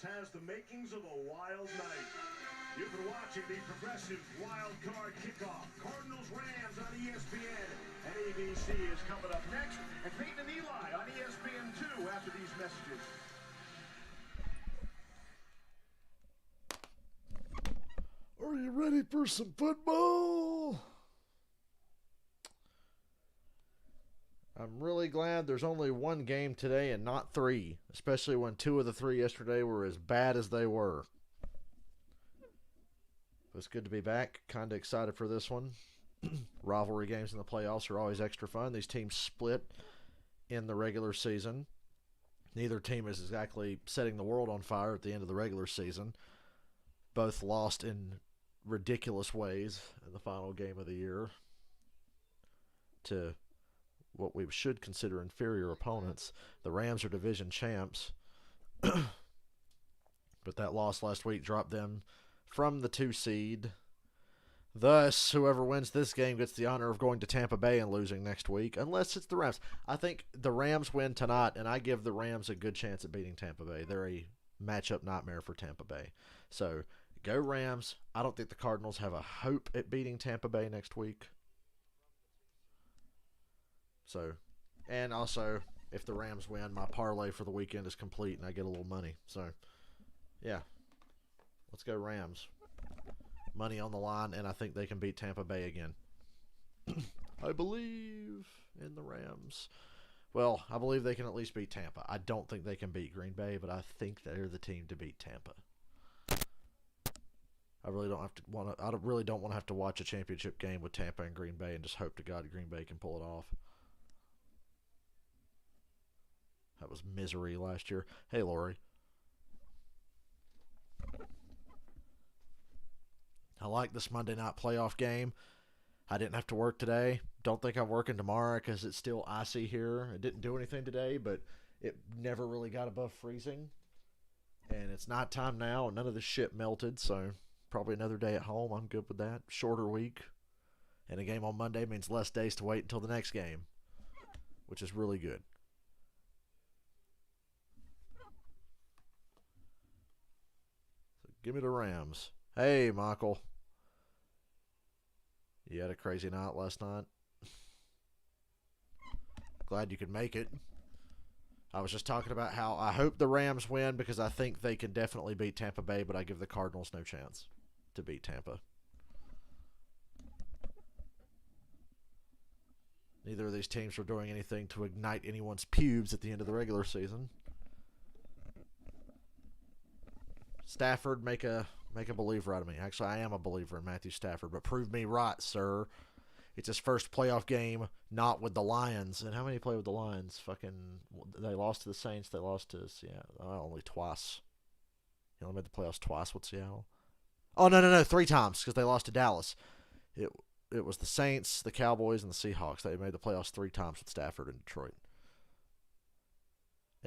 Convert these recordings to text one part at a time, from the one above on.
has the makings of a wild night. You've been watching the progressive wild card kickoff. Cardinals Rams on ESPN, and ABC is coming up next, and Peyton and Eli on ESPN2 after these messages. Are you ready for some football? I'm really glad there's only one game today and not three, especially when two of the three yesterday were as bad as they were. It's good to be back. Kind of excited for this one. Rivalry games in the playoffs are always extra fun. These teams split in the regular season. Neither team is exactly setting the world on fire at the end of the regular season. Both lost in ridiculous ways in the final game of the year to what we should consider inferior opponents. The Rams are division champs, but that loss last week dropped them from the 2 seed. Thus, whoever wins this game gets the honor of going to Tampa Bay and losing next week, unless it's the Rams. I think the Rams win tonight, and I give the Rams a good chance at beating Tampa Bay. They're a matchup nightmare for Tampa Bay. So, go Rams. I don't think the Cardinals have a hope at beating Tampa Bay next week. So, and also, if the Rams win, my parlay for the weekend is complete and I get a little money. So, yeah. Let's go Rams. Money on the line, and I think they can beat Tampa Bay again. I believe in the Rams. Well, I believe they can at least beat Tampa. I don't think they can beat Green Bay, but I think they're the team to beat Tampa. I really don't want to have to watch a championship game with Tampa and Green Bay and just hope to God Green Bay can pull it off. That was misery last year. Hey, Lori. I like this Monday night playoff game. I didn't have to work today. Don't think I'm working tomorrow because it's still icy here. I didn't do anything today, but it never really got above freezing. And it's nighttime now, and none of this shit melted, so probably another day at home. I'm good with that. Shorter week. And a game on Monday means less days to wait until the next game, which is really good. So give me the Rams. Hey, Michael. You had a crazy night last night. Glad you could make it. I was just talking about how I hope the Rams win because I think they can definitely beat Tampa Bay, but I give the Cardinals no chance to beat Tampa. Neither of these teams are doing anything to ignite anyone's pubes at the end of the regular season. Stafford, make a believer out of me. Actually, I am a believer in Matthew Stafford, but prove me right, sir. It's his first playoff game, not with the Lions. And how many play with the Lions? They lost to the Saints. They lost to Seattle. Only twice. He only made the playoffs twice with Seattle. Oh, no. 3 times because they lost to Dallas. It was the Saints, the Cowboys, and the Seahawks. They made the playoffs 3 times with Stafford in Detroit.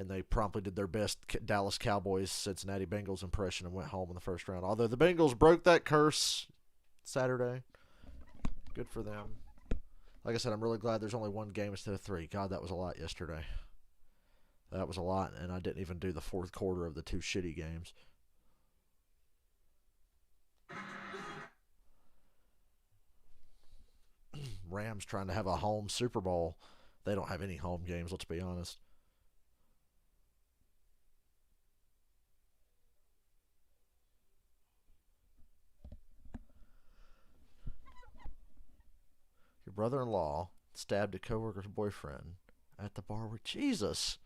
And they promptly did their best Dallas Cowboys Cincinnati Bengals impression and went home in the first round. Although the Bengals broke that curse Saturday. Good for them. Like I said, I'm really glad there's only 1 game instead of 3. God, that was a lot yesterday. That was a lot, and I didn't even do the 4th quarter of the 2 shitty games. Rams trying to have a home Super Bowl. They don't have any home games, let's be honest. Your brother-in-law stabbed a coworker's boyfriend at the bar with Jesus.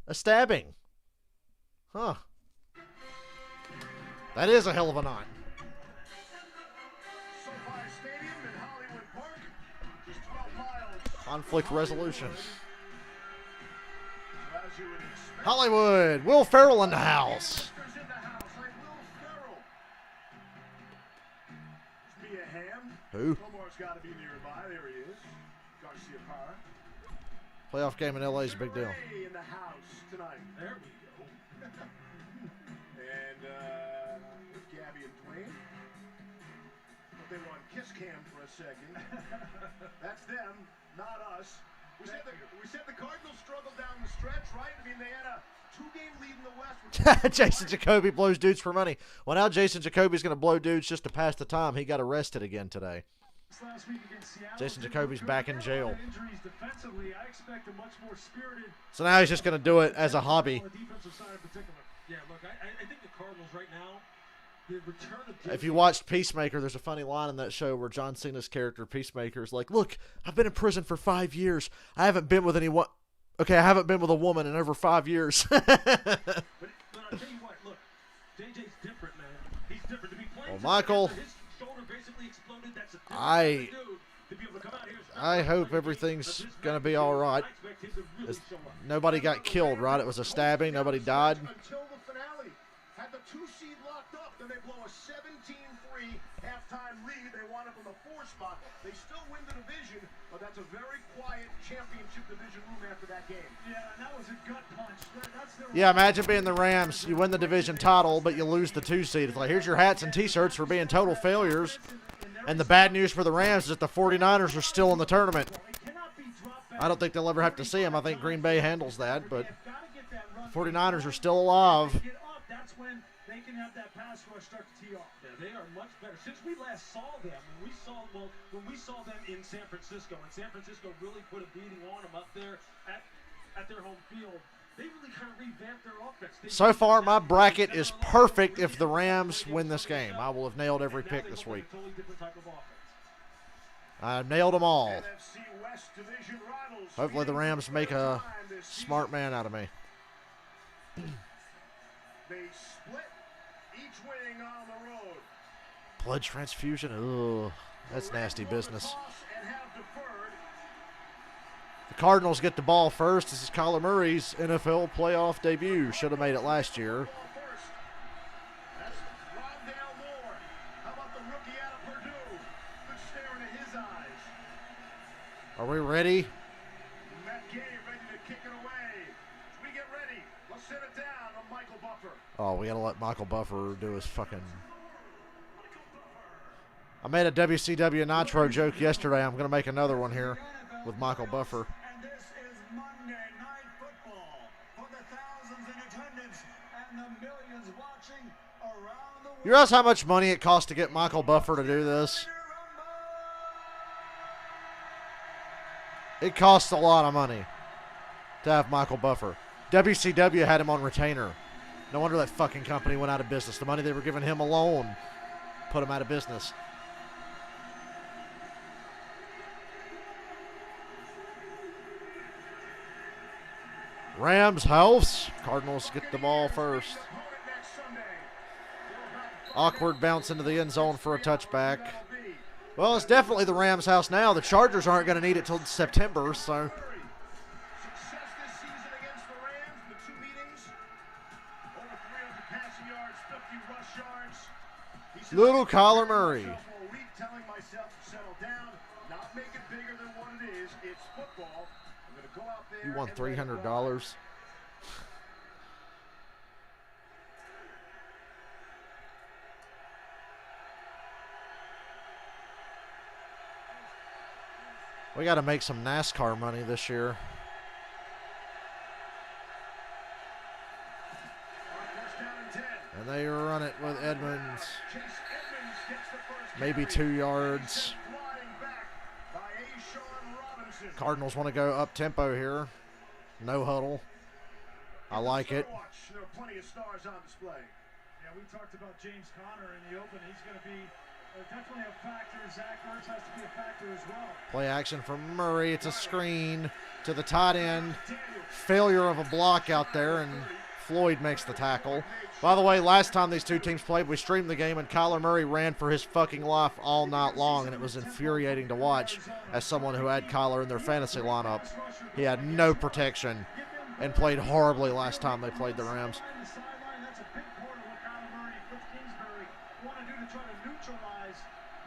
A stabbing. Huh. That is a hell of a night. Conflict resolution. Hollywood. Will Ferrell in the house. Who? Got to be nearby. There he is. Garcia Parra. Playoff game in LA is a big deal. In the house tonight. There we go. And with Gabby and Dwayne. But they were on kiss cam for a second. That's them, not us. We said the Cardinals struggled down the stretch, right? I mean, they had a two-game lead in the West. Jason Jacoby blows dudes for money. Well, now Jason Jacoby's going to blow dudes just to pass the time. He got arrested again today. Jason Jacoby's back in jail. So now he's just going to do it as a hobby. Yeah, look, I think the Cardinals right now, the return of if you watched Peacemaker, there's a funny line in that show where John Cena's character, Peacemaker, is like, look, I've been in prison for 5 years. I haven't been with anyone. Okay, I haven't been with a woman in over 5 years. but I'll tell you what, look, JJ's different, man. He's different. To be playing Well, Michael, his shoulder basically exploded. That's a different I dude. To be able to come out here, I hope everything's going to be all right. Nobody got killed, right? It was a stabbing. Nobody died. Until the finale. Had the 2 seed locked up, then they blow a 17-3 halftime lead. They wound up in the 4 spot. They still win the division, but that's a very quiet championship division room after that game. Yeah, and that was a gut punch. That's their Yeah, imagine being the Rams. You win the division title, but you lose the 2 seed. It's like, here's your hats and T-shirts for being total failures. And the bad news for the Rams is that the 49ers are still in the tournament. I don't think they'll ever have to see them. I think Green Bay handles that, but the 49ers are still alive. That's when they can have that pass rush start to tee off. Yeah, they are much better. Since we last saw them, when we saw them in San Francisco, and San Francisco really put a beating on them up there at their home field, they really kind of revamped their offense. So far, my bracket is perfect if the Rams win this game. I will have nailed every pick this week. I've nailed them all. Hopefully the Rams make a smart man out of me. They split each wing on the road. Blood transfusion? Ugh, that's nasty business. The Cardinals get the ball first. This is Kyler Murray's NFL playoff debut. Should have made it last year. Are we ready? Oh, we got to let Michael Buffer do his fucking... I made a WCW Nitro joke yesterday. I'm going to make another one here with Michael Buffer. And this is Monday Night Football for the thousands in attendance and the millions watching around the world. You realize how much money it costs to get Michael Buffer to do this? It costs a lot of money to have Michael Buffer. WCW had him on retainer. No wonder that fucking company went out of business. The money they were giving him alone put him out of business. Rams house. Cardinals get the ball first. Awkward bounce into the end zone for a touchback. Well, it's definitely the Rams house now. The Chargers aren't going to need it till September, so... Little Kyler Murray. You won $300. We got to make some NASCAR money this year. And they run it with Edmonds. Maybe 2 yards. Cardinals want to go up tempo here. No huddle. I like it. There are plenty of stars on display. Yeah, we talked about James Conner in the open. He's going to be definitely a factor. Zach Ertz has to be a factor as well. Play action from Murray. It's a screen to the tight end. Failure of a block out there, and Floyd makes the tackle. By the way, last time these two teams played, we streamed the game, and Kyler Murray ran for his fucking life all night long, and it was infuriating to watch as someone who had Kyler in their fantasy lineup. He had no protection and played horribly last time they played the Rams. That's a big part of what Kyler Murray and Cliff Kingsbury want to do to try to neutralize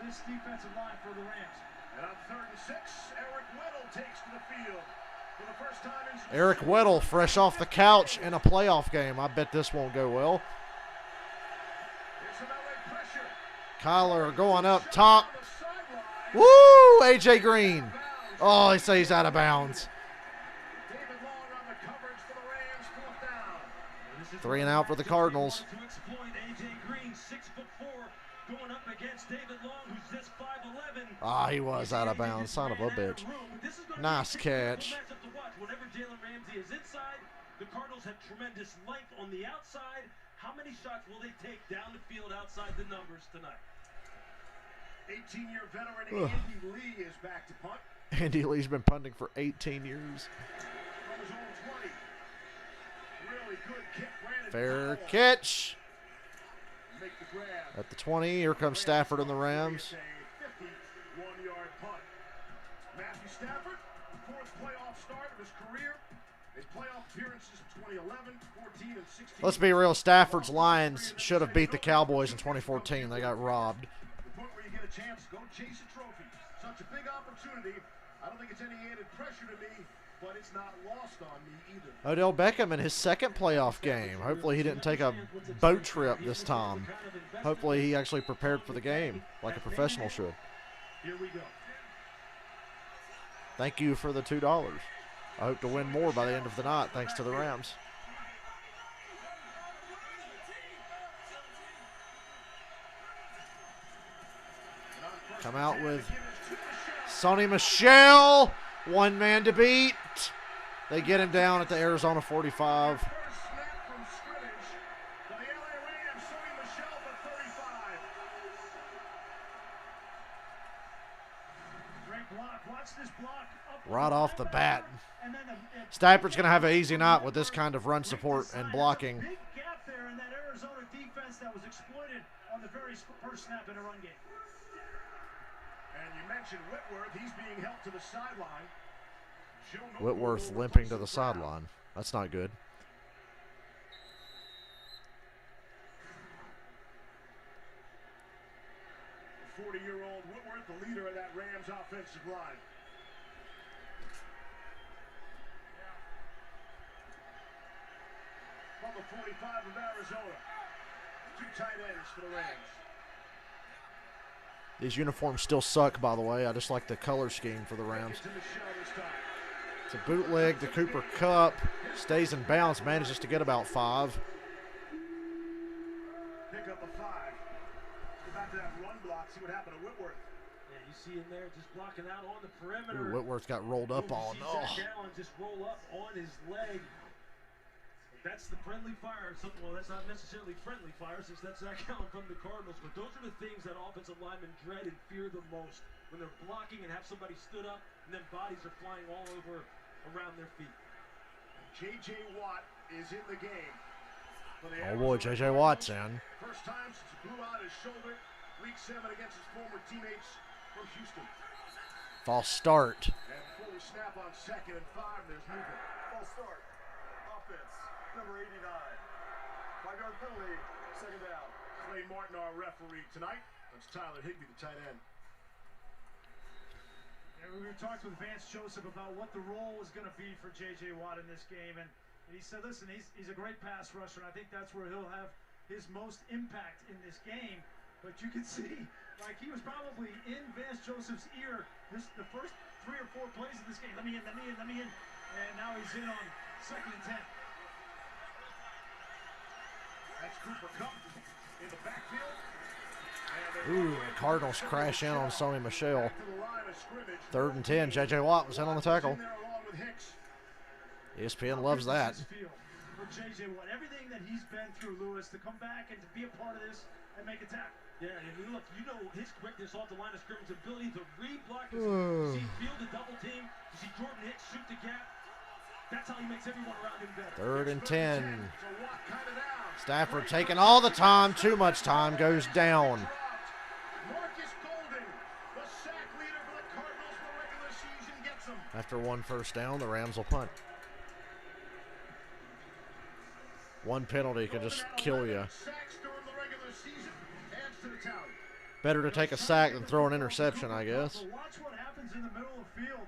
this defensive line for the Rams. And on 3rd and 6, Eric Weddle takes to the field. For the first time in Eric Weddle, fresh off the couch in a playoff game. I bet this won't go well. Kyler going up top. Woo! A.J. Green. Oh, he says he's out of bounds. 3 and out for the Cardinals. To exploit AJ Green, 6'4", going up against David Long, who's just 5'11". Ah, he was out of bounds. Son of a bitch. Nice catch. Whenever Jalen Ramsey is inside, the Cardinals have tremendous length on the outside. How many shots will they take down the field outside the numbers tonight? 18-year veteran Andy Lee is back to punt. Andy Lee's been punting for 18 years. From his own 20. Really good kick. Fair catch. Make the grab. At the 20, here comes Stafford and the Rams. It's a 51-yard punt. Matthew Stafford, fourth playoff start of his career. His playoff appearances in 2011, 14, and 16. Let's be real. Stafford's Lions should have beat the Cowboys in 2014. They got robbed. The point where you get a chance to go chase a trophy. Such a big opportunity. I don't think it's any added pressure to me, but it's not lost on me either. Odell Beckham in his second playoff game. Hopefully he didn't take a boat trip this time. Hopefully he actually prepared for the game like a professional should. Here we go. Thank you for the $2. I hope to win more by the end of the night thanks to the Rams. Come out with Sonny Michel. One man to beat. They get him down at the Arizona 45. First snap from scrimmage for the LA Rams. Sonny Michel for 35. Great block. Watch this block. Right off the bat. Stafford's going to have an easy night with this kind of run support and blocking. Big gap there in that Arizona defense that was exploited on the very first snap in a run game. And you mentioned Whitworth. He's being helped to the sideline. Whitworth limping to the sideline. That's not good. The 40-year-old Whitworth, the leader of that Rams offensive line. From the 45 of Arizona. 2 tight ends for the Rams. These uniforms still suck, by the way. I just like the color scheme for the Rams. It's a bootleg to Cooper Kupp. Stays in bounds, manages to get about 5. Pick up a 5. Go back to that run block, see what happened to Whitworth. Yeah, you see him there just blocking out on the perimeter. Ooh, Whitworth got rolled up on. You see Zach Allen just roll up on his leg. That's the friendly fire. Well, that's not necessarily friendly fire since that's Zach Allen from the Cardinals, but those are the things that offensive linemen dread and fear the most when they're blocking and have somebody stood up and then bodies are flying all over around their feet. J.J. Watt is in the game. Oh boy, J.J. Watt's in. First time since he blew out his shoulder, week 7 against his former teammates from Houston. False start. And before we snap on 2nd and 5, there's movement. False start. Offense, number 89. 5-yard penalty, 2nd down. Clay Martin, our referee tonight. That's Tyler Higbee, the tight end. We were talking with Vance Joseph about what the role was going to be for J.J. Watt in this game, and he said, listen, he's a great pass rusher, and I think that's where he'll have his most impact in this game. But you can see, like, he was probably in Vance Joseph's ear the first 3 or 4 plays of this game. Let me in, let me in, let me in. And now he's in on 2nd and 10. That's Cooper Kupp in the backfield. Ooh, the Cardinals crash in on Sonny Michel. 3rd and 10. J.J. Watt was in on the tackle. ESPN loves that. For J.J. Watt, everything that he's been through, Lewis, to come back and to be a part of this and make a tackle. Yeah, and look, you know his quickness off the line of scrimmage, ability to re-block. You see field the double team. You see Jordan Hicks shoot the gap. That's how he makes everyone around him better. 3rd and 10. Stafford taking all the time. Too much time. Goes down. After 1 first down, the Rams will punt. 1 penalty could just kill you. Better to take a sack than throw an interception, I guess. Watch what happens in the middle of the field.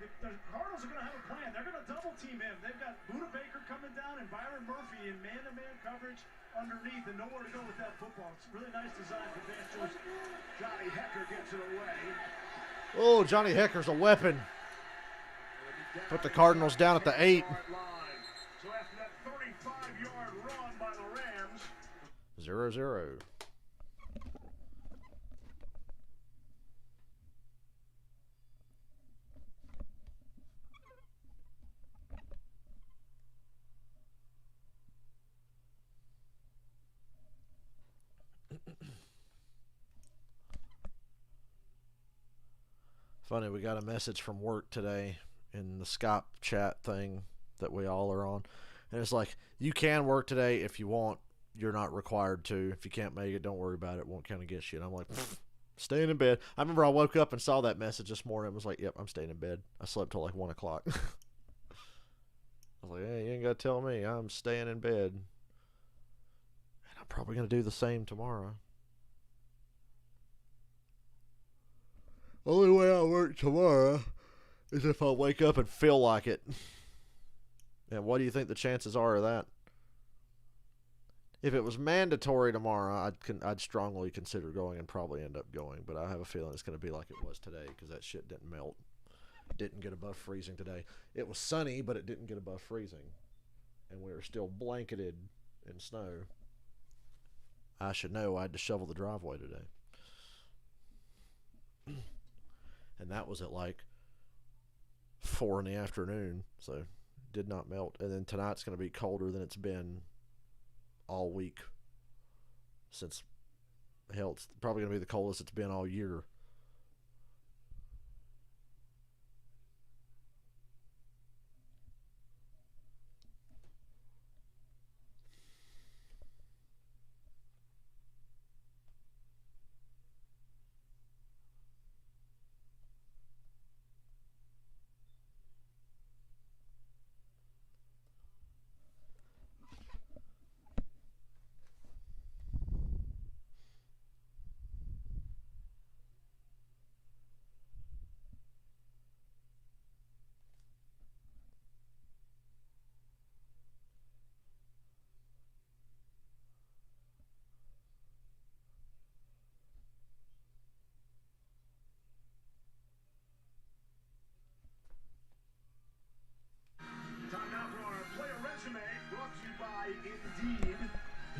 The Cardinals are going to have a plan. They're going to double team him. They've got Buda Baker coming down and Byron Murphy in man-to-man coverage underneath, and nowhere to go with that football. It's really nice design for Vance Joseph. Johnny Hecker gets it away. Oh, Johnny Hecker's a weapon. Put the Cardinals down at the 8. So after that 35-yard run 0-0. Funny, we got a message from work today in the Skype chat thing that we all are on. And it's like, you can work today if you want. You're not required to. If you can't make it, don't worry about it. It won't count against you. And I'm like, staying in bed. I remember I woke up and saw that message this morning. I was like, yep, I'm staying in bed. I slept till like 1 o'clock. I was like, hey, you ain't got to tell me. I'm staying in bed. And I'm probably going to do the same tomorrow. Only way I work tomorrow is if I wake up and feel like it. And what do you think the chances are of that? If it was mandatory tomorrow, I'd strongly consider going and probably end up going. But I have a feeling it's going to be like it was today because that shit didn't melt. Didn't get above freezing today. It was sunny, but it didn't get above freezing. And we were still blanketed in snow. I should know I had to shovel the driveway today. And that was at like 4 in the afternoon, so it did not melt. And then tonight's going to be colder than it's been all week since, hell, it's probably going to be the coldest it's been all year.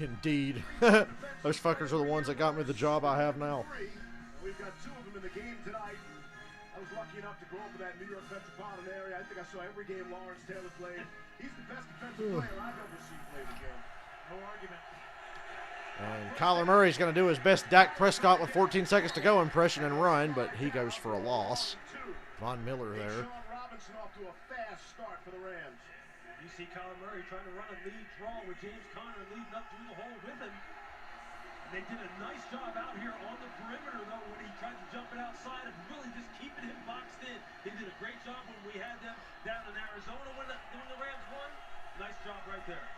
Indeed. Those fuckers are the ones that got me the job I have now. We've got 2 of them in the game tonight. I was lucky enough to grow up in that New York metropolitan area. I think I saw every game Lawrence Taylor played. He's the best defensive player I've ever seen play the game. No argument. And Kyler Murray's going to do his best Dak Prescott with 14 seconds to go impression and run, but he goes for a loss. Von Miller there. Sean Robinson off to a fast start for the Rams. You see Kyler Murray trying to run a lead draw with James Conner leading up through the hole with him. And they did a nice job out here on the perimeter, though, when he tried to jump it outside and really just keeping him boxed in. They did a great job when we had them down in Arizona when the Rams won. Nice job right there.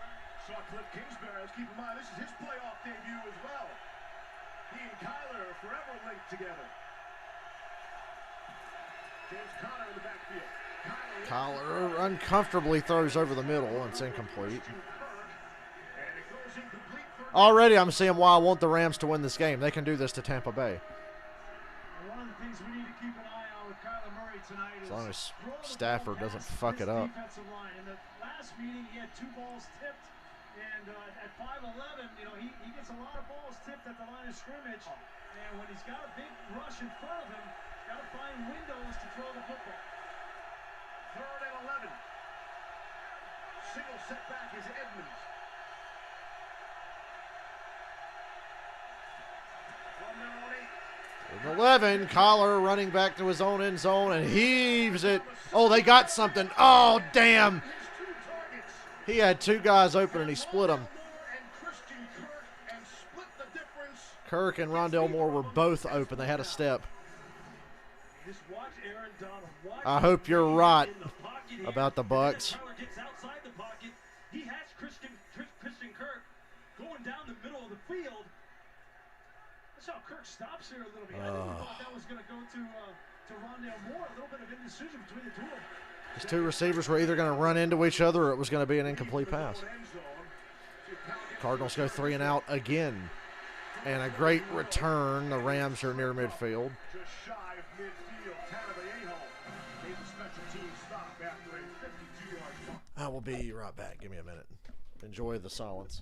Saw Cliff Kingsbury. Let's keep in mind, this is his playoff debut as well. He and Kyler are forever linked together. James Conner in the backfield. Kyler uncomfortably throws over the middle, and it's incomplete. Already I'm seeing why I want the Rams to win this game. They can do this to Tampa Bay. One of the things we need to keep an eye on with Kyler Murray tonight is as long as Stafford doesn't fuck it up. Defensive line. In the last meeting, he had 2 balls tipped, and at 5'11", you know, he gets a lot of balls tipped at the line of scrimmage, and when he's got a big rush in front of him, got to find windows to throw the football. 3rd and 11. Single setback is Edmonds. 11, Collar running back to his own end zone and heaves it. Oh, they got something. Oh, damn. He had 2 guys open and he split them. Kirk and Rondell Moore were both open. They had a step. I hope you're right about the Bucks. He has Christian Kirk going down the middle of the field. That's how Kirk stops here a little bit. I didn't thought that was going to go to Rondell Moore. A little bit of indecision between the 2 of them. These 2 receivers were either going to run into each other or it was going to be an incomplete pass. Cardinals go 3 and out again. And a great return. The Rams are near midfield. Just shy of midfield. Tanabeyeho made the special team stop after a 52-yard punt. I will be right back. Give me a minute. Enjoy the silence.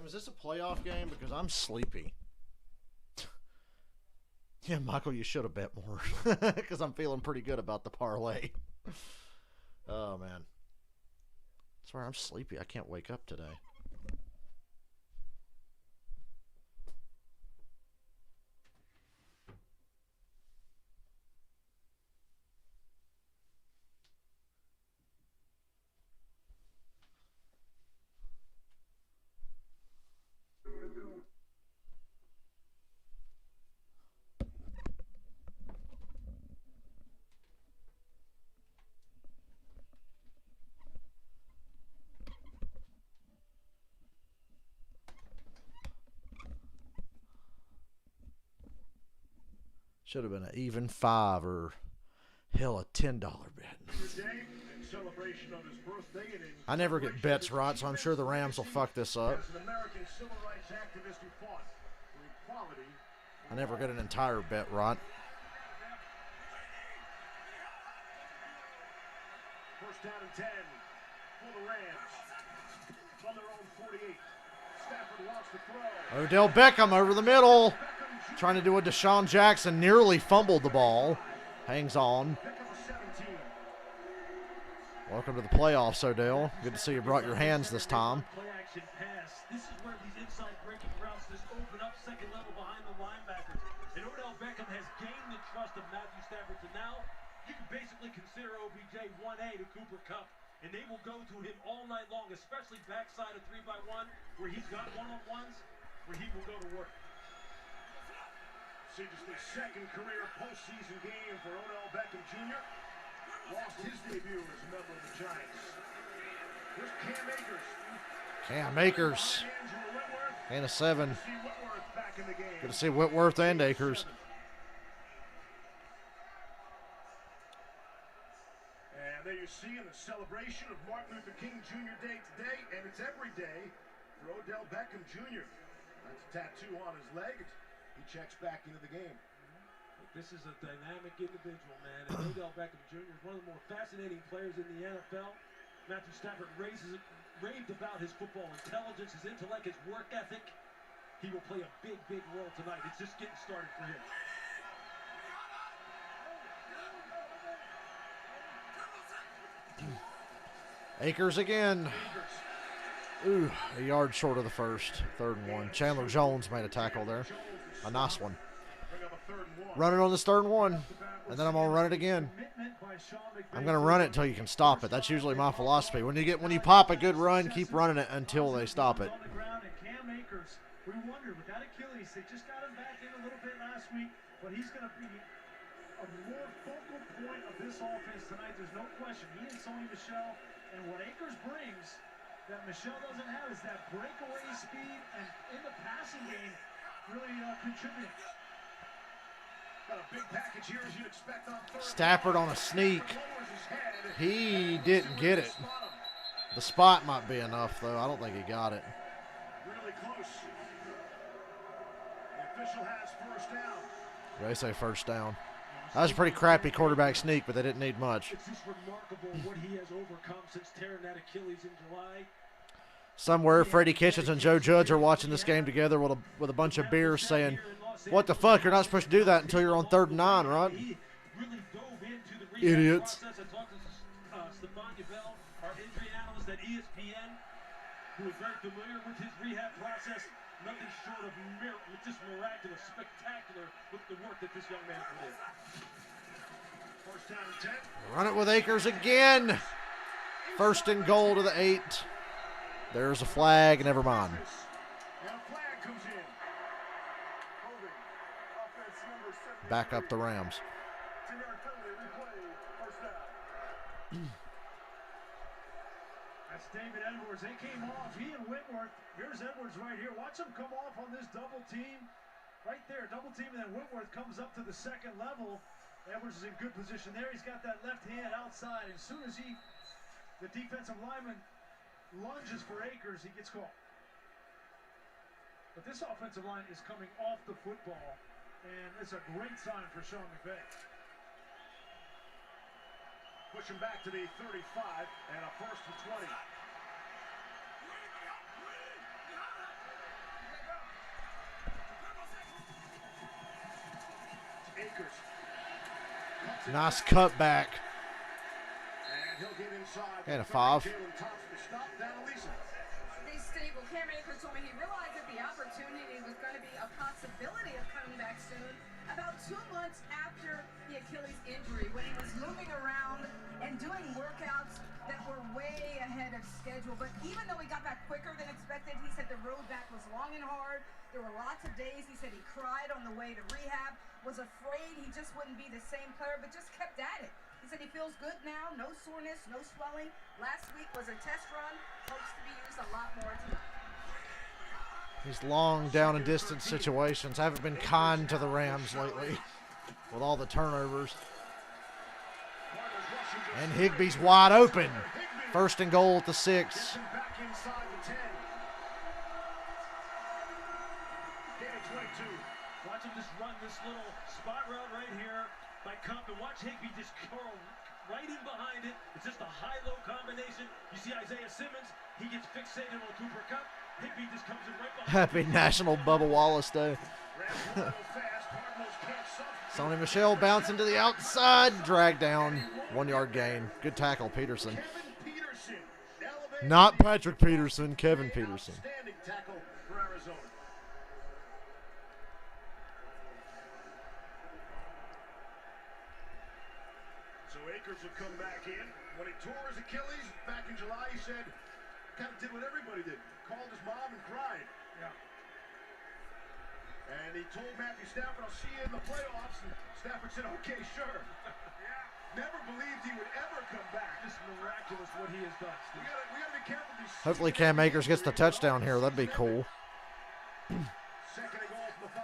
is this a playoff game? Because I'm sleepy. Yeah, Michael, you should have bet more. Because I'm feeling pretty good about the parlay. Oh, man. I swear I'm sleepy. I can't wake up today. Should have been an even 5 or hell, a $10 bet. I never get bets right, so I'm sure the Rams will fuck this up. I never get an entire bet right. First down and 10 for the Rams. From their own 48. Stafford wants to throw. Odell Beckham over the middle. Trying to do a Deshaun Jackson. Nearly fumbled the ball. Hangs on. Welcome to the playoffs, Odell. Good to see you brought your hands this time. Play action pass. This is where these inside breaking routes just open up second level behind the linebackers. And Odell Beckham has gained the trust of Matthew Stafford. So now you can basically consider OBJ 1A to Cooper Kupp. And they will go to him all night long, especially backside of 3x1, where he's got one-on-ones, where he will go to work. See, just the second career postseason game for Odell Beckham Jr. Lost his debut as a member of the Giants. Here's Cam Akers. Cam Akers. And a 7. Good to see Whitworth and Akers. And there you see in the celebration of Martin Luther King Jr. Day today, and it's every day for Odell Beckham Jr. That's a tattoo on his leg. He checks back into the game. This is a dynamic individual, man. And Odell Beckham Jr. is one of the more fascinating players in the NFL. Matthew Stafford raved about his football intelligence, his intellect, his work ethic. He will play a big, big role tonight. It's just getting started for him. Akers again. Ooh, a yard short of the first. 3rd and 1. Chandler Jones made a tackle there. A nice one. Run it on this 3rd and 1, and then I'm going to run it again. I'm going to run it until you can stop it. That's usually my philosophy. When you pop a good run, keep running it until they stop it. Cam Akers, we wondered with that Achilles, they just got him back in a little bit last week, but he's going to be a more focal point of this offense tonight. There's no question. He and Sony Michel, and what Akers brings that Michel doesn't have is that breakaway speed, and in the passing game, really contributing. Got a big package here as you'd expect on third. Stafford on a sneak. He didn't get it. The spot might be enough, though. I don't think he got it. Really close. The official has first down. They say first down. That was a pretty crappy quarterback sneak, but they didn't need much. It's just remarkable what he has overcome since tearing that Achilles in July. Somewhere, Freddie Kitchens and Joe Judge are watching this game together with a bunch of beers saying, "What the fuck? You're not supposed to do that until you're on 3rd and 9, right?" Idiots. I talked to Stefan Bell, our injury analyst at ESPN, who is very familiar with his rehab process. Nothing short of just miraculous, spectacular with the work that this young man put in. First down and 10. Run it with Akers again. 1st and goal to the 8. There's a flag. Never mind. And a flag comes in. Holding. Offense number 7. Back up the Rams. 10-yard penalty, replay, first down. That's David Edwards. They came off. He and Whitworth. Here's Edwards right here. Watch him come off on this double team. Right there, double team, and then Whitworth comes up to the 2nd level. Edwards is in good position there. He's got that left hand outside. As soon as the defensive lineman lunges for Akers, he gets caught. But this offensive line is coming off the football, and it's a great sign for Sean McVay. Push him back to the 35 and a 1st and 20. Akers. Nice cutback. And he'll get inside. And a 5. Jalen Thompson stopped down to Lisa. Hey, Steve, well, Cam Akers told me he realized that the opportunity was going to be a possibility of coming back soon about 2 months after the Achilles injury, when he was moving around and doing workouts that were way ahead of schedule. But even though he got back quicker than expected, he said the road back was long and hard. There were lots of days. He said he cried on the way to rehab, was afraid he just wouldn't be the same player, but just kept at it. He said he feels good now, no soreness, no swelling. Last week was a test run, hopes to be used a lot more tonight. These long down and distance situations haven't been kind to the Rams lately with all the turnovers. And Higbee's wide open. First and goal at the 6. Back inside the 10. Gain of 22. Watch him just run this little spot route right here by Cup, and watch Higbee just curl right in behind it. It's just a high-low combination. You see Isaiah Simmons, he gets fixated on Cooper Cup. Higbee just comes in right behind. Happy National Bubba Wallace Day. Sonny Michel bouncing to the outside. Drag down. 1 yard gain. Good tackle, Peterson. Not Patrick Peterson, Kevin Peterson. Outstanding tackle for Arizona. So Akers will come back in. When he tore his Achilles back in July, he said, kind of did what everybody did. Called his mom and cried. Yeah. And he told Matthew Stafford, I'll see you in the playoffs. And Stafford said, okay, sure. Never believed he would ever come back. Just miraculous what he has done, Steve. We gotta be careful. Hopefully Cam Akers gets the touchdown here. That'd be cool. Second and goal from the 5.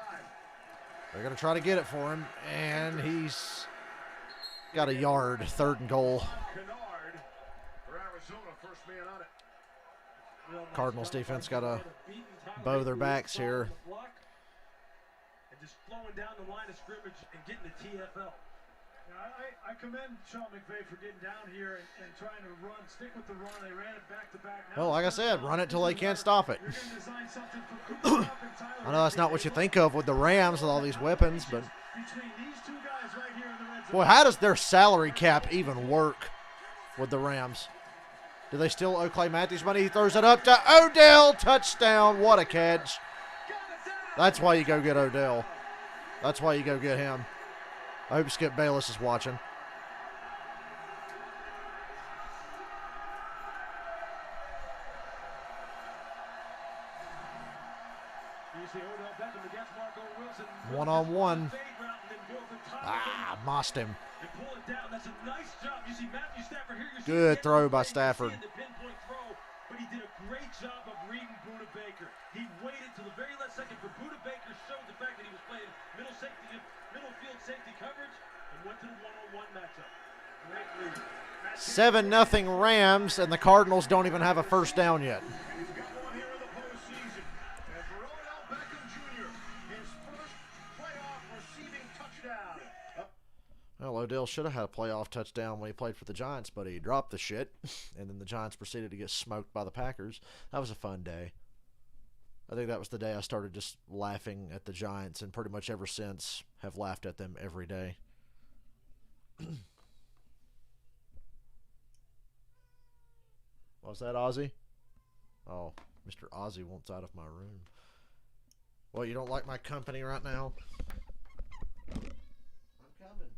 They're going to try to get it for him. And he's got a yard. Third and goal. Kennard for Arizona, first man on it. Cardinals defense got to bow their backs here. And just flowing down the line of scrimmage and getting the TFL. I commend Sean McVay for getting down here and trying to stick with the run. They ran it back to back. Well, like I said, run it till they can't stop it. You're going to design something for Cooper Kupp and Tyler. I know that's not what you think of with the Rams with all these weapons, but Between these two guys right here in the red zone. boy, how does their salary cap even work with the Rams? Do they still owe Clay Matthews money? He throws it up to Odell. Touchdown. What a catch. That's why you go get Odell. That's why you go get him. I hope Skip Bayless is watching. One-on-one. Mossed him. Good throw by Stafford. But he did a great job of reading Buda Baker. He waited till the very last second for Buda Baker showed the fact that he was playing middle field safety coverage and went to the one-on-one matchup. Great read. 7-0 Rams, and the Cardinals don't even have a first down yet. He's got one here in the postseason. And for Odell Beckham Jr., his first playoff receiving touchdown. Well, Odell should have had a playoff touchdown when he played for the Giants, but he dropped the shit, and then the Giants proceeded to get smoked by the Packers. That was a fun day. I think that was the day I started just laughing at the Giants, and pretty much ever since have laughed at them every day. What was that, Ozzy? Oh, Mr. Ozzy wants out of my room. Well, you don't like my company right now? I'm coming.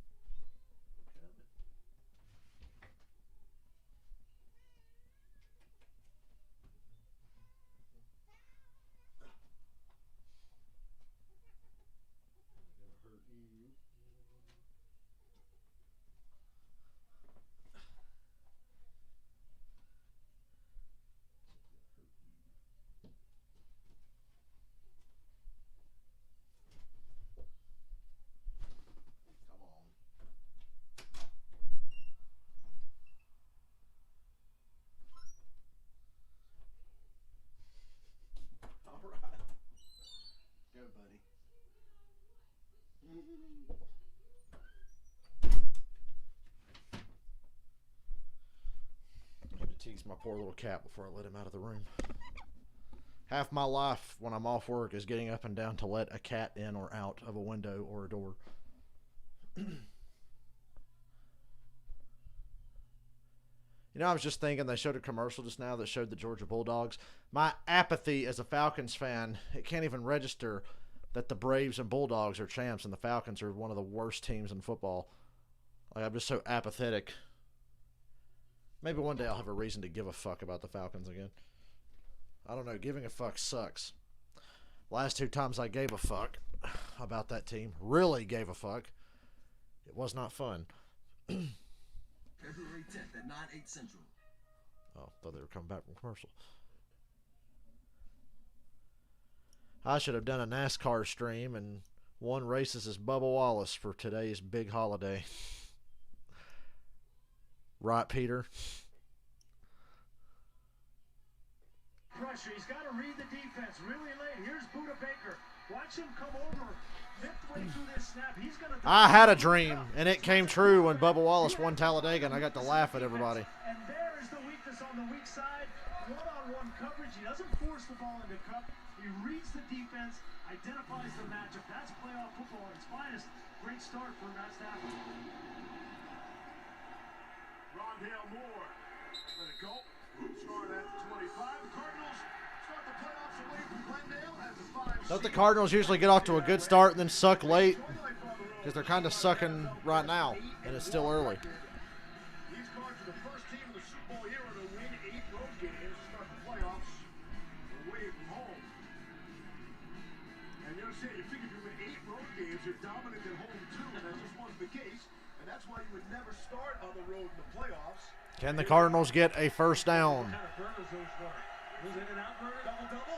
Tease my poor little cat before I let him out of the room. Half my life when I'm off work is getting up and down to let a cat in or out of a window or a door. You know, I was just thinking they showed a commercial just now that showed the Georgia Bulldogs. My apathy as a Falcons fan, it can't even register that the Braves and Bulldogs are champs and the Falcons are one of the worst teams in football. Like, I'm just so apathetic. Maybe one day I'll have a reason to give a fuck about the Falcons again. I don't know. Giving a fuck sucks. Last 2 times I gave a fuck about that team, really gave a fuck, it was not fun. February 10th at 9/8 Central. Oh, thought they were coming back from commercial. I should have done a NASCAR stream and won races as Bubba Wallace for today's big holiday. Right, Peter? Pressure. He's got to read the defense really late. Here's Buda Baker. Watch him come over midway through this snap. He's going to. I had a dream, and it came true when Bubba Wallace won Talladega, and I got to laugh at everybody. And there is the weakness on the weak side. One-on-one coverage. He doesn't force the ball into cup. He reads the defense, identifies the matchup. That's playoff football at its finest. Great start for Matt Stafford. Rondale Moore. Let it go. Start at the 25. The Cardinals start the playoffs away from Glendale as the 5 Don't the Cardinals usually get off to a good start and then suck late? Because they're kind of sucking right now, and it's still early. These Cards are the first team in the Super Bowl era to win 8 road games to start the playoffs away from home. And you say, you figure if you win 8 road games, you're dominant at home too, and that just wasn't the case. And that's why you would never start on the road in the playoffs. Can the Cardinals get a first down? What kind of burgers those were? Was it an out burger? Double?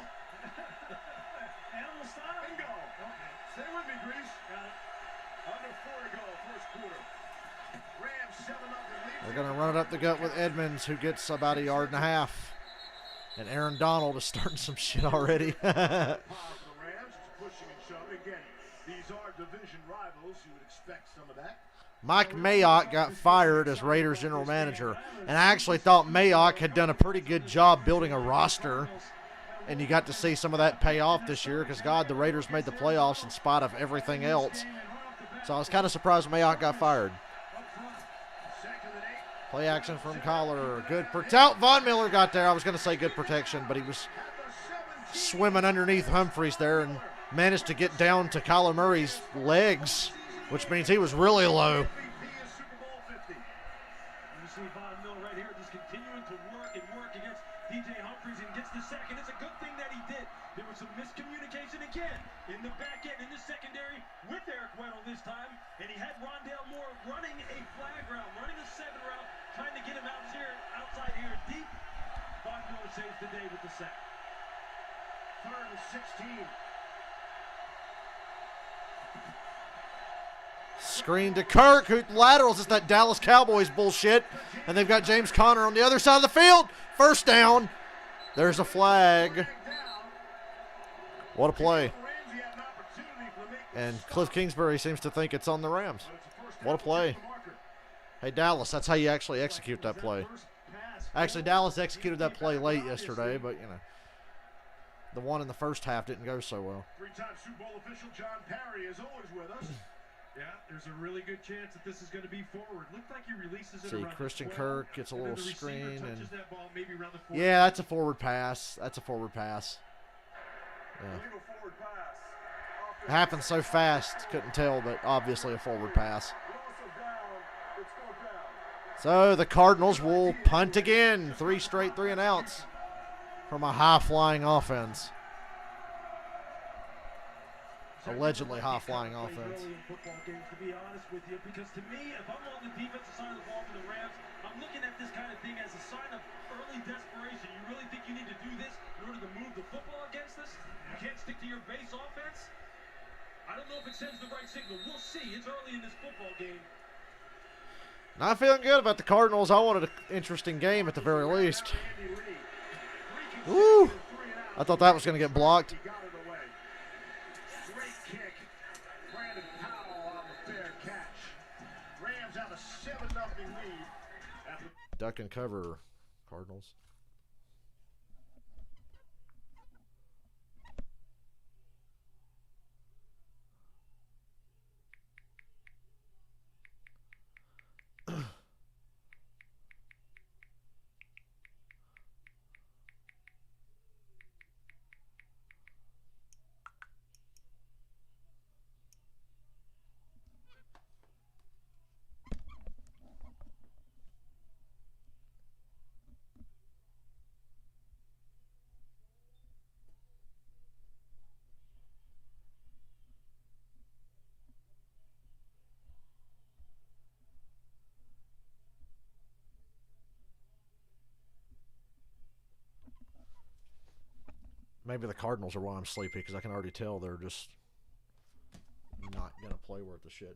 Animal style? Bingo. Okay. Stay with me, Grease. Got it. Under 4 to go, first quarter. Rams 7-0 lead. They're going to run it up the gut with Edmonds, who gets about 1.5 yards. And Aaron Donald is starting some shit already. The Rams is pushing and shoving again. These are division rivals. You would expect some of that. Mike Mayock got fired as Raiders general manager, and I actually thought Mayock had done a pretty good job building a roster, and you got to see some of that pay off this year because, God, the Raiders made the playoffs in spite of everything else. So I was kind of surprised Mayock got fired. Play action from Collar. Good Von Miller got there. I was going to say good protection, but he was swimming underneath Humphreys there and managed to get down to Kyler Murray's legs, which means he was really low. You see Von Miller right here just continuing to work against DJ Humphreys and gets the sack. And it's a good thing that he did. There was some miscommunication again in the back end, in the secondary with Eric Weddle this time. And he had Rondale Moore running a flag route, running a 7 route, trying to get him outside here deep. Von Miller saves the day with the sack. 3rd and 16. Screen to Kirk, who laterals. It's that Dallas Cowboys bullshit. And they've got James Conner on the other side of the field. First down. There's a flag. What a play. And Cliff Kingsbury seems to think it's on the Rams. What a play. Hey, Dallas, that's how you actually execute that play. Actually, Dallas executed that play late yesterday, but, you know, the one in the first half didn't go so well. 3-time Super Bowl official John Parry is always with us. Yeah, there's a really good chance that this is going to be forward. Looked like he releases it See, around Christian 12, Kirk gets a and then little the receiver screen. touches And that ball maybe around the 40. yeah, that's a forward pass. That's a forward pass. Yeah. Illegal forward pass. It happened so fast, couldn't tell, but obviously a forward pass. Also down. It's going down. So the Cardinals will punt again. 3 straight 3-and-outs from a high-flying offense. Allegedly high-flying offense. Early in football games, to be honest with you, because to me, if I'm on the defensive side of the ball for the Rams, I'm looking at this kind of thing as a sign of early desperation. You really think you need to do this in order to move the football against us? You can't stick to your base offense? I don't know if it sends the right signal. We'll see. It's early in this football game. Not feeling good about the Cardinals. I wanted an interesting game at the very least. Woo! I thought that was going to get blocked. He got it away. Great kick. Brandon Powell on the fair catch. Rams have a 7-0 lead. Duck and cover, Cardinals. Maybe the Cardinals are why I'm sleepy, because I can already tell they're just not going to play worth the shit.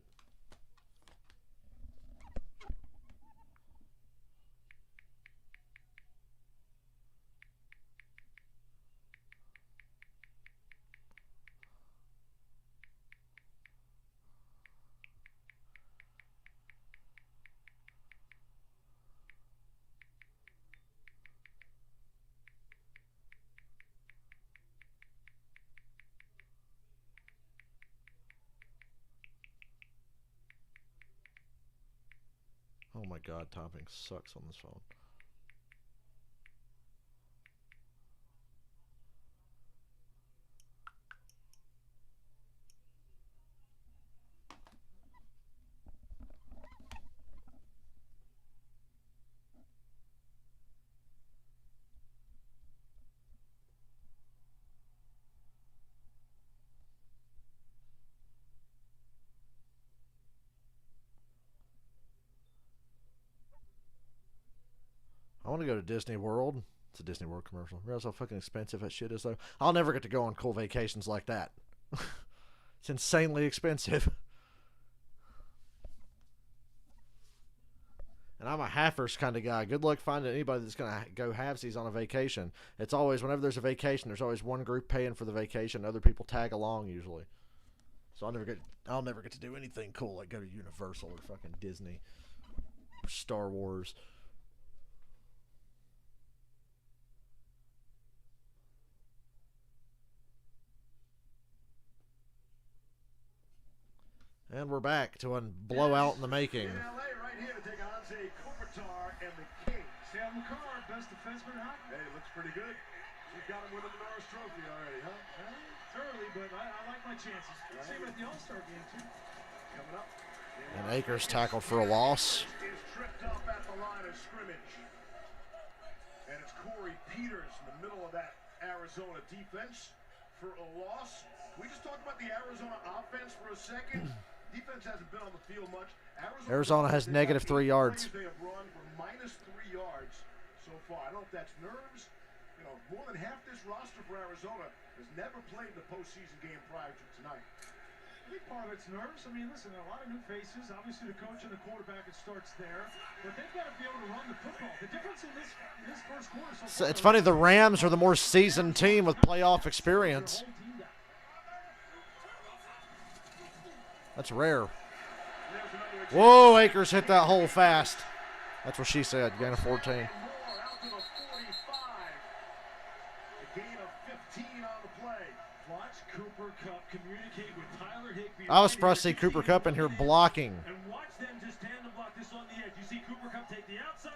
Oh my god, typing sucks on this phone. I want to go to Disney World. It's a Disney World commercial. Realize how fucking expensive that shit is, though. I'll never get to go on cool vacations like that. It's insanely expensive. And I'm a halfers kind of guy. Good luck finding anybody that's going to go halvesies on a vacation. It's always, whenever there's a vacation, there's always one group paying for the vacation. Other people tag along usually. So I'll never get to do anything cool like go to Universal or fucking Disney or Star Wars. And we're back to a blowout in the making. In LA, right here to take on Jose Kopitar and the Kings. Sam McCarr, best defenseman in hockey. Hey, looks pretty good. You've got him winning the Norris Trophy already, huh? It's early, but I like my chances. Let's see about the All-Star game, too. Coming up. And Akers tackled for a loss. Is tripped up at the line of scrimmage. And it's Corey Peters in the middle of that Arizona defense for a loss. We just talked about the Arizona offense for a second. Defense hasn't been on the field much. Arizona has negative 3 yards. They have run for minus 3 yards so far. I don't know if that's nerves. You know, more than half this roster for Arizona has never played the postseason game prior to tonight. I think part of it's nerves. I mean, listen, a lot of new faces. Obviously, the coach and the quarterback, it starts there. But they've got to be able to run the football. The difference in this first quarter so far, It's funny, the Rams are the more seasoned team with playoff experience. That's rare. Whoa, Akers hit that hole fast. That's what she said. Gain of 14. I was surprised to see Cooper Kupp in here blocking. And watch them just tandem block this on the edge. You see Cooper Kupp take the outside.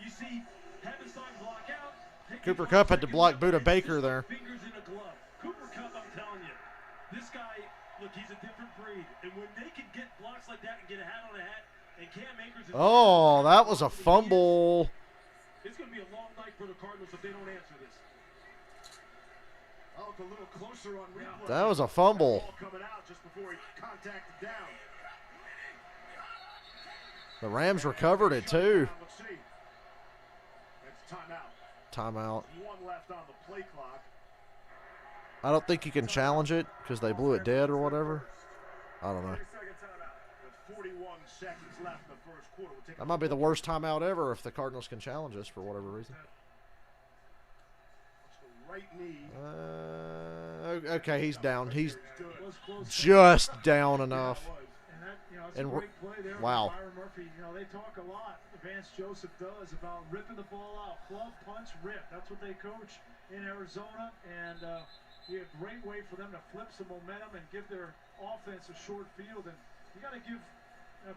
You see Havenstein block out. Cooper Kupp had to block Buda Baker there. Fingers in a glove. Cooper Kupp, I'm telling you, this guy, look, he's a different breed. And when they can get blocks like that and get a hat on a hat, and Cam Akers... Oh, that was a fumble. It's going to be a long night for the Cardinals if they don't answer this. Oh, it's a little closer on replay. That was a fumble. Ball coming out just before he contacted down. The Rams recovered it too. Let's see. It's timeout. Timeout. One left on the play clock. I don't think you can challenge it because they blew it dead or whatever. I don't know. 30-second timeout. With 41 seconds left in the first quarter. We'll take That might be the worst timeout ever if the Cardinals can challenge us for whatever reason. right knee. Okay, he's down. He's just down enough. And that, it's And a great play there. wow. Byron Murphy, they talk a lot, Vance Joseph does, about ripping the ball out. Club, punch, rip. That's what they coach in Arizona. And be a great way for them to flip some momentum and give their offense a short field. And you got to give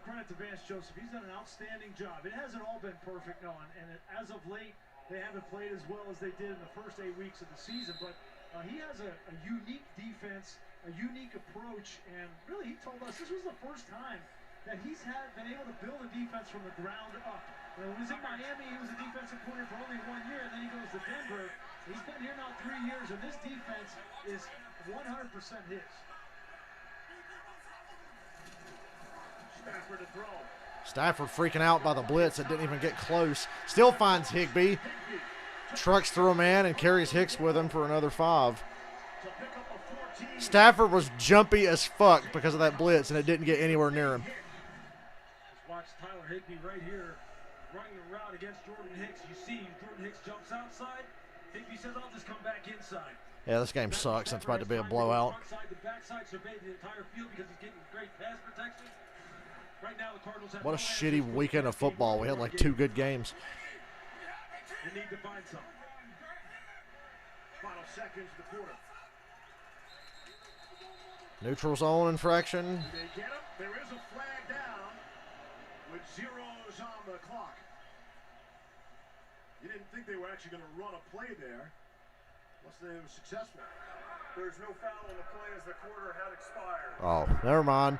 credit to Vance Joseph. He's done an outstanding job. It hasn't all been perfect, no, and as of late, they haven't played as well as they did in the first 8 weeks of the season. But he has a unique defense, a unique approach, and really he told us this was the first time that he's been able to build a defense from the ground up. When he was in Miami, he was a defensive coordinator for only 1 year, and then he goes to Denver. He's been here now 3 years, and this defense is 100% his. Stafford to throw. Stafford freaking out by the blitz that didn't even get close. Still finds Higbee. trucks through a man and carries Hicks with him for another 5. Stafford was jumpy as fuck because of that blitz, and it didn't get anywhere near him. Just watch Tyler Higbee right here running the route against Jordan Hicks. You see Jordan Hicks jumps outside. Higbee says, I'll just come back inside. Yeah, this game sucks. It's about to be a blowout. What a shitty weekend of football. We had like 2 good games. You need to find some. Final seconds of the quarter. Neutral zone infraction. They get him. There is a flag down with zeros on the clock. You didn't think they were actually going to run a play there. Unless they were successful. There's no foul on the play as the quarter had expired. Oh, never mind.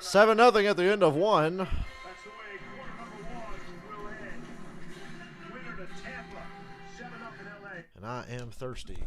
7-0 at the end of 1. That's the way quarter number 1 will end. Winner to Tampa. 7-up in LA. And I am thirsty.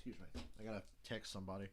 Excuse me. I gotta text somebody.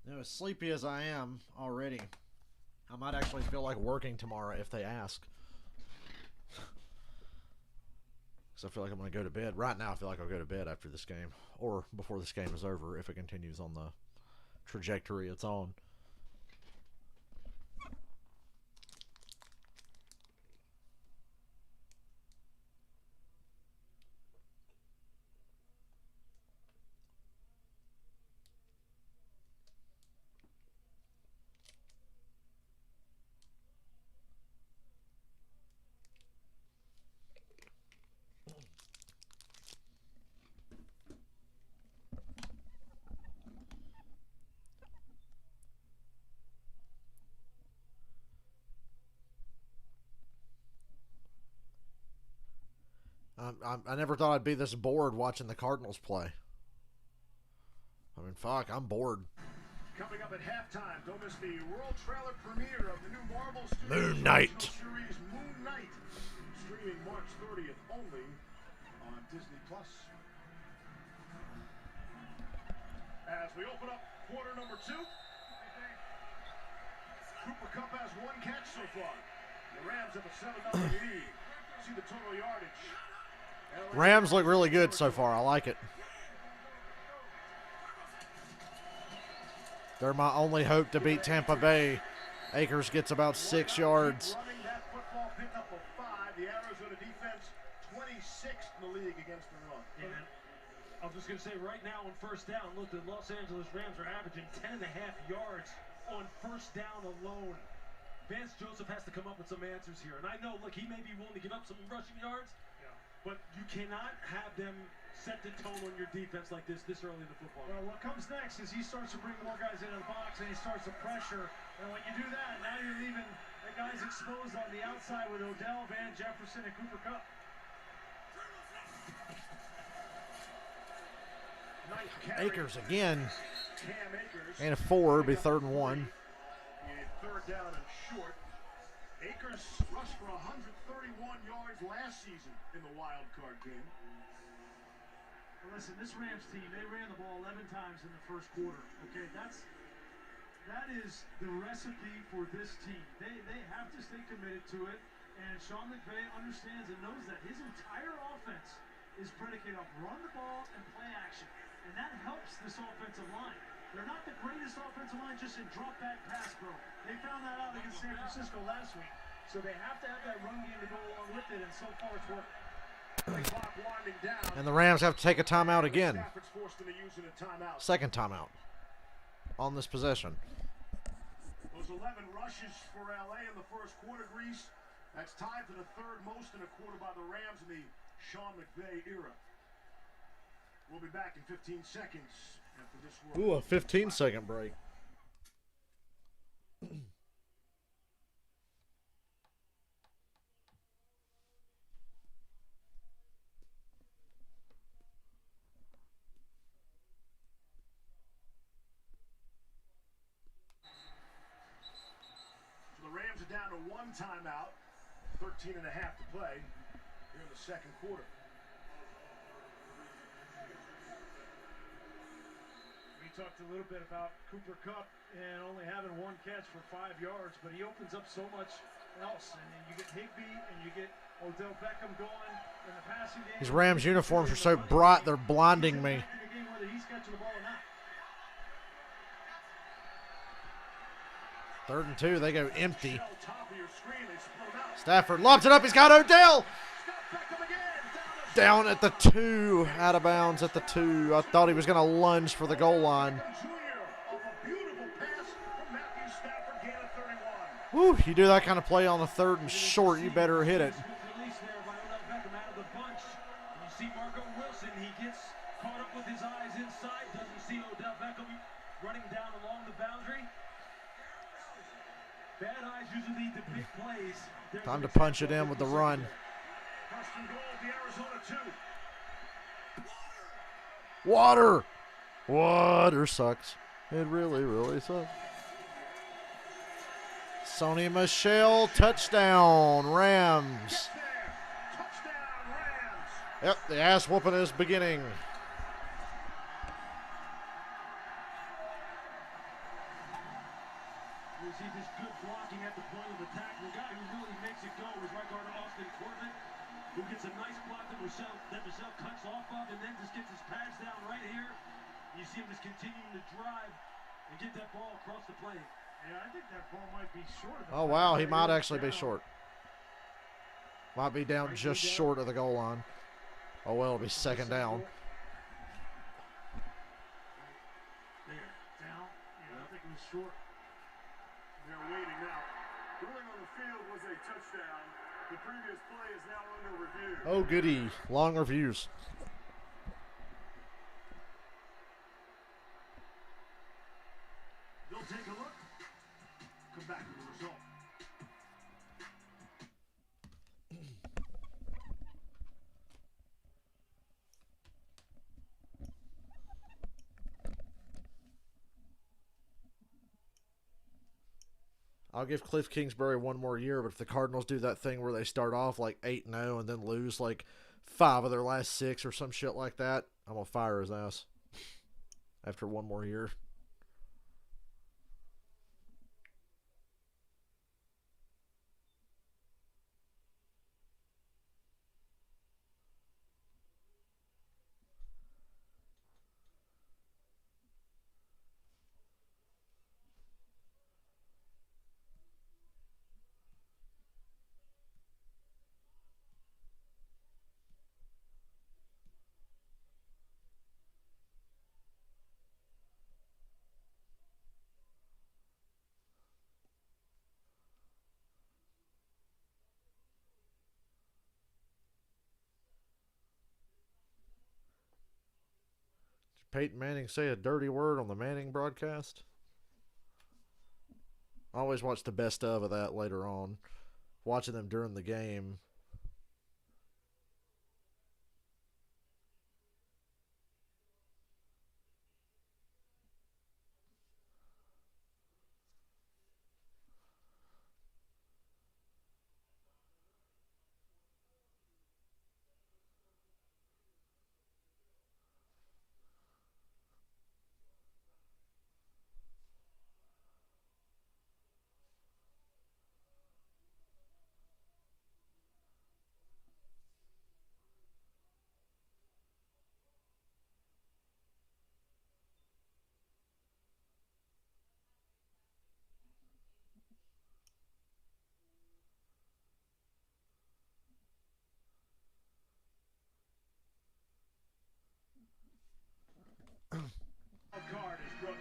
You know, as sleepy as I am already, I might actually feel like working tomorrow if they ask. Because I feel like I'm going to go to bed. Right now, I feel like I'll go to bed after this game. Or before this game is over, if it continues on the trajectory it's on. I never thought I'd be this bored watching the Cardinals play. I mean, fuck, I'm bored. Coming up at halftime, don't miss the world trailer premiere of the new Marvel Studios Moon Knight series Moon Knight, streaming March 30th only on Disney+. As we open up quarter number 2, Cooper Kupp has 1 catch so far. The Rams have a 7-0 lead. See the total yardage. Rams look really good so far. I like it. They're my only hope to beat Tampa Bay. Akers gets about 6 yards. Running that football pickup of 5. The Arizona defense 26th in the league against the run. And I was just going to say right now on first down, look, the Los Angeles Rams are averaging 10.5 yards on first down alone. Vance Joseph has to come up with some answers here. And I know, look, he may be willing to give up some rushing yards, but you cannot have them set the tone on your defense like this early in the football. Well, what comes next is he starts to bring more guys into the box and he starts to pressure. And when you do that, now you're leaving the guys exposed on the outside with Odell, Van Jefferson, and Cooper Kupp. Akers again. Cam Akers. And a 4, be 3rd and 1. Third down and short. Akers rushed for 131 yards last season in the wild card game. Well, listen, this Rams team, they ran the ball 11 times in the first quarter. Okay, that is the recipe for this team. They have to stay committed to it. And Sean McVay understands and knows that his entire offense is predicated on run the ball and play action. And that helps this offensive line. They're not the greatest offensive line just in drop back pass pro. They found that out against San Francisco last week. So they have to have that run game to go along with it, and so far it's working. And the Rams have to take a timeout again. Stafford's forced into using a timeout. Second timeout on this possession. Those 11 rushes for LA in the first quarter, Grease. That's tied for the third most in a quarter by the Rams in the Sean McVay era. We'll be back in 15 seconds after this. Ooh, a 15-second break. Rams are down to one timeout, 13 and a half to play here in the second quarter. We talked a little bit about Cooper Kupp and only having one catch for 5 yards, but he opens up so much else. And then you get Higbee and you get Odell Beckham going in the passing game. These Rams uniforms are so bright, they're blinding me. Whether he's catching the ball or not. 3rd and 2, they go empty. Stafford lobs it up. He's got Odell. Down at the 2, out of bounds at the 2. I thought he was going to lunge for the goal line. Woo, you do that kind of play on the 3rd and short, you better hit it. Bad eyes usually lead to big plays. Time to punch it in with the run. First and goal, the Arizona 2. Water. Water sucks. It really, really sucks. Sony Michel, touchdown, Rams. Touchdown, Rams. Yep, the ass whooping is beginning. You see this good blocking at the point of attack. The guy who really makes it go is right guard Austin Corbett, who gets a nice block that Michel cuts off of and then just gets his pads down right here. You see him just continuing to drive and get that ball across the plane. Yeah, I think that ball might be short of the Oh, play. wow, he might actually be short. Might be down just short of the goal line. Oh, well, it'll be second down. There, down. Yeah, I think it was short. They're waiting now. The ruling on the field was a touchdown. The previous play is now under review. Oh, goody. Long reviews. They'll take a look. Come back with the result. I'll give Cliff Kingsbury one more year, but if the Cardinals do that thing where they start off like 8-0 and then lose like 5 of their last 6 or some shit like that, I'm going to fire his ass after one more year. Peyton Manning say a dirty word on the Manning broadcast? I always watch the best of that later on. Watching them during the game.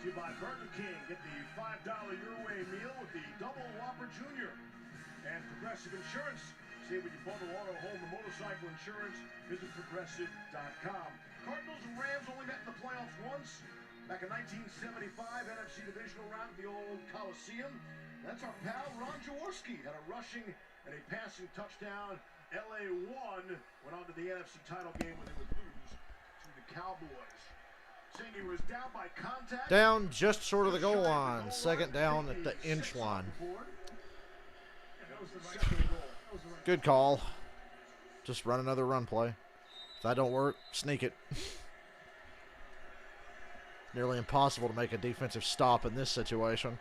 to you by Burger King. Get the $5 your way meal with the Double Whopper Jr. And Progressive Insurance. Save when you bundle auto, home, and motorcycle insurance. Visit Progressive.com. Cardinals and Rams only met in the playoffs once. Back in 1975, NFC Divisional round at the old Coliseum. That's our pal Ron Jaworski. Had a rushing and a passing touchdown. LA won. Went on to the NFC title game when they would lose to the Cowboys. Saying he was down by contact. Down just short of the goal line. Second down at the inch line. Good call. Just run another run play. If that don't work, sneak it. Nearly impossible to make a defensive stop in this situation.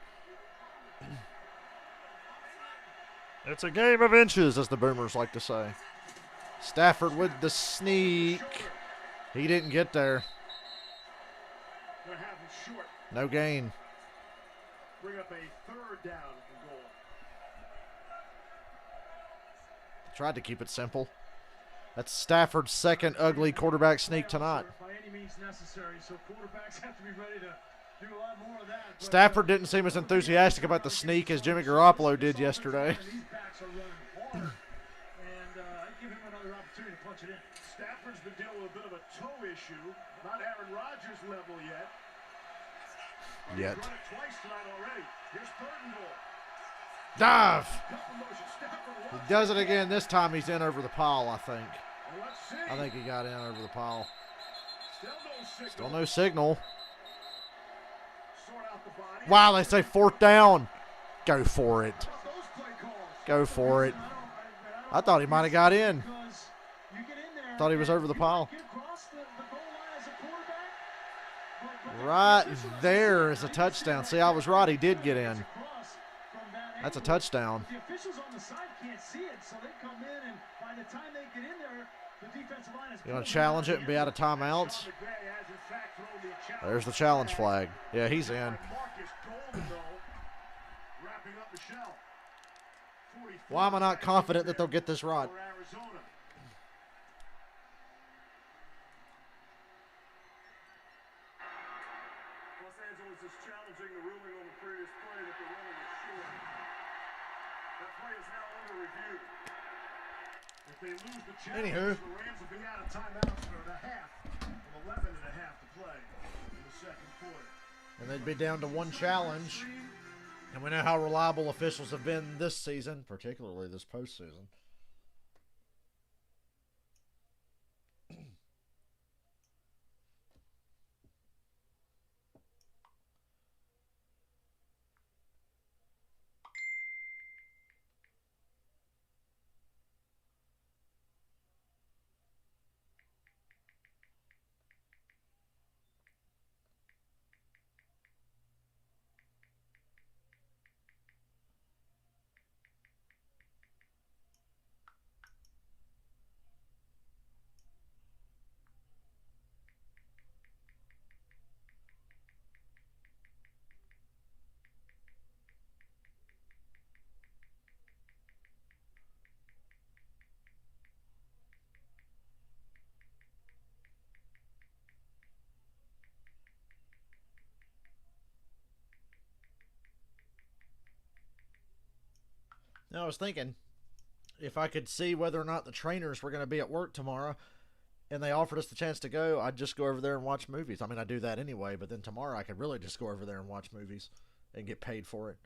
It's a game of inches, as the Boomers like to say. Stafford with the sneak. He didn't get there. No gain. Bring up a third down and goal. Tried to keep it simple. That's Stafford's second ugly quarterback sneak tonight. By any means necessary, so quarterbacks have to be ready to do a lot more of that. Stafford didn't seem as enthusiastic about the sneak as Jimmy Garoppolo did yesterday. These backs are running hard, and give him another opportunity to punch it in. Stafford's been dealing with a bit of a toe issue. Not Aaron Rodgers level yet. He's run it twice tonight already. Here's third and goal. Dive. He does it again. This time he's in over the pile, I think. I think he got in over the pile. Still no signal. Wow, they say fourth down. Go for it. Go for it. I thought he might have got in. Thought he was over the pile. Right there is a touchdown. See, I was right. He did get in. That's a touchdown. The officials on the side can't see it, so they come in, and by the time they get in there, the defensive line is. You want to challenge it and be out of timeouts? There's the challenge flag. Yeah, he's in. Why am I not confident that they'll get this right? Anywho, and they'd be down to one challenge. And we know how reliable officials have been this season, particularly this postseason. Now, I was thinking, if I could see whether or not the trainers were going to be at work tomorrow and they offered us the chance to go, I'd just go over there and watch movies. I mean, I do that anyway, but then tomorrow I could really just go over there and watch movies and get paid for it.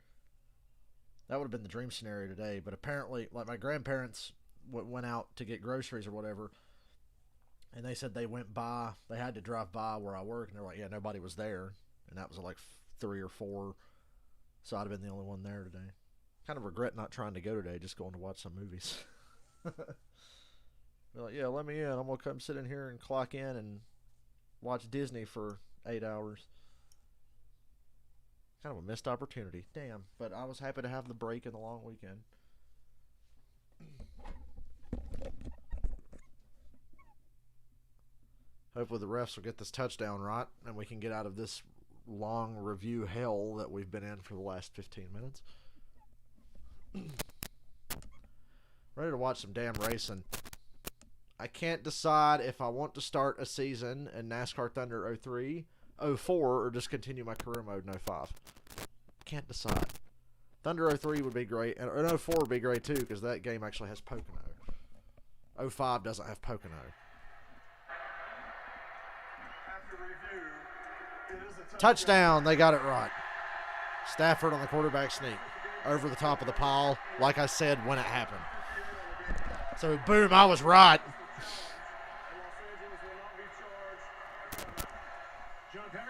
That would have been the dream scenario today, but apparently, like, my grandparents went out to get groceries or whatever, and they said they went by, they had to drive by where I work, and they're like, yeah, nobody was there, and that was at like 3 or 4, so I'd have been the only one there today. Kind of regret not trying to go today, just going to watch some movies. They're like, yeah, let me in. I'm going to come sit in here and clock in and watch Disney for 8 hours. Kind of a missed opportunity. Damn. But I was happy to have the break in the long weekend. Hopefully the refs will get this touchdown right and we can get out of this long review hell that we've been in for the last 15 minutes. Ready to watch some damn racing. I can't decide if I want to start a season in NASCAR Thunder 03 04 or just continue my career mode in 05. Can't decide. Thunder 03 would be great, and 04 would be great too because that game actually has Pocono. 05 doesn't have Pocono. Touchdown, they got it right. Stafford on the quarterback sneak. Over the top of the pile, like I said when it happened. So, boom, I was right.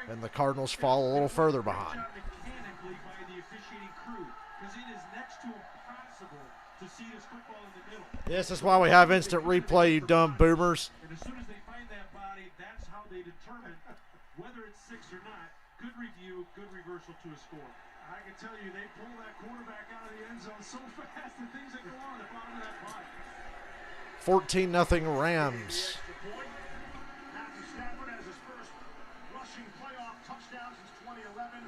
And the Cardinals fall a little further behind. This is why we have instant replay, you dumb boomers. And as soon as they find that body, that's how they determine whether it's 6 or not. Good review, good reversal to a score. I can tell you, they pull that quarterback out of the end zone so fast, the things that go on at the bottom of that body. 14-0 Rams. Matthew Stafford has his first rushing playoff touchdown since 2011.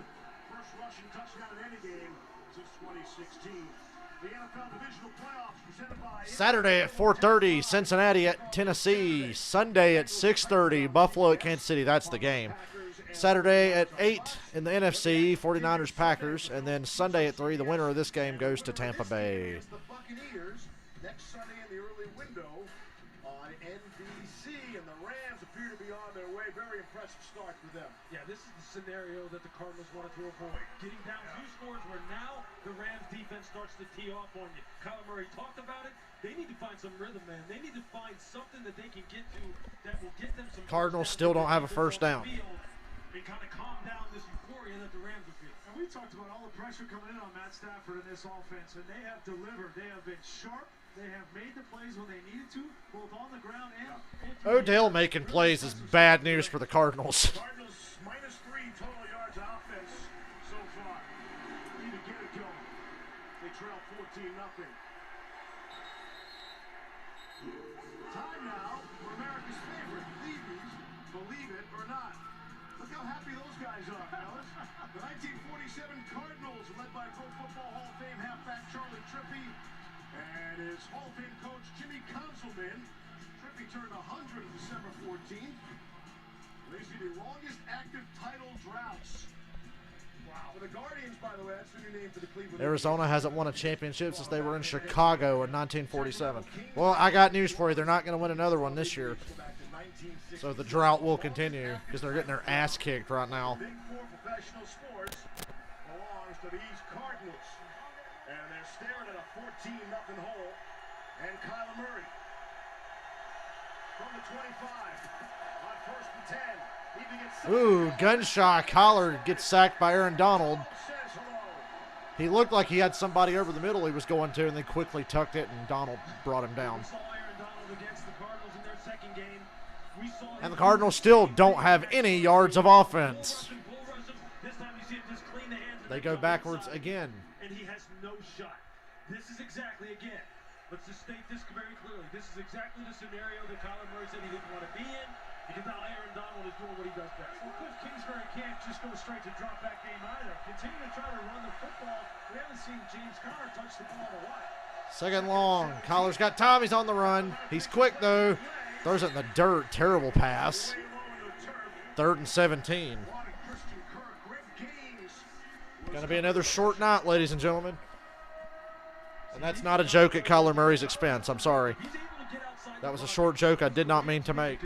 First rushing touchdown in any game since 2016. The NFL Divisional Playoffs presented by Saturday at 4:30, Cincinnati at Tennessee. Sunday at 6:30, Buffalo at Kansas City. That's the game. Saturday at 8 in the NFC, 49ers Packers. And then Sunday at 3, the winner of this game goes to Tampa Bay. The Buccaneers next Sunday in the early window on NBC, and the Rams appear to be on their way. Very impressive start for them. Yeah, this is the scenario that the Cardinals wanted to avoid. Getting down 2 scores where now the Rams defense starts to tee off on you. Kyler Murray talked about it. They need to find some rhythm, man. They need to find something that they can get to that will get them some. Cardinals still don't have a first down. And kind of calm down this euphoria that the Rams are feeling. And we talked about all the pressure coming in on Matt Stafford in this offense, and they have delivered. They have been sharp. They have made the plays when they needed to, both on the ground and Odell making plays is bad news for the Cardinals. Cardinals -3 total yards of offense so far. Need to get it going. They trail 14-0. Time now for America's favorite Levies, believe it or not. Look how happy those guys are, fellas. The 1947 Cardinals, led by Pro Football Hall of Fame halfback Charlie Trippi and his Hall of Fame coach Jimmy Conselman. Trippi turned 100 on December 14th. These are the longest active title droughts. Wow. For the Guardians, by the way, that's the new name for the Cleveland. Arizona hasn't won a championship since they were in Chicago in 1947. Well, I got news for you. They're not going to win another one this year. So the drought will continue because they're getting their ass kicked right now. Big Four professional sports belongs to these Cardinals. And they're staring at a 14-0 hole. And Kyler Murray from the 25 on 1st and 10. Ooh, gunshot. Collar gets sacked by Aaron Donald. He looked like he had somebody over the middle he was going to, and they quickly tucked it, and Donald brought him down. And the Cardinals still don't have any yards of offense. They go backwards again. And he has no shot. This is exactly, again, let's just state this very clearly. This is exactly the scenario that Kyler Murray said he didn't want to be in, because now Aaron Donald is doing what he does best. Well, Cliff Kingsbury can't just go straight to drop back game either. Continue to try to run the football. We haven't seen James Conner touch the ball in a while. Second long. Collar's got time. He's on the run. He's quick, though. Throws it in the dirt. Terrible pass. 3rd and 17. Going to be another short night, ladies and gentlemen. And that's not a joke at Kyler Murray's expense. I'm sorry. That was a short joke I did not mean to make.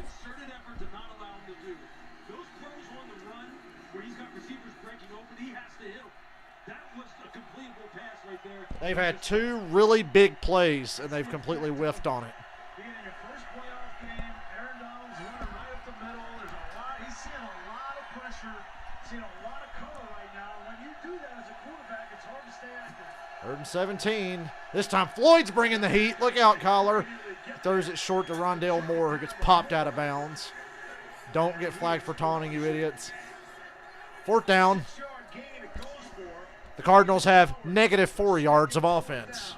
They've had 2 really big plays, and they've completely whiffed on it. Beginning your first playoff game, Aaron Donald's running right up the middle. There's a lot. He's seeing a lot of pressure, seeing a lot of color right now. When you do that as a quarterback, it's hard to stay active. 3rd and 17. This time Floyd's bringing the heat. Look out, Collar. Throws it short to Rondale Moore, who gets popped out of bounds. Don't get flagged for taunting, you idiots. 4th down. The Cardinals have -4 yards of offense.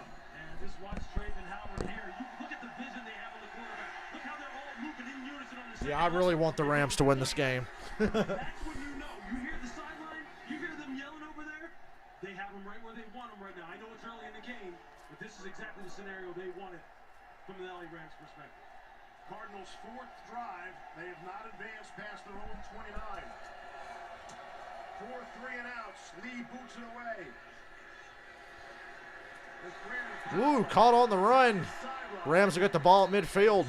Yeah, I really want the Rams to win this game. That's when you know. You hear the sideline, you hear them yelling over there. They have them right where they want them right now. I know it's early in the game, but this is exactly the scenario they wanted from the LA Rams' perspective. Cardinals' 4th drive. They have not advanced past their own 29. 4 3-and-outs. Lee boots it away. Woo, caught on the run. Rams will get the ball at midfield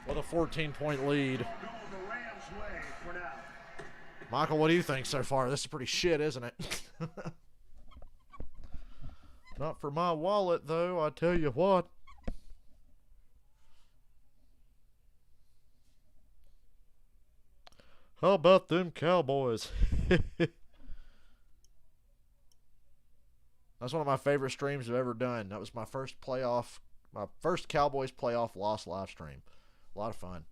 with a 14-point lead. Michael, what do you think so far? This is pretty shit, isn't it? Not for my wallet, though, I tell you what. How about them Cowboys? That's one of my favorite streams I've ever done. That was my first Cowboys playoff loss live stream. A lot of fun.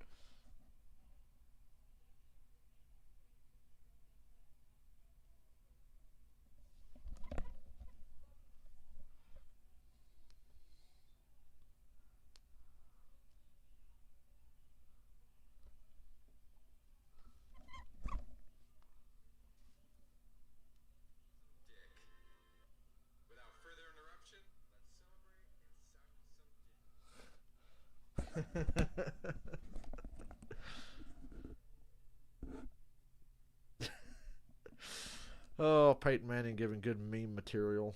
Oh, Peyton Manning giving good meme material.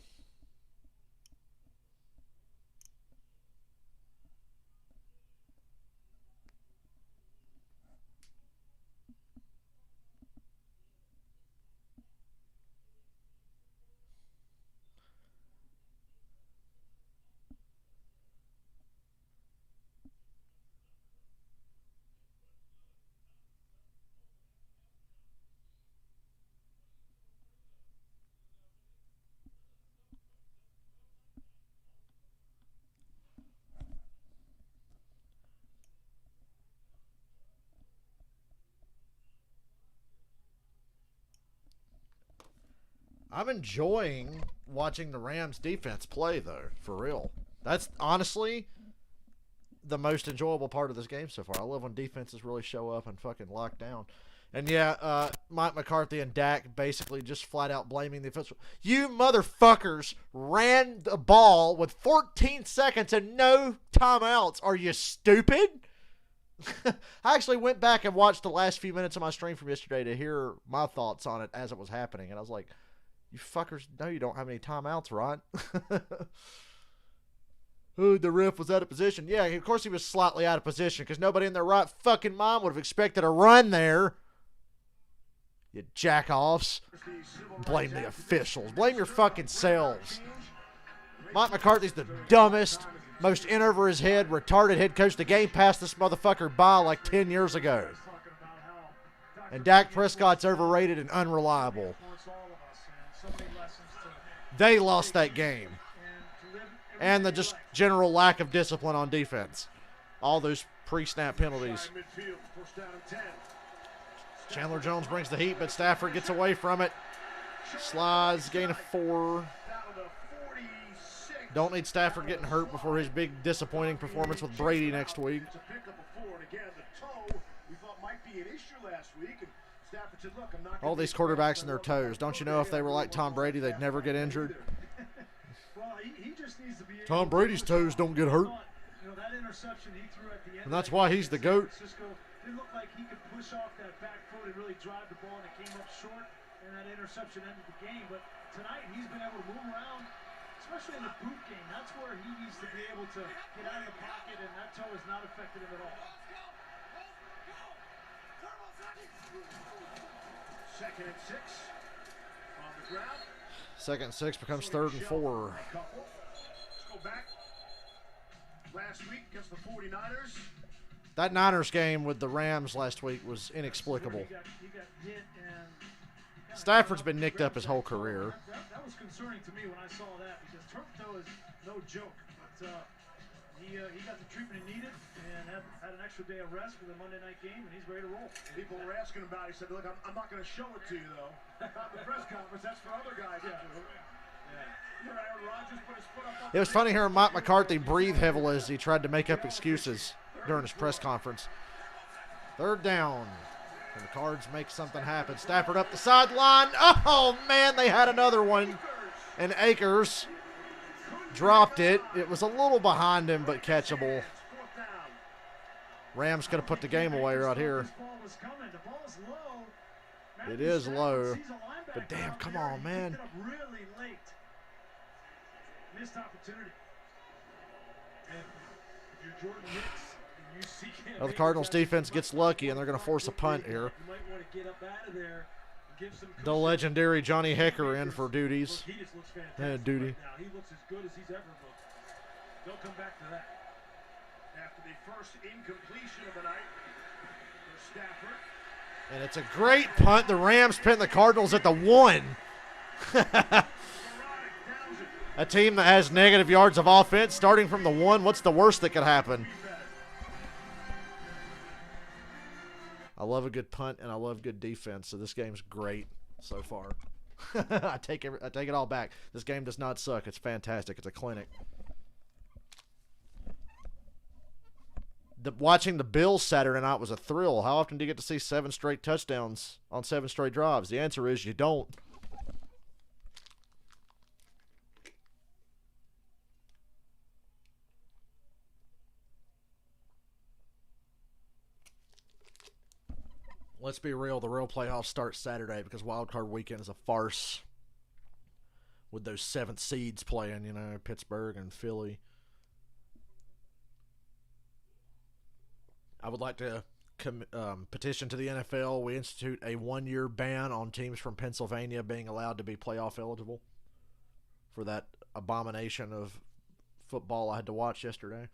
I'm enjoying watching the Rams defense play, though, for real. That's honestly the most enjoyable part of this game so far. I love when defenses really show up and fucking lock down. And yeah, Mike McCarthy and Dak basically just flat out blaming the official. You motherfuckers ran the ball with 14 seconds and no timeouts. Are you stupid? I actually went back and watched the last few minutes of my stream from yesterday to hear my thoughts on it as it was happening. And I was like, you fuckers know you don't have any timeouts, right? Oh, the ref was out of position. Yeah, of course he was slightly out of position because nobody in their right fucking mind would have expected a run there. You jack-offs. Blame the officials. Blame your fucking selves. Mike McCarthy's the dumbest, most in over his head, retarded head coach. The game passed this motherfucker by like 10 years ago. And Dak Prescott's overrated and unreliable. They lost that game. And the just general lack of discipline on defense. All those pre-snap penalties. Chandler Jones brings the heat, but Stafford gets away from it. Slides, gain of 4. Don't need Stafford getting hurt before his big disappointing performance with Brady next week. All these quarterbacks in their toes. Don't you know if they were like Tom Brady, they'd never get injured? Tom Brady's toes don't get hurt. And that's why he's the GOAT. It looked like he could push off that back foot and really drive the ball, and it came up short, and that interception ended the game. But tonight, he's been able to move around, especially in the boot game. That's where he needs to be able to get out of the pocket, and that toe has not affected him at all. Second and 6 on the ground. Second and 6 becomes 3rd and 4. Let's go back. Last week against the 49ers. That Niners game with the Rams last week was inexplicable. He got hit and Stafford's been nicked up his whole career. That was concerning to me when I saw that because turf toe is no joke. But he got the treatment he needed and had an extra day of rest for the Monday night game, and he's ready to roll. People were asking about it. He said, look, I'm not going to show it to you, though. Not the press conference. That's for other guys. Yeah. It was funny hearing Mike McCarthy breathe heavily as he tried to make up excuses during his press conference. 3rd down. And the Cards make something happen. Stafford up the sideline. Oh, man, they had another one. And Akers dropped it. It was a little behind him, but catchable. Rams could have put the game away right here. The ball was coming. The ball's low. It is low. Sees a linebacker But damn, out come there, on, and he man. picked it up really late. Missed opportunity. And if you're Jordan Hicks and you see Cam Well, the Akers Cardinals having defense too gets much lucky, and they're fun, going to force a punt here. You might want to get up out of there and give some The cushion. legendary Johnny Hecker in for duties. Look, he just looks fantastic duty. right now. He looks as good as he's ever looked. They'll come back to that. After the first incompletion of the night for Stafford. And it's a great punt. The Rams pin the Cardinals at the 1. A team that has negative yards of offense starting from the 1. What's the worst that could happen? I love a good punt and I love good defense, so this game's great so far. I take it all back. This game does not suck. It's fantastic. It's a clinic. Watching the Bills Saturday night was a thrill. How often do you get to see 7 straight touchdowns on 7 straight drives? The answer is you don't. Let's be real. The real playoffs start Saturday because Wild Card Weekend is a farce with those 7th seeds playing, Pittsburgh and Philly. I would like to petition to the NFL. We institute a 1-year ban on teams from Pennsylvania being allowed to be playoff eligible for that abomination of football I had to watch yesterday.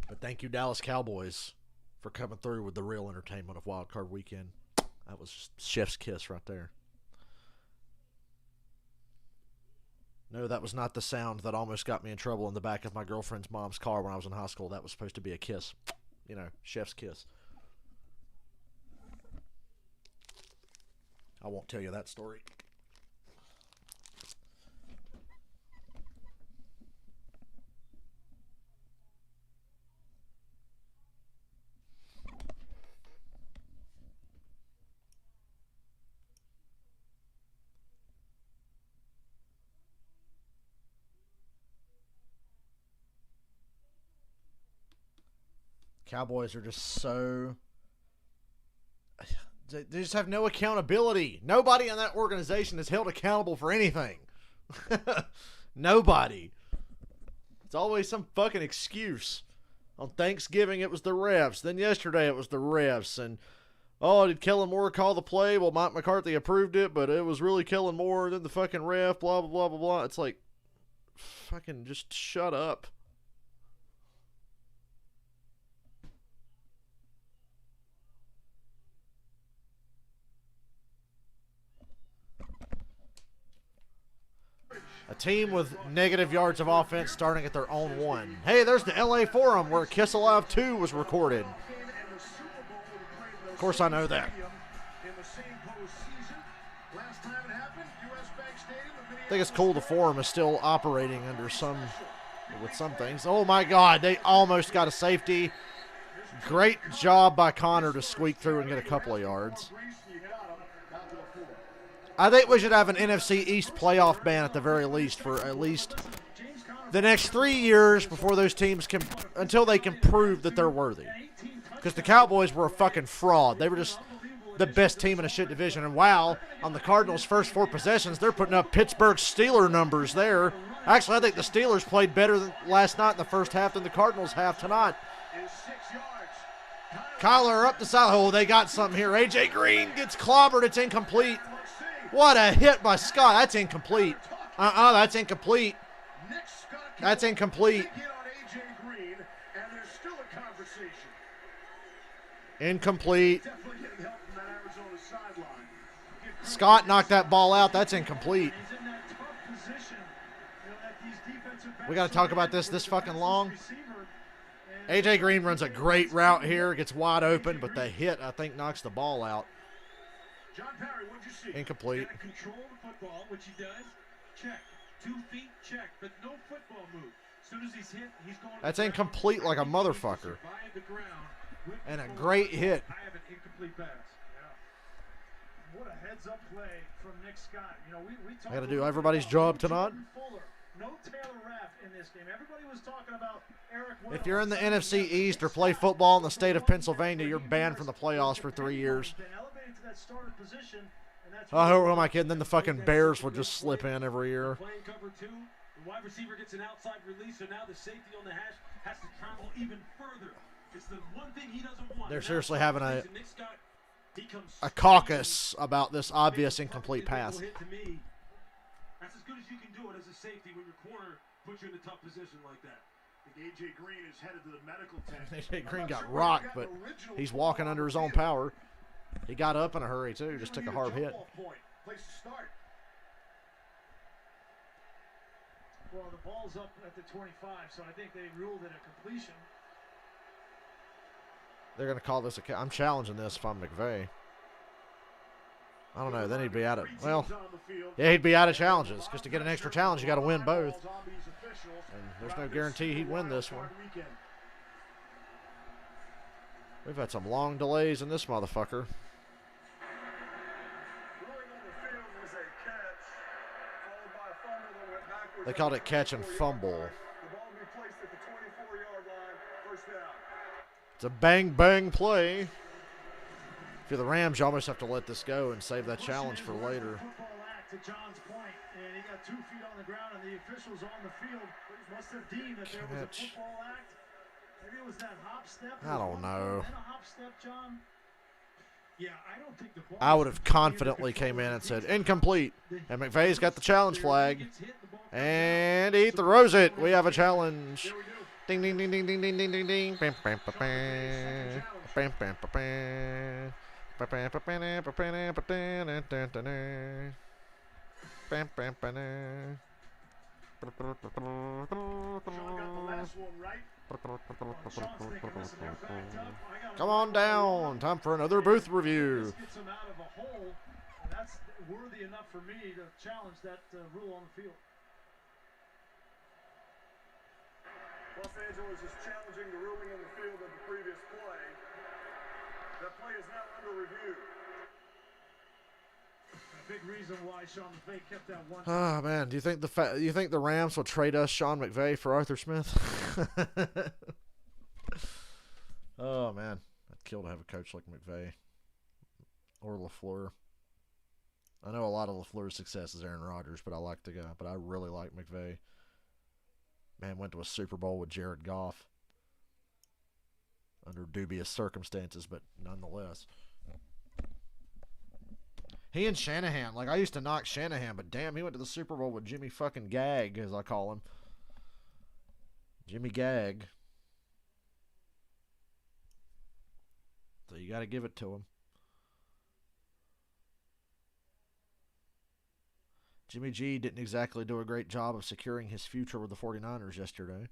But thank you, Dallas Cowboys, for coming through with the real entertainment of Wild Card Weekend. That was just chef's kiss right there. No, that was not the sound that almost got me in trouble in the back of my girlfriend's mom's car when I was in high school. That was supposed to be a kiss. Chef's kiss. I won't tell you that story. Cowboys are just so... They just have no accountability. Nobody in that organization is held accountable for anything. Nobody. It's always some fucking excuse. On Thanksgiving, it was the refs. Then yesterday, it was the refs. And, did Kellen Moore call the play? Well, Mike McCarthy approved it, but it was really Kellen Moore than the fucking ref, blah, blah, blah, blah, blah. It's like, fucking just shut up. A team with negative yards of offense starting at their own 1. Hey, there's the LA Forum where Kiss Alive 2 was recorded. Of course I know that. I think it's cool the Forum is still operating under with some things. Oh my God, they almost got a safety. Great job by Connor to squeak through and get a couple of yards. I think we should have an NFC East playoff ban at the very least for at least the next 3 years before those teams until they can prove that they're worthy. Because the Cowboys were a fucking fraud. They were just the best team in a shit division. And wow, on the Cardinals' first 4 possessions, they're putting up Pittsburgh Steeler numbers there. Actually, I think the Steelers played better than last night in the first half than the Cardinals have tonight. Kyler up the side. Oh, they got something here. A.J. Green gets clobbered. It's incomplete. What a hit by Scott. That's incomplete. That's incomplete. That's incomplete. Incomplete. Scott knocked that ball out. That's incomplete. We got to talk about this fucking long. A.J. Green runs a great route here. Gets wide open, but the hit, I think, knocks the ball out. John Perry, what'd you see? Incomplete. Control the football, which he does. Check. 2 feet, check. But no football move. As soon as he's hit, he's going. That's incomplete like a motherfucker. And a great hit. I have an incomplete pass. What a heads-up play from Nick Scott. We I got to do everybody's job tonight. No Taylor Rapp in this game. Everybody was talking about Eric Will. If you're in the NFC East or play football in the state of Pennsylvania, you're banned from the playoffs for 3 years. Been elevated to that starter position, and that's Oh, who am I kidding? Then the fucking Bears would just slip in every year. Playing cover 2, the wide receiver gets an outside release, so now the safety on the hash has to travel even further. It's the one thing he doesn't want. They're seriously having a a caucus about this obvious incomplete pass. Hit to me. That's as good as you can do it as a safety when your corner puts you in a tough position like that. I think A.J. Green is headed to the medical tent. A.J. Green got rocked, but he's walking under his own power. He got up in a hurry, too. Just took a hard hit. Place to start. Well, the ball's up at the 25, so I think they ruled it a completion. They're going to call this a... I'm challenging this if I'm McVay. I don't know. Then he'd be out of... Well, yeah, he'd be out of challenges. Because to get an extra challenge, you got to win both. And there's no guarantee he'd win this one. We've had some long delays in this motherfucker. They called it catch and fumble. It's a bang-bang play. If you're the Rams, you almost have to let this go and save that challenge for later. Football act to John's point, and he got 2 feet on the ground, and the officials on the field must have deemed that there was a football act. Maybe it was that hop step. I don't know. And a hop step, John. Yeah, I don't think the ball. I would have confidently came in and said incomplete, and McVay's got the challenge flag, and he throws it. We have a challenge. Ding ding ding ding ding ding ding ding ding. Bam bam bam bam. Bam bam bam bam. Bam bam bam bam bam bam bam bam. Come on down. Time for another booth review. This gets him out of a hole, and that's worthy enough for me to challenge that rule on the field. Los Angeles is challenging the ruling in the field of the previous play. That play is now under review. A big reason why Sean McVay kept that one. Oh man, do you think the Rams will trade us Sean McVay for Arthur Smith? Oh man, I'd kill to have a coach like McVay or LaFleur. I know a lot of LaFleur's success is Aaron Rodgers, but I like the guy. But I really like McVay. Man went to a Super Bowl with Jared Goff under dubious circumstances, but nonetheless. He and Shanahan, like I used to knock Shanahan, but damn, he went to the Super Bowl with Jimmy fucking Gag, as I call him. Jimmy Gag. So you got to give it to him. Jimmy G didn't exactly do a great job of securing his future with the 49ers yesterday.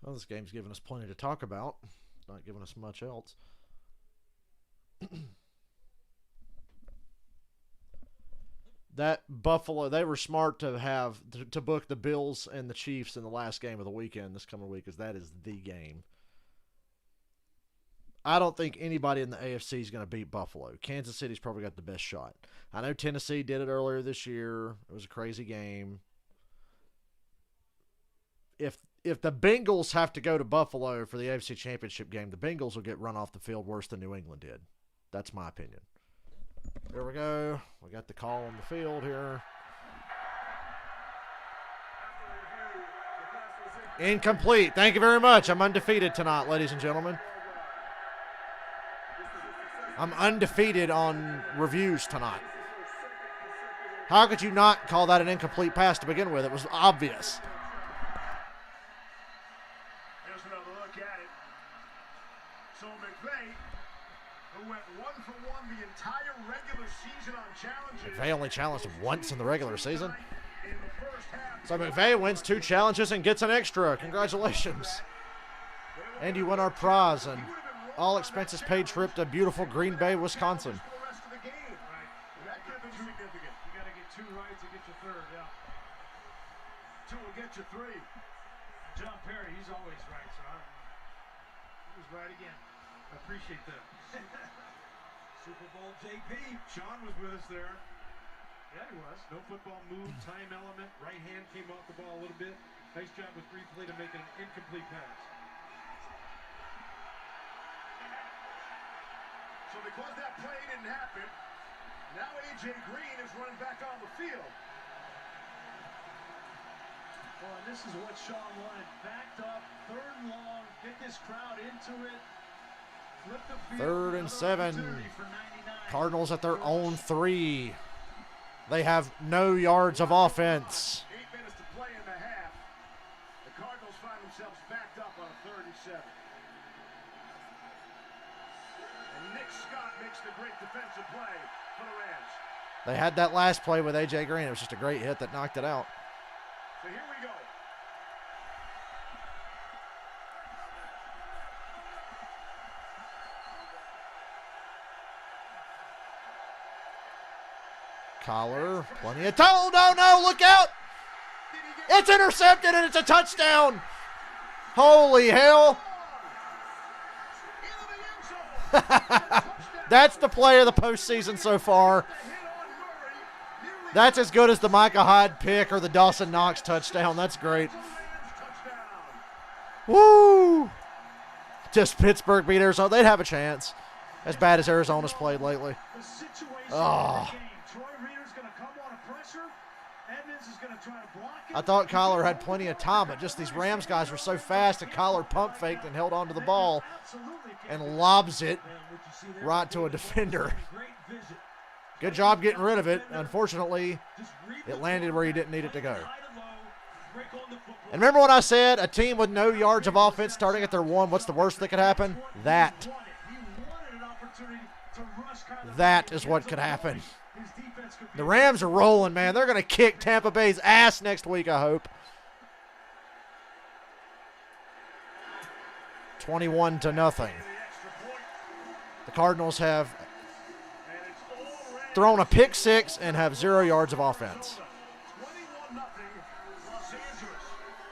Well, this game's giving us plenty to talk about. It's not giving us much else. That Buffalo, they were smart to book the Bills and the Chiefs in the last game of the weekend this coming week, because that is the game. I don't think anybody in the AFC is going to beat Buffalo. Kansas City's probably got the best shot. I know Tennessee did it earlier this year. It was a crazy game. If the Bengals have to go to Buffalo for the AFC Championship game, the Bengals will get run off the field worse than New England did. That's my opinion. There we go. We got the call on the field here. Incomplete. Thank you very much. I'm undefeated tonight, ladies and gentlemen. I'm undefeated on reviews tonight. How could you not call that an incomplete pass to begin with? It was obvious. Here's another look at it. So McVay, who went 1-for-1 the entire regular season on challenges. McVay only challenged him once in the regular season. In the first half, So McVay wins 2 challenges and gets an extra. Congratulations. And you win our prize, and all expenses paid trip to beautiful Green Bay, Wisconsin. for the rest of the game. That could have been significant. You got to get 2 right to get your third, yeah. 2 will get you 3. John Perry, he's always right, so he was right again. I appreciate that. Super Bowl JP. Sean was with us there. Yeah, he was. No football move, time element. Right hand came off the ball a little bit. Nice job with replay to make it an incomplete pass. So because that play didn't happen, now A.J. Green is running back on the field. Well, and this is what Sean wanted. Backed up, 3rd and long, get this crowd into it. Flip the field. 3rd and Another 7. opportunity for 99. Cardinals at their own 3. They have no yards of offense. 8 minutes to play in the half. The Cardinals find themselves backed up on a 3rd and 7. And Nick Scott makes the great defensive play for the Rams. They had that last play with A.J. Green. It was just a great hit that knocked it out. So here we go. Collar, plenty of time. Oh, no, look out. It's intercepted and it's a touchdown. Holy hell. That's the play of the postseason so far. That's as good as the Micah Hyde pick or the Dawson Knox touchdown. That's great. Woo! Just Pittsburgh beat Arizona. They'd have a chance. As bad as Arizona's played lately. The situation Oh. in the game. Troy Reader's going to come on a pressure. Edmonds is going to try to block it. I thought Collar had plenty of time, but just these Rams guys were so fast that Collar pump faked and held onto the ball Absolutely. and lobs it right to a defender. Good job getting rid of it. Unfortunately, it landed where you didn't need it to go. And remember when I said a team with no yards of offense starting at their 1, what's the worst that could happen? That. That is what could happen. The Rams are rolling, man. They're going to kick Tampa Bay's ass next week, I hope. 21-0. The Cardinals have thrown a pick 6 and have 0 yards of offense. 21-0 Los Angeles.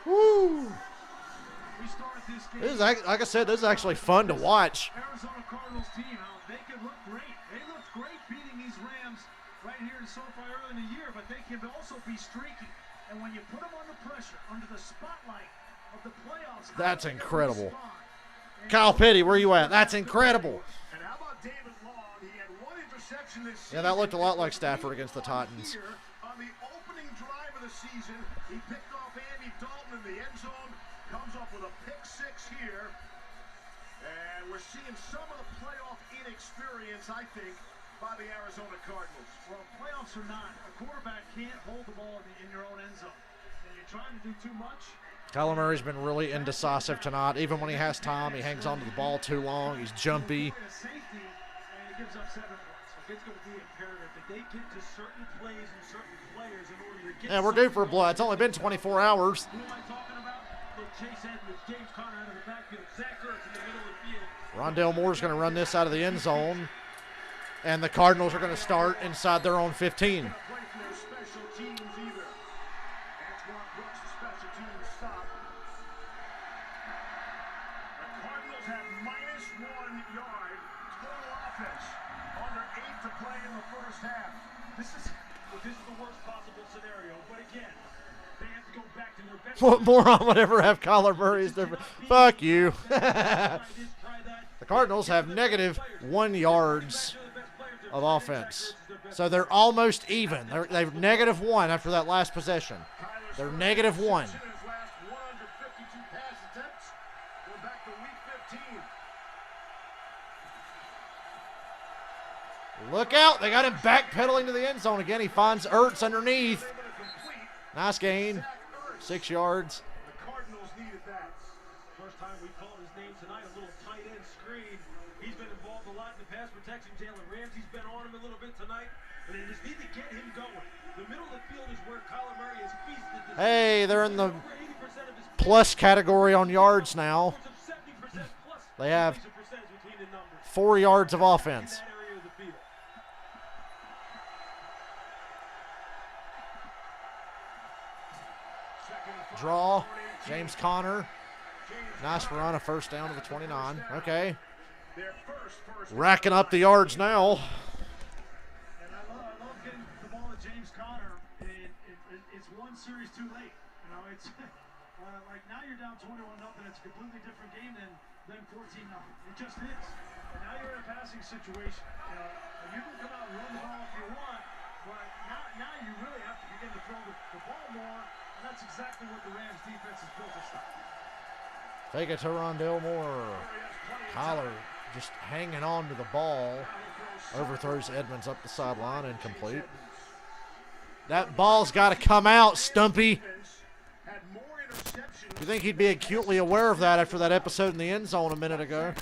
Woo! We started this game. This is, like I said, this is actually fun to watch. Arizona Cardinals team, how they can look great. They looked great beating these Rams right here in SoFi early in the year, but they can also be streaky. And when you put them under pressure, under the spotlight of the playoffs, That's how they incredible. respond. Kyle Petty, where you at? That's incredible. And how about David Long? He had 1 interception this season. Yeah, that looked a lot like Stafford against the Titans. Here, on the opening drive of the season, he picked off Andy Dalton in the end zone, comes up with a pick 6 here. And we're seeing some of the playoff inexperience, I think, by the Arizona Cardinals. Well, playoffs or not, a quarterback can't hold the ball in your own end zone. And you're trying to do too much. Kyler Murray's been really indecisive tonight. Even when he has time, he hangs onto the ball too long. He's jumpy. Safety, and he gives up 7 points. So it's going to be imperative that they get to certain plays and certain players in order to get. Yeah, we're due for blood. It's only been 24 hours. Who am I talking about? Look, Chase Edmonds, James Conner out of the backfield, Zach Ertz in the middle of the field. Rondale Moore's going to run this out of the end zone. And the Cardinals are going to start inside their own 15. Play for their special teams either. Antoine Brooks, the special teams stop. The Cardinals have -1 yard total offense. Under 8 to play in the first half. This is the worst possible scenario. But again, they have to go back to their best. What moron would ever have Kyler Murray as their... Fuck you. The Cardinals have -1 yards of offense. So they're almost even. They've -1 after that last possession. They're -1. In his last 152 Look out. They got him backpedaling to the end zone again. He finds Ertz underneath. Nice gain. 6 yards. The Cardinals needed that. First time we called his name tonight, a little tight end screen. He's been involved a lot in the pass protection. Jalen Ramsey's been on him a little bit tonight. And they just need to get him going. The middle of the field is where Kyler Murray has feasted this. Hey, they're in the plus category on yards now. They have 4 yards of offense. Draw. James Conner. Nice run, a first down to the 29. Okay. Racking up the yards now. And I love getting the ball to James Conner. It's one series too late. You know, it's like now you're down 21-0. It's a completely different game than 14-0. It just is. And now you're in a passing situation. You know, and you can come out and run the ball if you want, but now you really have to begin to throw the ball more. And that's exactly what the Rams defense is built to stop. Fake it to Rondale Moore. Kyler just hanging on to the ball. Overthrows Edmonds up the sideline, incomplete. That ball's got to come out, Stumpy. You think he'd be acutely aware of that after that episode in the end zone a minute ago?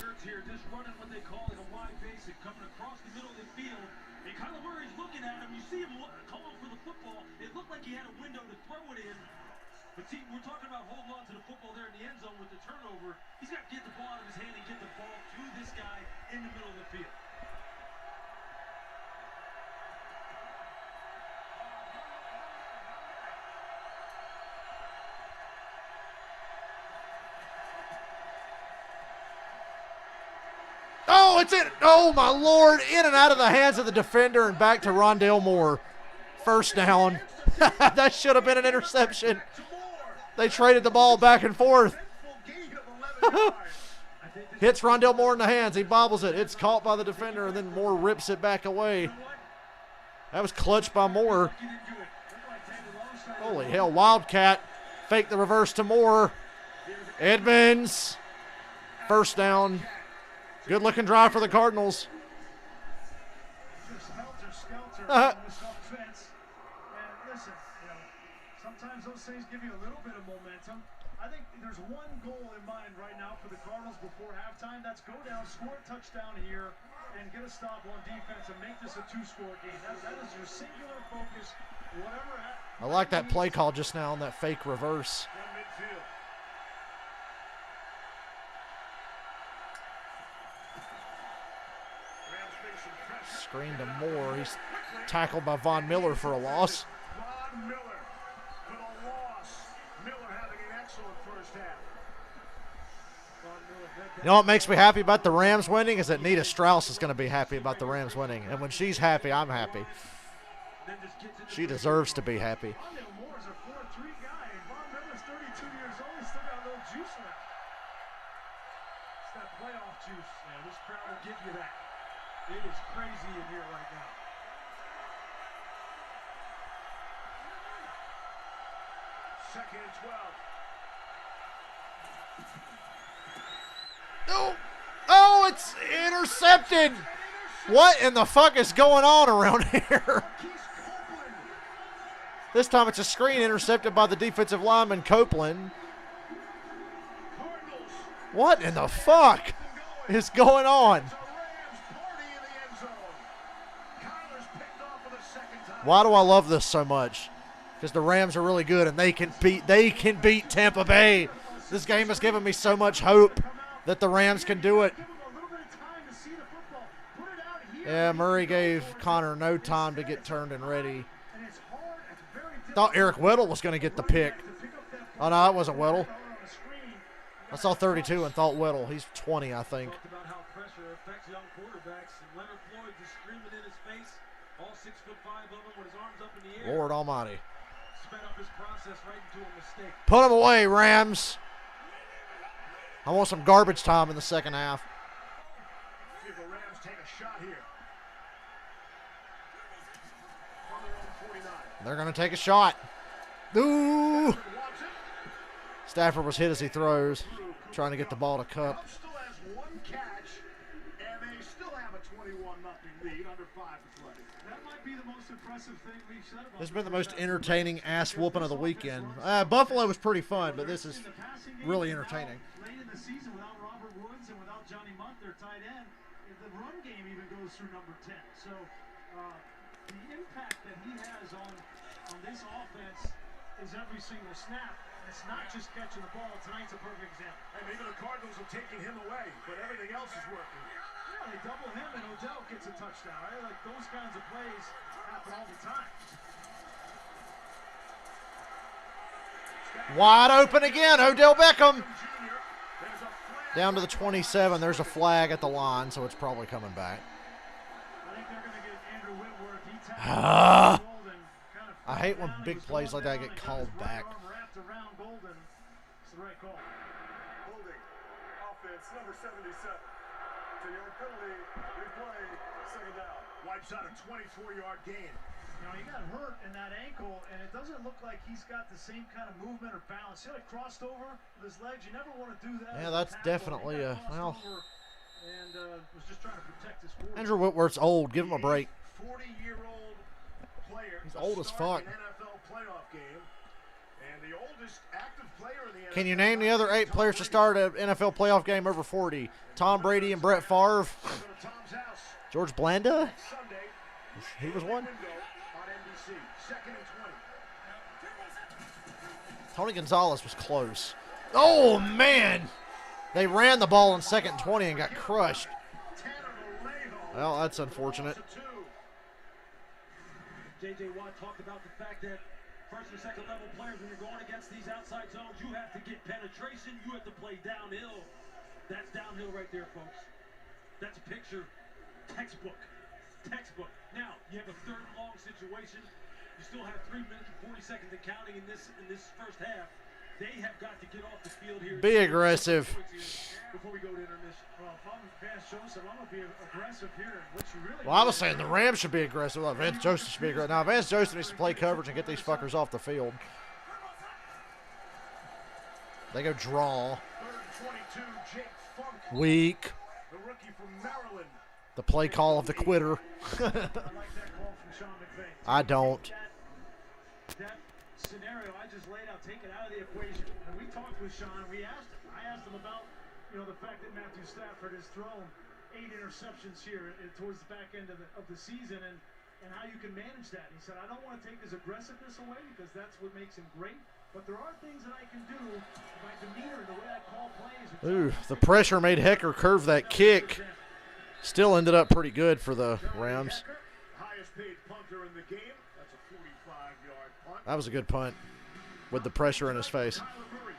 But see, we're talking about holding on to the football there in the end zone with the turnover. He's got to get the ball out of his hand and get the ball to this guy in the middle of the field. Oh, it's in. Oh, my Lord. In and out of the hands of the defender and back to Rondale Moore. First down. That should have been an interception. They traded the ball back and forth. Hits Rondale Moore in the hands. He bobbles it. It's caught by the defender, and then Moore rips it back away. That was clutched by Moore. Holy hell, Wildcat. Fake the reverse to Moore. Edmonds. First down. Good looking drive for the Cardinals. Sometimes those things give you a little bit of momentum. I think there's one goal in mind right now for the Cardinals before halftime. That's go down, score a touchdown here, and get a stop on defense and make this a 2-score game. That is your singular focus. Whatever. I like that play call just now on that fake reverse. Screen to Moore. He's tackled by Von Miller for a loss. Von Miller for the loss. Miller having an excellent first half. You know what makes me happy about the Rams winning is that Nita Strauss is going to be happy about the Rams winning. And when she's happy, I'm happy. She deserves to be happy. Moore's a 4-3 guy. Von Miller's 32 years old. He's still got a little juice left. It's that playoff juice. Yeah, this crowd will give you that. It is crazy in here right now. Second and 12. Oh, oh, it's intercepted. What in the fuck is going on around here? This time it's a screen intercepted by the defensive lineman Copeland. What in the fuck is going on? Why do I love this so much? Because the Rams are really good and they can beat Tampa Bay. This game has given me so much hope that the Rams can do it. Yeah, Murray gave Connor no time to get turned and ready. Thought Eric Weddle was going to get the pick. Oh, no, it wasn't Weddle. I saw 32 and thought Weddle. He's 20, I think. About how pressure affects young quarterbacks. And Leonard Floyd just screaming in his face. All 6'5" of him with his arms up in the air. Lord Almighty. Sped up his process right into a mistake. Put him away, Rams. I want some garbage time in the second half. See if the Rams take a shot here. From their own 49. They're going to take a shot. Ooh. Stafford was hit as he throws, trying to get the ball to Cup. Still has one catch, and they still have a lead, under 5 to play. That might be the most impressive thing we've said about This has been the most entertaining ass whooping of the weekend. Buffalo was pretty fun, but this is really entertaining. Late in the season, without Robert Woods and without Johnny Munt, their tight end, the run game even goes through number 10. So the impact that he has on this offense is every single snap. It's not just catching the ball. Tonight's a perfect example. And maybe the Cardinals are taking him away, but everything else is working. Yeah, they double him and Odell gets a touchdown, right? Like those kinds of plays happen all the time. Wide open again, Odell Beckham. Down to the 27. There's a flag at the line, so it's probably coming back. I think they're going to get Andrew Whitworth. He tackled Golden. Kind of I hate when down. big He was plays going like that down get and got called his right back. arm wrapped around Golden. It's the right call. Holding. Offense, number 77. 10-yard penalty. Replay. Second down. Wipes out a 24-yard gain. You know, he got hurt in that ankle, and it doesn't look like he's got the same kind of movement or balance. He like crossed over with his legs. You never want to do that. Yeah, as that's tackle. He definitely got a, crossed well. over and was just trying to protect his quarterback. Andrew Whitworth's old. Give him a break. 40-year-old player. He's to old as start fuck. an NFL playoff game. And the oldest active player in the NFL. Can you name the other 8 players to start an NFL playoff game over 40? Tom Brady and Brett Favre. George Blanda? Sunday, He was one. window on NBC. 2nd and 20. Tony Gonzalez was close. Oh, man. They ran the ball in 2nd and 20 and got crushed. Well, that's unfortunate. J.J. Watt talked about the fact that first and second level players, when you're going against these outside zones, you have to get penetration. You have to play downhill. That's downhill right there, folks. That's a picture. Textbook. Now, you have a third and long situation. You still have 3 minutes and 40 seconds and counting in this first half. They have got to get off the field here. Be aggressive. Before we go to intermission. Well, if I'm Vance Joseph, I'm going to be aggressive here. What you really Well, I was saying the Rams should be aggressive. Well, Vance Joseph should be aggressive. Now, Vance Joseph needs to play coverage and get these fuckers off the field. They go draw. 3rd and 22, Jake Funk, Weak. the rookie from Maryland. The play call of the quitter. I like that call from Sean McVay. I don't. That scenario I just laid out, take it out of the equation. And we talked with Sean. I asked him about, the fact that Matthew Stafford has thrown 8 interceptions here towards the back end of the season, and how you can manage that. And he said, I don't want to take his aggressiveness away because that's what makes him great. But there are things that I can do with my demeanor and the way I call plays. Ooh, the pressure made Hecker curve that kick. Still ended up pretty good for the Rams. Highest paid punter in the game. That's a 45-yard punt. That was a good punt with the pressure in his face. Kyler Murray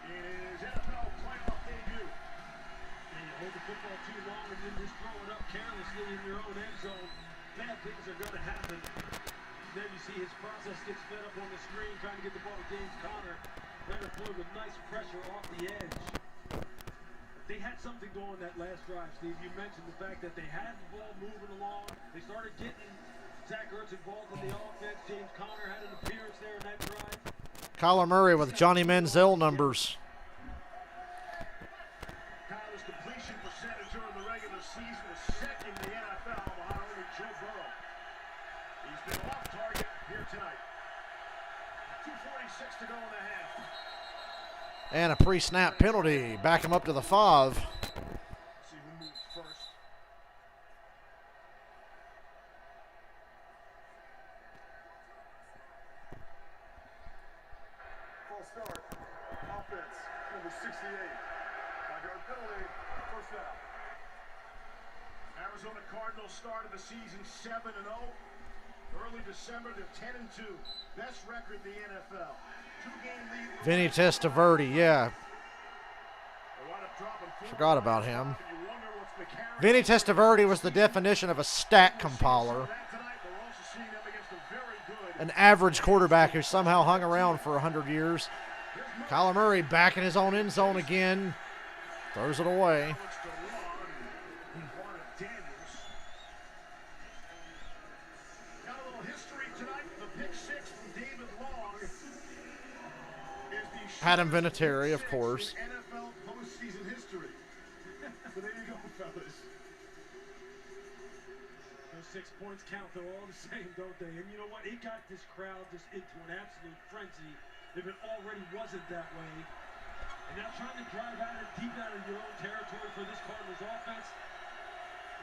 in his NFL playoff debut. And you hold the football too long and then just throw it up carelessly in your own end zone. Bad things are going to happen. Then you see his process gets fed up on the screen trying to get the ball to James Conner. Better play with nice pressure off the edge. They had something going that last drive, Steve. You mentioned the fact that they had the ball moving along. They started getting Zach Ertz involved in the offense. James Conner had an appearance there in that drive. Kyler Murray with Johnny Manziel numbers. Kyler's completion percentage during the regular season is second in the NFL behind only Joe Burrow. He's been off target here tonight. 2:46 to go in the half. And a pre-snap penalty. Back him up to the 5. See who moves first. False start. Offense, number 68. 5-yard penalty. First down. Arizona Cardinals started the season 7-0. Early December, they're 10-2. Best record in the NFL. 2-game lead. Vinny Testaverde, yeah. They wound up dropping 4 Forgot about him. and you wonder what's the carry. Vinny Testaverde was the definition of a stat compiler. That tonight, we're also seeing them against a very good An average quarterback who somehow hung around for 100 years. Kyler Murray back in his own end zone again. Throws it away. looks to Long and Quanah Daniels. Got a little history tonight. The pick 6 from David Long is the Adam shortest Vinatieri, pick of 6 course. in NFL postseason history. So there you go, fellas. those 6 points count, they're all the same, don't they? And you know what? It got this crowd just into an absolute frenzy if it already wasn't that way. And now trying to drive out it deep out of your own territory for this Cardinals offense,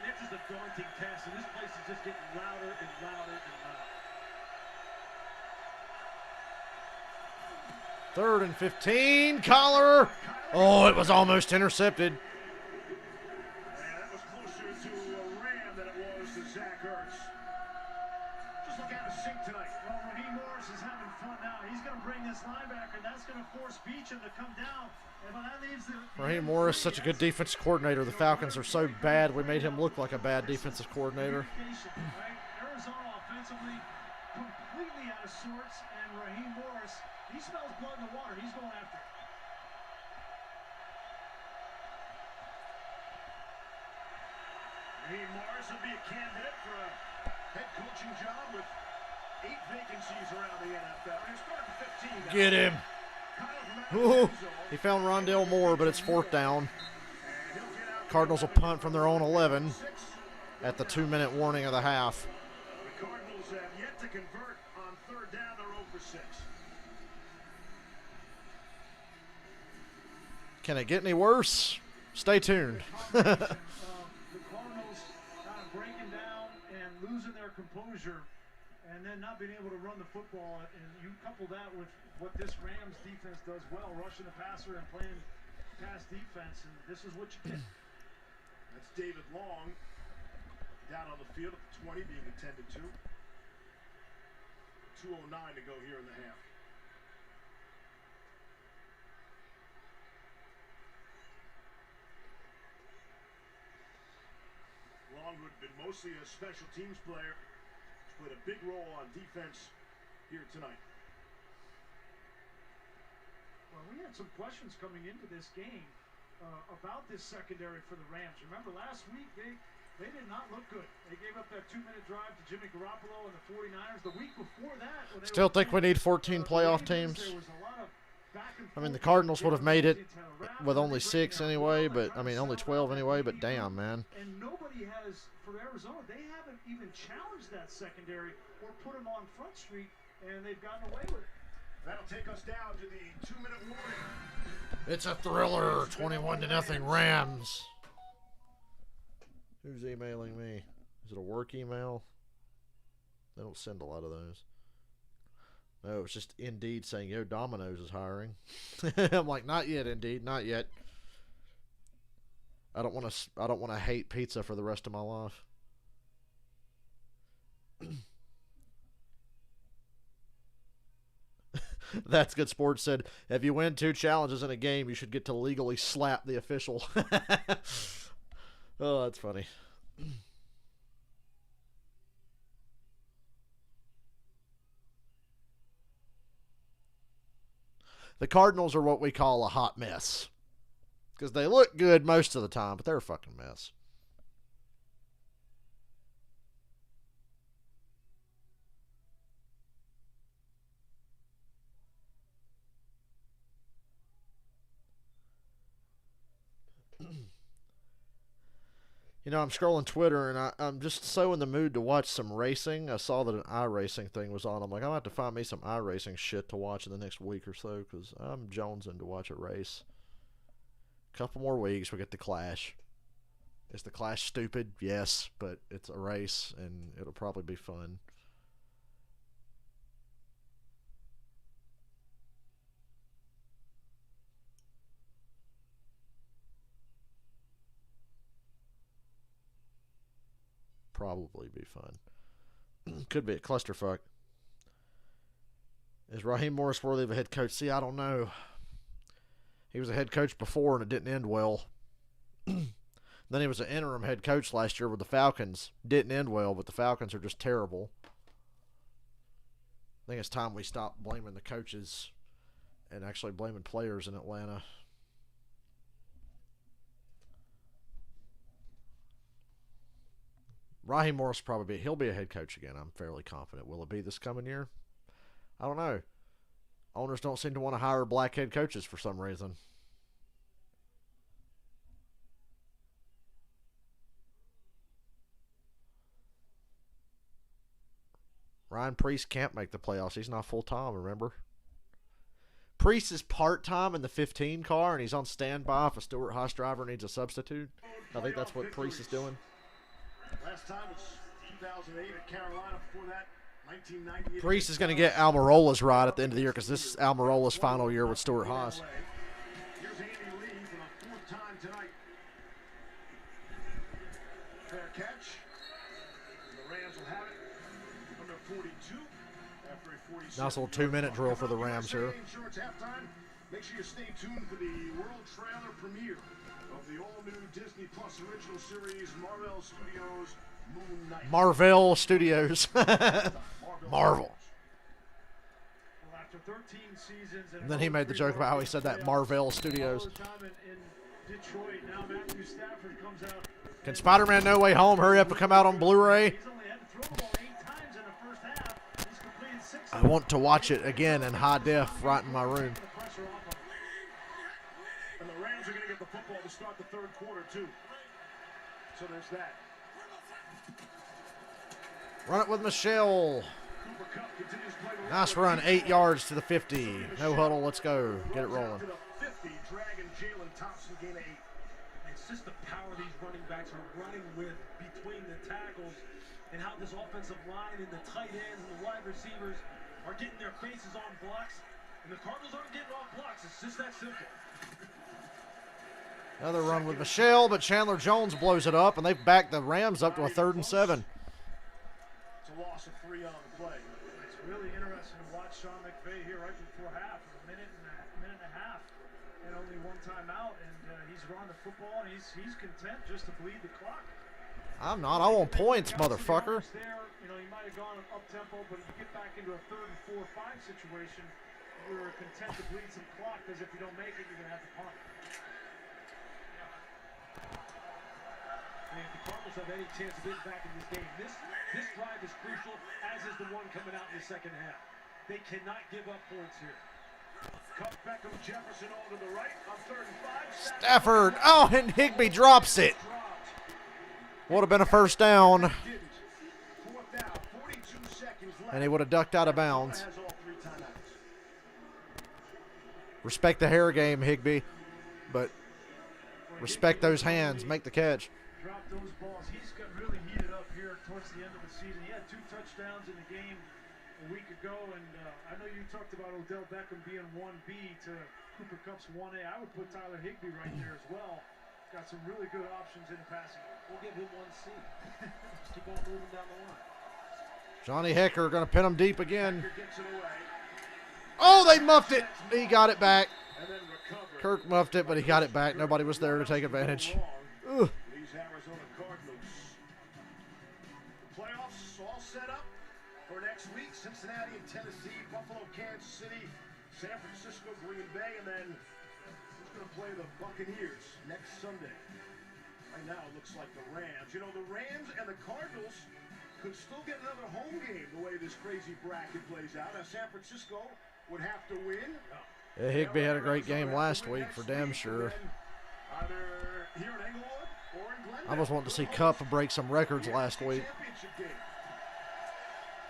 and that's just a daunting task. And this place is just getting louder and louder and louder. 3rd and 15. Collar. Oh, it was almost intercepted. And that was closer to a Ram than it was to Zach Ertz. Just look out of sync tonight. Well, Raheem Morris is having fun now. He's going to bring this linebacker, and that's going to force Beecham to come down. And when that leaves Raheem Morris, such a good defensive coordinator. The Falcons are so bad, we made him look like a bad defensive coordinator. Right? Arizona offensively completely out of sorts, and Raheem Morris, he smells blood in the water. He's going after it. Raheem Morris would be a candidate for a head coaching job with 8 vacancies around the NFL. He's starting 15 now. Get him. Ooh, he found Rondale Moore, but it's 4th down. Cardinals will punt from their own 11 at the 2-minute warning of the half. The Cardinals have yet to convert on 3rd down. They're 0 for 6. Can it get any worse? Stay tuned. The Cardinals kind of breaking down and losing their composure, and then not being able to run the football. And you couple that with what this Rams defense does well, rushing the passer and playing pass defense, and this is what you get. That's David Long down on the field at the 20, being attended to. 2:09 to go here in the half. Long, who had been mostly a special teams player, has played a big role on defense here tonight. Well, we had some questions coming into this game about this secondary for the Rams. Remember last week, they did not look good. They gave up that 2-minute drive to Jimmy Garoppolo and the 49ers. The week before that, when they Still think we need 14 playoff teams. There was a lot of back and I mean, the forth. Cardinals would have made it with only They 6 bring in anyway, Allen, but trying I mean, to only sell 12 out anyway, that but damn, man. And nobody has, for Arizona, they haven't even challenged that secondary or put them on Front Street, and they've gotten away with it. That'll take us down to the 2-minute warning. It's a thriller, 21-0 Rams. Who's emailing me? Is it a work email? They don't send a lot of those. No, it's just Indeed saying, yo, Domino's is hiring. I'm like, not yet, Indeed, not yet. I don't want to hate pizza for the rest of my life. That's Good Sports said, if you win 2 challenges in a game, you should get to legally slap the official. Oh, that's funny. The Cardinals are what we call a hot mess. Because they look good most of the time, but they're a fucking mess. You know, I'm scrolling Twitter, and I'm just so in the mood to watch some racing. I saw that an iRacing thing was on. I'm like, I'm going to have to find me some iRacing shit to watch in the next week or so, because I'm jonesing to watch a race. Couple more weeks, we get the Clash. Is the Clash stupid? Yes, but it's a race, and it'll probably be fun. Probably be fun. Could be a clusterfuck. Is Raheem Morris worthy of a head coach? See, I don't know. He was a head coach before and it didn't end well. Then he was an interim head coach last year with the Falcons. Didn't end well, but the Falcons are just terrible. I think it's time we stop blaming the coaches and actually blaming players in Atlanta. Raheem Morris he'll be a head coach again, I'm fairly confident. Will it be this coming year? I don't know. Owners don't seem to want to hire black head coaches for some reason. Ryan Priest can't make the playoffs. He's not full-time, remember? Priest is part-time in the 15 car, and he's on standby if a Stewart Haas driver needs a substitute. I think that's what Priest is doing. Last time was 2008 at Carolina. Before that, 1998. Priest is going to get Almirola's ride at the end of the year because this is Almirola's final year with Stewart Haas. Here's Andy Lee for the fourth time tonight. Fair catch. The Rams will have it. Number 42. After a 47. Nice little 2-minute drill for the Rams here. Insurance halftime. Make sure you stay tuned for the world trailer premiere of the all-new Disney Plus original series Marvel Studios Moon Knight. Marvel Studios. Marvel. Well, after 13 seasons And then he made the joke about how he said that Marvel Studios. in Detroit, now Matthew Stafford comes out. Can Spider-Man No Way Home hurry up and come out on Blu-ray? He's only had to throw the ball 8 times in the first half. He's completed 6. I want to watch it again in high def right in my room. And the Rams are going to get the football to start the third quarter, too. So there's that. Run it with Michelle. Cooper Kupp continues to play the Nice run, 8 yards to the 50. No huddle, let's go. Get it rolling. To the 50, dragging Jalen Thompson, gain of 8. It's just the power these running backs are running with between the tackles and how this offensive line and the tight ends and the wide receivers are getting their faces on blocks. And the Cardinals aren't getting off blocks. It's just that simple. Another run with Michelle, but Chandler Jones blows it up, and they've backed the Rams up to a 3rd and 7. It's a loss of 3 on the play. It's really interesting to watch Sean McVay here right before half, a minute and a half, and only 1 timeout, and he's run the football, and he's content just to bleed the clock. I'm not. I want points, motherfucker. There, you know, he might have gone up tempo, but if you get back into a 3rd and 4 or 5 situation, you're content to bleed some clock because if you don't make it, you're gonna have to punt. I mean, if the Cardinals have any chance of getting back in this game, this drive is crucial, as is the one coming out in the second half. They cannot give up points here. Cup Beckham Jefferson all to the right on 3rd and 5. Stafford. Oh, and Higbee drops it. Would have been a first down. Didn't. 4th down, 42 seconds left. And he would have ducked out of bounds. Has all 3 timeouts. Respect the hair game, Higbee. But respect those hands. Make the catch. Drop those balls. He's got really heated up here towards the end of the season. He had 2 touchdowns in the game a week ago, and I know you talked about Odell Beckham being 1B to Cooper Kupp's 1A. I would put Tyler Higbee right there as well. Got some really good options in the passing. We'll give him 1C. Keep on moving down the line. Johnny Hecker going to pin him deep again. Hecker gets it away. Oh, they muffed it. He got it back. And then recovered. Kirk muffed it, but he got it back. Nobody was there to take advantage. Ugh. These Arizona Cardinals. The playoffs all set up for next week. Cincinnati and Tennessee, Buffalo, Kansas City, San Francisco, Green Bay, and then who's going to play the Buccaneers next Sunday? Right now it looks like the Rams. You know, the Rams and the Cardinals could still get another home game the way this crazy bracket plays out. Now San Francisco would have to win. Yeah, Higbee had a great game last week for damn sure. Either here in Englewood or in Glendale. I was wanting to see Kupp break some records last week. Championship game.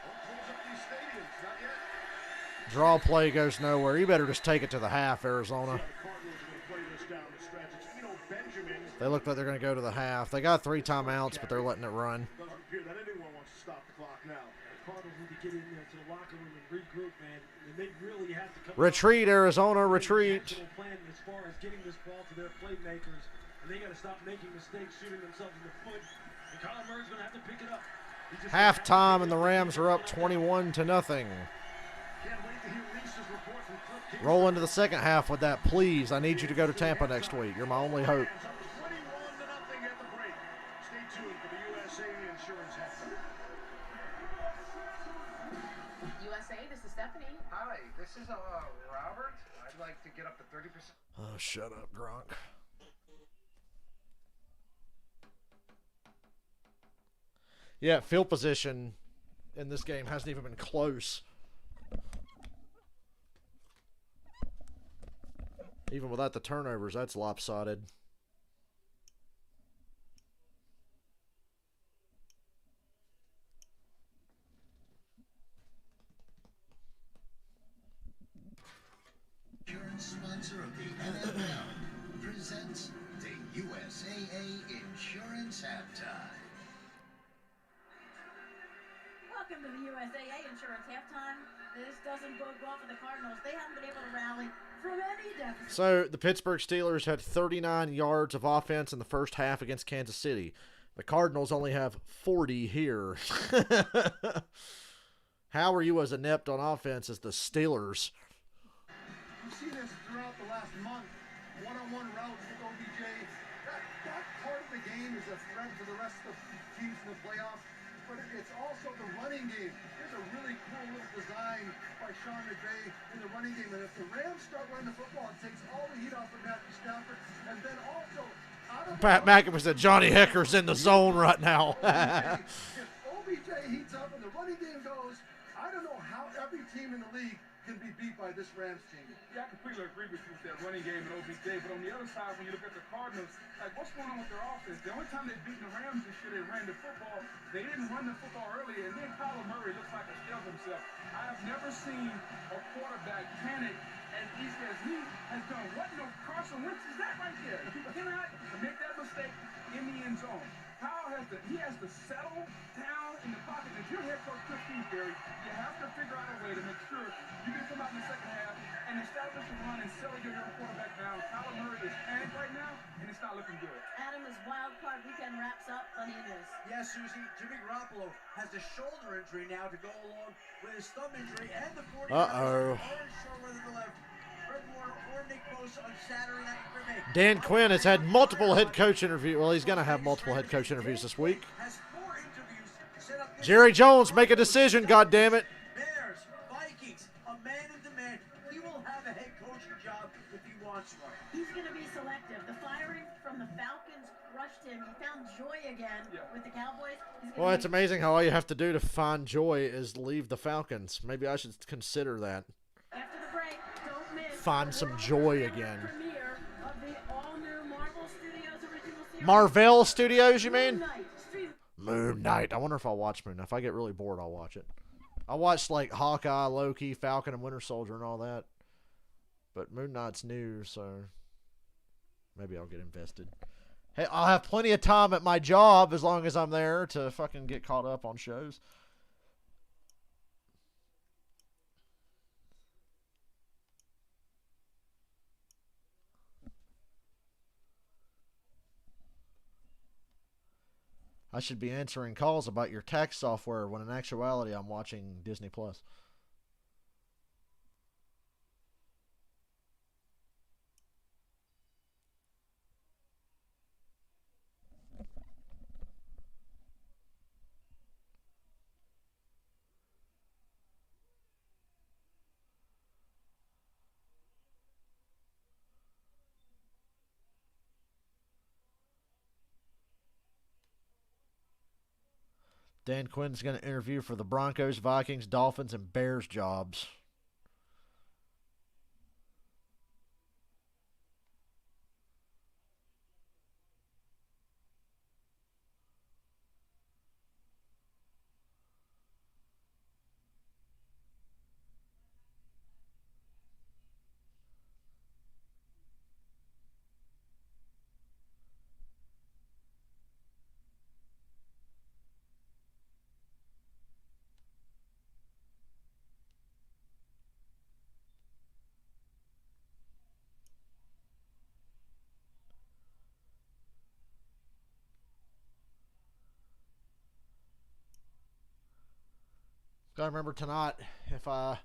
Don't close up these stadiums, not yet. Draw play goes nowhere. You better just take it to the half, Arizona. The Cardinals are going to play this down the stretch. It's, you know, Benjamin They look like they're going to go to the half. They got 3 timeouts, but they're letting it run. doesn't appear that anyone wants to stop the clock now. The Cardinals need to get in there to the locker room and regroup, man. And they really have to come Retreat, Arizona, retreat. plan as far as getting this ball to their playmakers. And they got to stop making mistakes, shooting themselves in the foot. And Kyler Murray's going to have to pick it up. Halftime, and the Rams are up 21-0. Can't wait to hear Lisa's report from Cliff Kingsbury. Roll into the second half with that, please. I need you to go to Tampa next week. You're my only hope. Rams up 21-0 at the break. Stay tuned for the USA Insurance halftime. USA, this is Stephanie. Hi, this is Robert. I'd like to get up to 30%. Oh, shut up, Gronk. Yeah, field position in this game hasn't even been close. Even without the turnovers, that's lopsided. sponsor of the NFL, presents the USAA Insurance Halftime. Welcome to the USAA Insurance Halftime. This doesn't bode well for the Cardinals. They haven't been able to rally from any deficit. So the Pittsburgh Steelers had 39 yards of offense in the first half against Kansas City. The Cardinals only have 40 here. How are you as inept on offense as the Steelers? You've seen this throughout the last month. One-on-one routes with OBJ. That part of the game is a threat to the rest of the teams in the playoffs. But it's also the running game. There's a really cool little design by Sean McVay in the running game. And if the Rams start running the football, it takes all the heat off of Matthew Stafford. And then also, Pat McAfee said Johnny Hecker's in the zone right now. If OBJ heats up and the running game goes, I don't know how every team in the league can be beat by this Rams team. Yeah, I completely agree with you with that running game and OBJ. But on the other side, when you look at the Cardinals, like what's going on with their offense? The only time they've beaten the Rams this year, they ran the football. They didn't run the football earlier, and then Kyler Murray looks like a shell of himself. I have never seen a quarterback panic as easy as he has done. What no Carson Wentz is that right there? You cannot make that mistake in the end zone. Kyle has to settle down in the pocket. If you're head coach Chris Kingsbury, you have to figure out a way to make sure you can come out in the second half and establish a run and settle your young quarterback down. Kyler Murray is panicked right now, and it's not looking good. Adam, as wild card weekend wraps up, plenty of news. Yes, Susie, Jimmy Garoppolo has a shoulder injury now to go along with his thumb injury, and the 49ers aren't sure whether they'll have Fred Warner or Nick Bosa on Saturday night in Green Bay. Dan Quinn has had multiple head coach interviews. Well, he's going to have multiple head coach interviews this week. Has 4 interviews set up this Jerry Jones, make a decision, goddammit. Bears, Vikings, a man in demand. He will have a head coaching job if he wants one. He's going to be selective. The firing from the Falcons crushed him. He found joy again with the Cowboys. Well, it's amazing how all you have to do to find joy is leave the Falcons. Maybe I should consider that. After the break, don't miss Find some joy again. premiere of the all-new Marvel Studios original series. Marvel Studios, you mean? Moon Knight. Stream- Moon Knight. I wonder if I'll watch Moon Knight. If I get really bored, I'll watch it. I watched like Hawkeye, Loki, Falcon, and Winter Soldier and all that. But Moon Knight's new, so maybe I'll get invested. Hey, I'll have plenty of time at my job as long as I'm there to fucking get caught up on shows. I should be answering calls about your tax software when in actuality I'm watching Disney Plus. Dan Quinn's going to interview for the Broncos, Vikings, Dolphins, and Bears jobs. I remember tonight, if I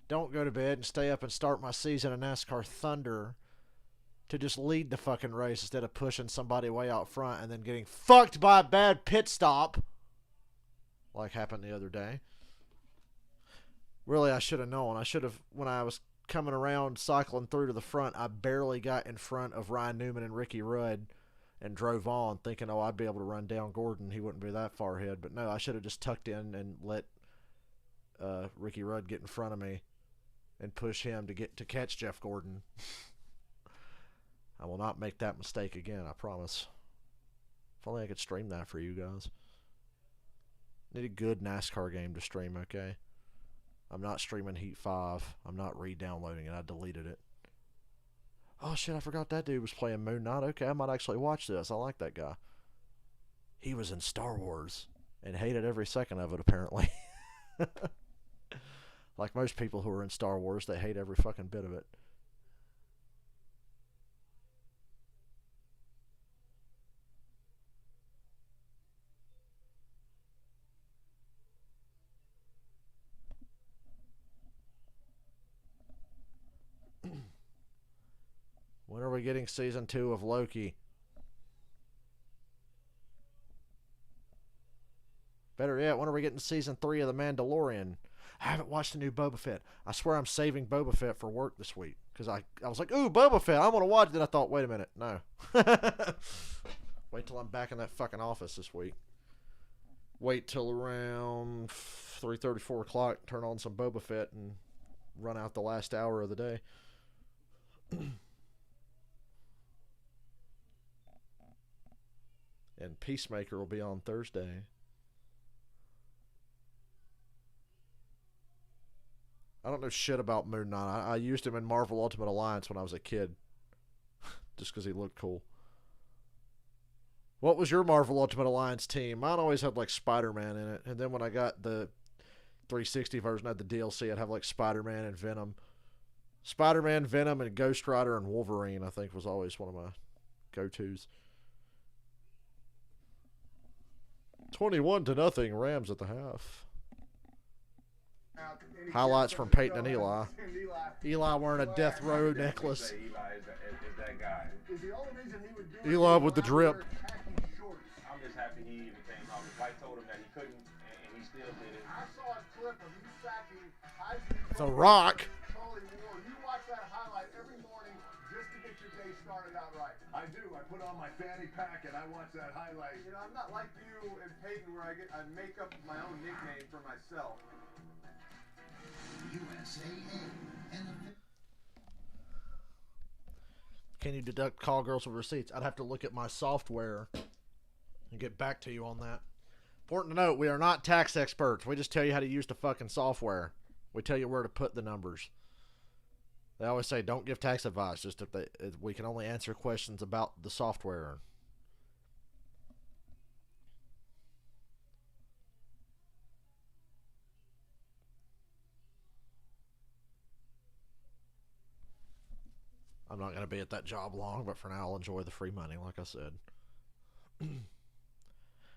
don't go to bed and stay up and start my season in NASCAR Thunder, to just lead the fucking race instead of pushing somebody way out front and then getting fucked by a bad pit stop, like happened the other day. Really, I should have known. I should have, when I was coming around, cycling through to the front, I barely got in front of Ryan Newman and Ricky Rudd and drove on thinking, oh, I'd be able to run down Gordon. He wouldn't be that far ahead. But no, I should have just tucked in and let Ricky Rudd get in front of me and push him to catch Jeff Gordon. I will not make that mistake again, I promise. If only I could stream that for you guys. Need a good NASCAR game to stream, okay? I'm not streaming Heat 5. I'm not re-downloading it. I deleted it. Oh shit, I forgot that dude was playing Moon Knight. Okay, I might actually watch this. I like that guy. He was in Star Wars and hated every second of it, apparently. Like most people who are in Star Wars, they hate every fucking bit of it. When are we getting season 2 of Loki? Better yet, when are we getting season 3 of The Mandalorian? I haven't watched the new Boba Fett. I swear I'm saving Boba Fett for work this week. Because I was like, ooh, Boba Fett, I want to watch it. Then I thought, wait a minute, no. Wait till I'm back in that fucking office this week. Wait till around 3:30, 4 o'clock, turn on some Boba Fett and run out the last hour of the day. And Peacemaker will be on Thursday. I don't know shit about Moon Knight. I used him in Marvel Ultimate Alliance when I was a kid. Just because he looked cool. What was your Marvel Ultimate Alliance team? Mine always had like Spider-Man in it. And then when I got the 360 version, I had the DLC, I'd have like Spider-Man and Venom. Spider-Man, Venom, and Ghost Rider and Wolverine, I think, was always one of my go-tos. 21-0, Rams at the half. Highlights from Peyton and Eli. Eli wearing a death row necklace. Eli with the drip. I'm just happy he even came out. His wife told him that he couldn't, and he still did it. I saw a clip of you sacking The Rock. Charlie Ward. You watch that highlight every morning just to get your day started out right. I do. I put on my fanny pack and I watch that highlight. You know, I'm not like you and Peyton where I make up my own nickname for myself. USAA and Can you deduct call girls with receipts? I'd have to look at my software and get back to you on that. Important to note, we are not tax experts. We just tell you how to use the fucking software. We tell you where to put the numbers. They always say don't give tax advice. Just if we can only answer questions about the software. I'm not going to be at that job long, but for now I'll enjoy the free money, like I said. And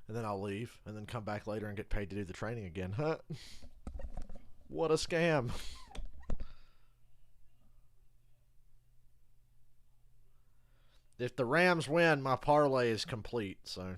then I'll leave, and then come back later and get paid to do the training again. Huh? What a scam. If the Rams win, my parlay is complete, so...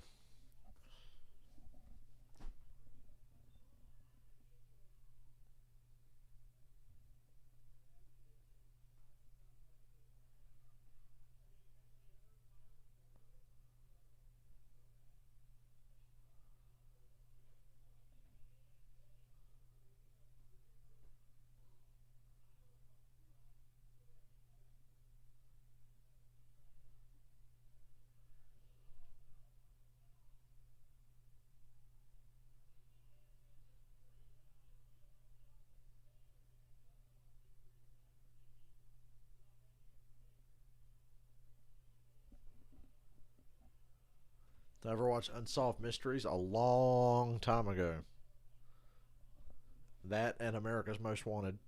Did I ever watch Unsolved Mysteries? A long time ago. That and America's Most Wanted.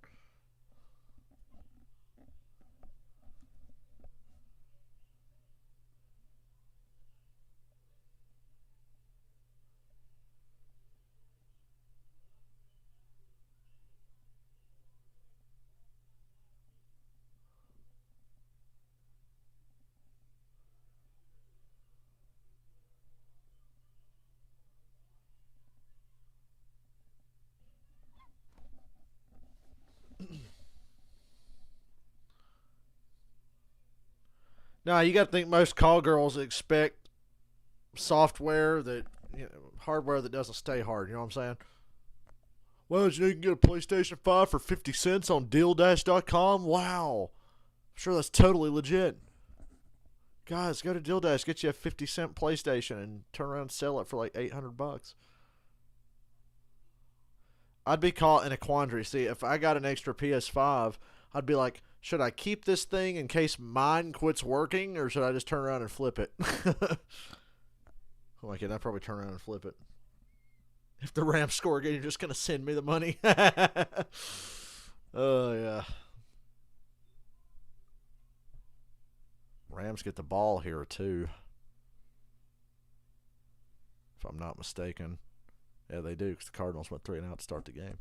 Now, you got to think most call girls expect software that, hardware that doesn't stay hard. You know what I'm saying? Well, you can get a PlayStation 5 for 50 cents on DealDash.com. Wow. I'm sure that's totally legit. Guys, go to DealDash, get you a 50-cent PlayStation, and turn around and sell it for like $800. I'd be caught in a quandary. See, if I got an extra PS5, I'd be like, Should I keep this thing in case mine quits working, or should I just turn around and flip it? Like it, I'd probably turn around and flip it. If the Rams score again, you're just going to send me the money. Oh, yeah. Rams get the ball here, too. If I'm not mistaken. Yeah, they do, because the Cardinals went 3 and out to start the game.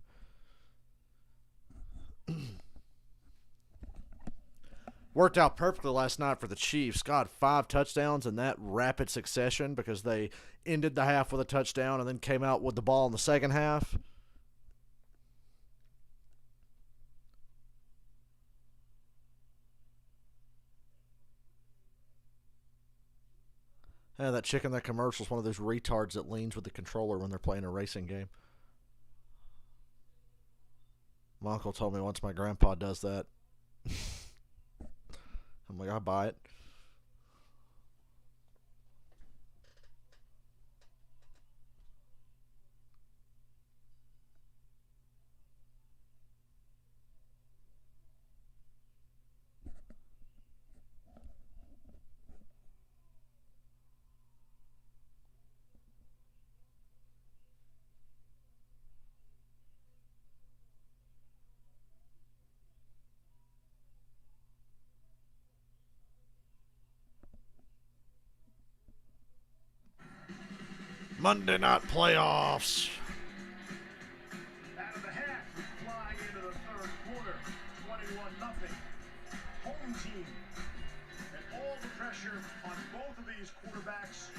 Worked out perfectly last night for the Chiefs. God, 5 touchdowns in that rapid succession because they ended the half with a touchdown and then came out with the ball in the second half. Yeah, that chick in that commercial is one of those retards that leans with the controller when they're playing a racing game. My uncle told me once my grandpa does that. I'm like, I'll buy it. Monday night playoffs. Out of the half, flying into the third quarter, 21-0. Home team. And all the pressure on both of these quarterbacks.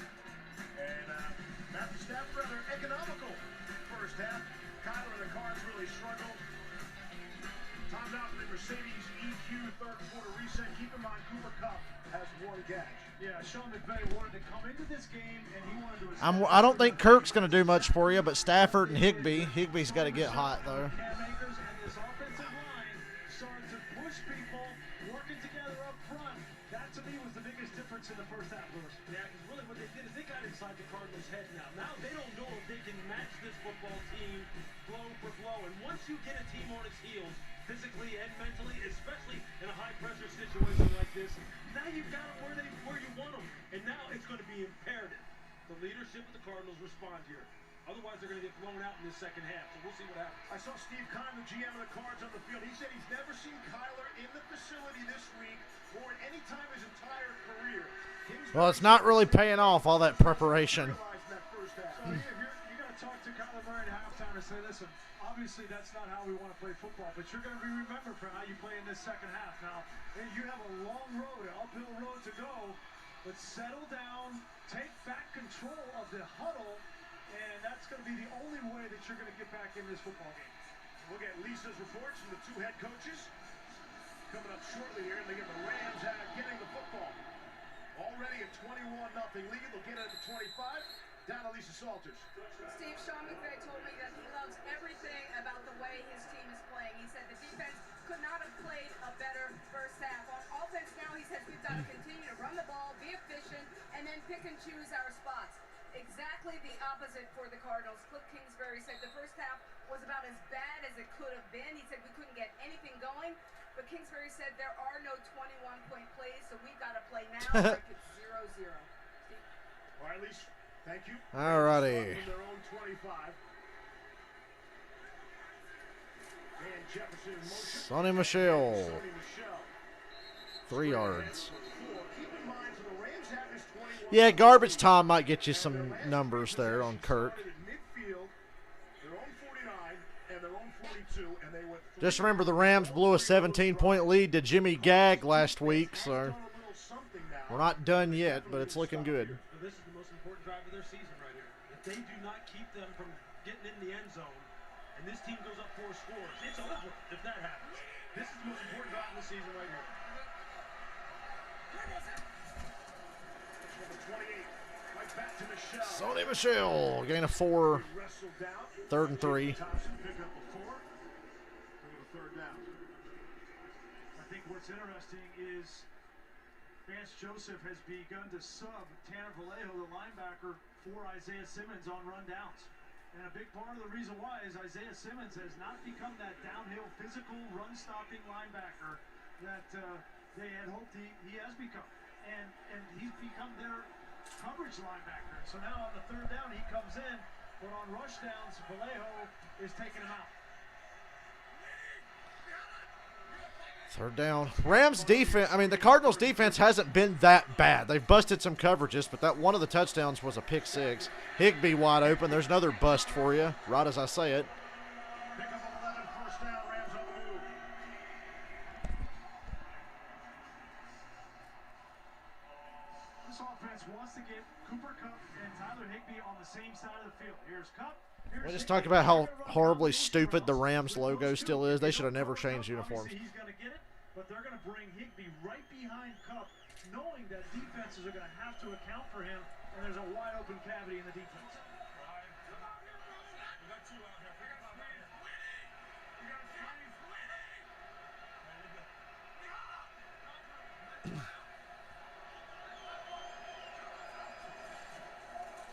And Matthew Stafford, rather economical first half. Kyler and the Cards really struggled. Timed out for the Mercedes EQ third quarter reset. Keep in mind, Cooper Kupp has 1 catch. Yeah, Sean McVay wanted to come into this game, and he wanted to... I don't think Kirk's going to do much for you, but Stafford and Higbee's got to get hot, though. Cam Akers and this offensive line started to push people, working together up front. That, to me, was the biggest difference in the first half, Lewis. Yeah, because really what they did is they got inside the Cardinals' head now. Now they don't know if they can match this football team blow for blow. And once you get a team on its heels, physically and mentally, especially in a high-pressure situation like this, now you've got them where you want them. And now it's going to be imperative the leadership of the Cardinals respond here. Otherwise, they're going to get blown out in the second half. So we'll see what happens. I saw Steve Keim, the GM of the Cards, on the field. He said he's never seen Kyler in the facility this week or at any time his entire career. Well, it's not really paying off, all that preparation. So you got to talk to Kyler Murray at halftime and say, listen, obviously that's not how we want to play football, but you're going to be remembered for how you play in this second half. Now, you have a long road, an uphill road to go, but settle down, take back control of the huddle, and that's going to be the only way that you're going to get back in this football game. We'll get Lisa's reports from the 2 head coaches coming up shortly here, and they get the Rams out getting the football. Already a 21-0 lead. They'll get it at the 25. Down to Lisa Salters. Steve, Sean McVay told me that he loves everything about the way his team is playing. He said the defense could not have played a better first half. On offense now, he says we've got to continue to run the ball, be efficient, and then pick and choose our spots. Exactly the opposite for the Cardinals. Cliff Kingsbury said the first half was about as bad as it could have been. He said we couldn't get anything going. But Kingsbury said there are no 21-point plays, so we've got to play now like it's 0-0. Steve? All right, Lisa. Thank you. All righty. Their own 25. And Jefferson in motion. Sonny Michel. 3 yards. Yeah, garbage time might get you some numbers there on Kirk. Just remember the Rams blew a 17-point lead to Jimmy Gag last week, so we're not done yet, but it's looking good. This is the most important drive of their season right here. If they do not keep them from getting in the end zone, and this team goes up 4 scores, it's over if that happens. This is the most important drive of the season right here. Sonny Michel, gain of 4, 3rd and 3. I think what's interesting is Vance Joseph has begun to sub Tanner Vallejo, the linebacker, for Isaiah Simmons on rundowns. And a big part of the reason why is Isaiah Simmons has not become that downhill, physical, run-stopping linebacker that they had hoped he has become. And he's become their coverage linebacker. So now on the third down, he comes in, but on rush downs, Vallejo is taking him out. Third down. Rams defense, I mean, the Cardinals defense hasn't been that bad. They've busted some coverages, but that one of the touchdowns was a pick six. Higbee wide open. There's another bust for you, right as I say it. Pick up 11, first down, Rams on the move. This offense wants to get Cooper Kupp and Tyler Higbee on the same side of the field. Here's Kupp. We just talked about how horribly stupid the Rams logo still is. They should have never changed uniforms. He's going to get it, but they're going to bring Higbee right behind Kupp, knowing that defenses are going to have to account for him, and there's a wide open cavity in the defense.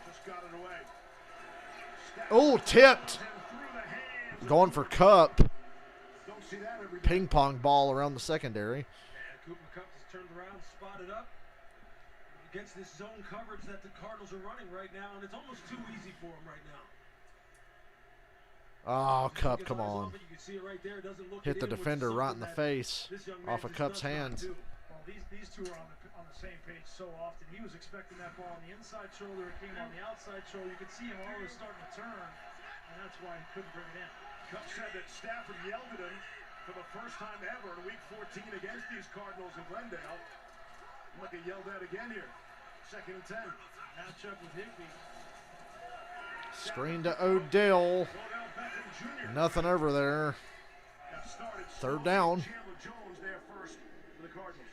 Just got it away. Oh, tipped. Going for Kupp. Don't see that every day. Ping pong ball around the secondary. And Cooper Kupp is turned around, spotted up against this zone coverage that the Cardinals are running right now, and it's almost too easy for him right now. Oh, Kupp, come on. You can see it right there. It doesn't look Hit the it in, which is defender right in something the face this young man off of just Kupp's does not hands. do. Well, these two are on the same page so often. He was expecting that ball on the inside shoulder. It came on the outside shoulder. You could see him always starting to turn, and that's why he couldn't bring it in. Kupp said that Stafford yelled at him for the first time ever in Week 14 against these Cardinals in Glendale. Look at yelled at again here. 2nd and 10. Matchup with Higbee. Screen to Odell. Nothing over there. Third down. Chandler Jones there first for the Cardinals.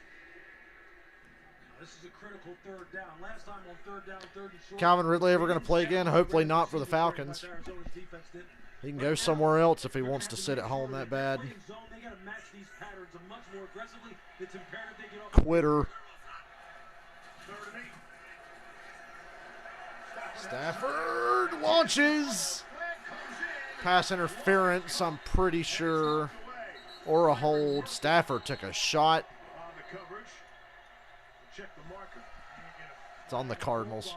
This is a critical third down. Last time on third down, third and short. Calvin Ridley ever going to play again? Hopefully not for the Falcons. He can go somewhere else if he wants to sit at home that bad. Quitter. Stafford launches. Pass interference, I'm pretty sure. Or a hold. Stafford took a shot. It's on the Cardinals.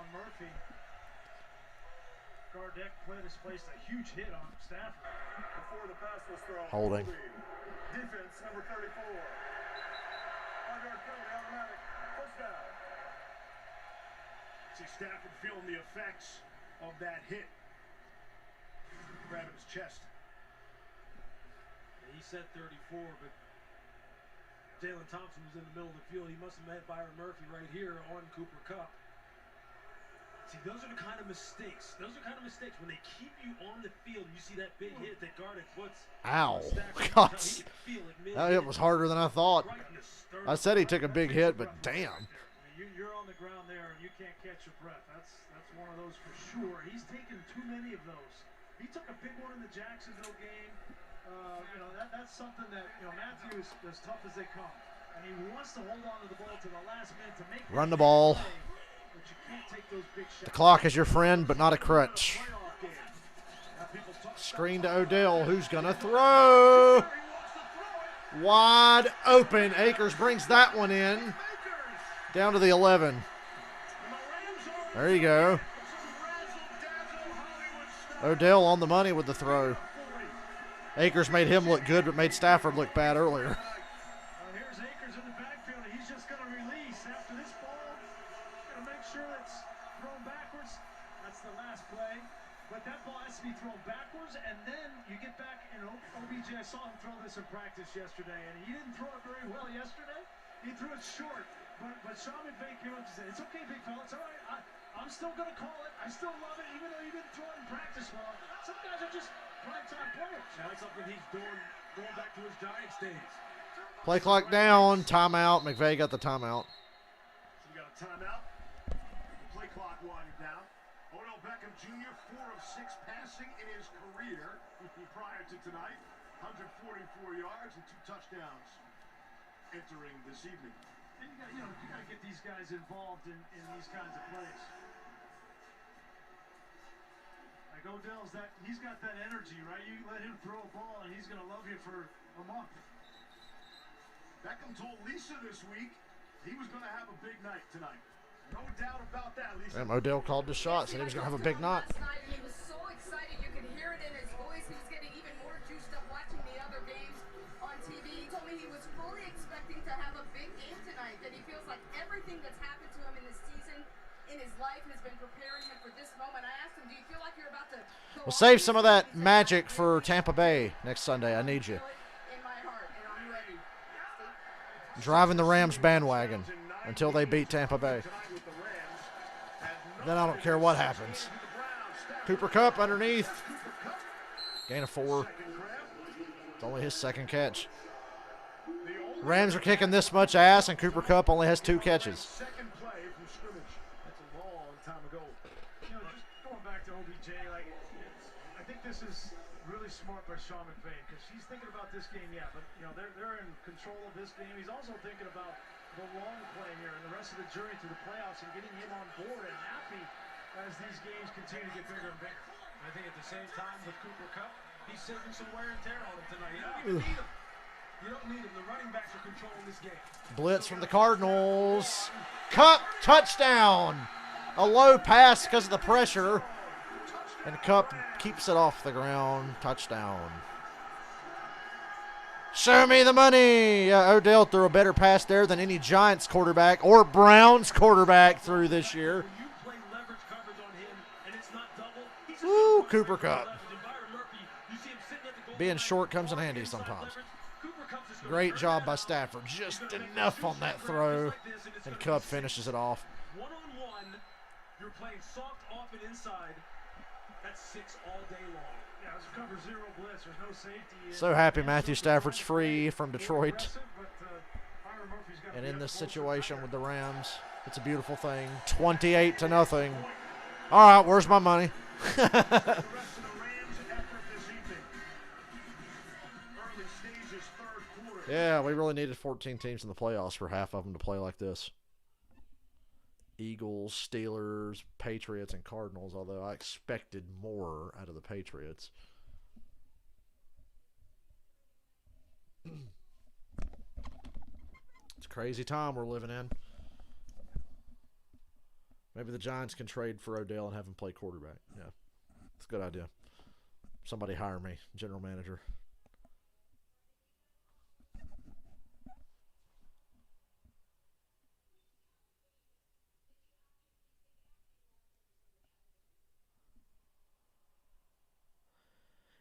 Gardeck placed a huge hit on Stafford. Before the pass was thrown. Holding. Defense number 34. Hard-yard penalty, automatic. First down. See Stafford feeling the effects of that hit. Grabbing his chest. He said 34, but Jalen Thompson was in the middle of the field. He must have met Byron Murphy right here on Cooper Kupp. See, those are the kind of mistakes. Those are kind of mistakes when they keep you on the field. You see that big hit that Gardeck puts. Ow. God. That hit was harder than I thought. I said he took a big hit, but damn. You're on the ground there and you can't catch your breath. That's one of those for sure. He's taken too many of those. He took a big one in the Jacksonville game. That's something that, Matthew is as tough as they come. And he wants to hold on to the ball to the last minute to make run the ball. Play, but you can't take those big shots. The clock is your friend, but not a crutch. Screen to Odell. Who's going to throw? Wide open. Akers brings that one in. Down to the 11. There you go. Odell on the money with the throw. Akers made him look good, but made Stafford look bad earlier. Here's Akers in the backfield, and he's just going to release after this ball. Going to make sure it's thrown backwards. That's the last play. But that ball has to be thrown backwards, and then you get back, and OBJ, I saw him throw this in practice yesterday, and he didn't throw it very well yesterday. He threw it short. But Sean McVay came up and said, it's okay, big fella, it's all right. I'm still going to call it. I still love it, even though you didn't throw it in practice well. Some guys are just prime-time players. That's something he's doing going back to his Giants days. Play clock down. Timeout. McVay got the timeout. So we got a timeout. The play clock winding down. Odell Beckham Jr., 4 of 6 passing in his career prior to tonight. 144 yards and 2 touchdowns entering this evening. And you got to get these guys involved in these kinds of plays. Like Odell's he's got that energy, right? You let him throw a ball and he's going to love you for a month. Beckham told Lisa this week he was going to have a big night tonight. No doubt about that, Lisa. And Odell called the shots, and he was going to have a big night. Last night, and he was so excited. You could hear it in his voice. He was getting even more juiced up watching the other games on TV. He told me he was fully expecting to have a big game tonight, that he feels like everything that's happened to him in this season, in his life, has been preparing him for this moment. I asked him, do you feel like you're about to go Well, save some of that magic for Tampa Bay next Sunday. I need you. in my heart, and I'm ready. Driving the Rams bandwagon until they beat Tampa Bay. Then I don't care what happens. Cooper Kupp underneath. Gain of 4. It's only his second catch. Rams are kicking this much ass, and Cooper Kupp only has 2 catches. Second play from scrimmage. That's a long time ago. You know, just going back to OBJ, like, I think this is really smart by Sean McVay, because he's thinking about this game, yeah, but you know they're in control of this game. He's also thinking about the long play here and the rest of the journey to the playoffs and getting him on board and happy as these games continue to get bigger and bigger. I think at the same time with Cooper Kupp, he's saving some wear and tear on him tonight. You don't even need him. You don't need him. The running backs are controlling this game. Blitz from the Cardinals. Kupp, touchdown. A low pass because of the pressure. And Kupp keeps it off the ground. Touchdown. Show me the money. Odell threw a better pass there than any Giants quarterback or Browns quarterback threw this year. Woo, Cooper Kupp. Being short comes in handy sometimes. Great job by Stafford. Just enough on that throw. And Kupp finishes it off. One-on-one, you're playing soft off and inside. That's 6 all day long. Yeah, it's cover 0 blitz. There's no safety. So happy Matthew Stafford's free from Detroit. And in this situation with the Rams, it's a beautiful thing. 28-0. All right, where's my money? Yeah, we really needed 14 teams in the playoffs for half of them to play like this. Eagles, Steelers, Patriots, and Cardinals, although I expected more out of the Patriots. It's a crazy time we're living in. Maybe the Giants can trade for Odell and have him play quarterback. Yeah, it's a good idea. Somebody hire me, general manager.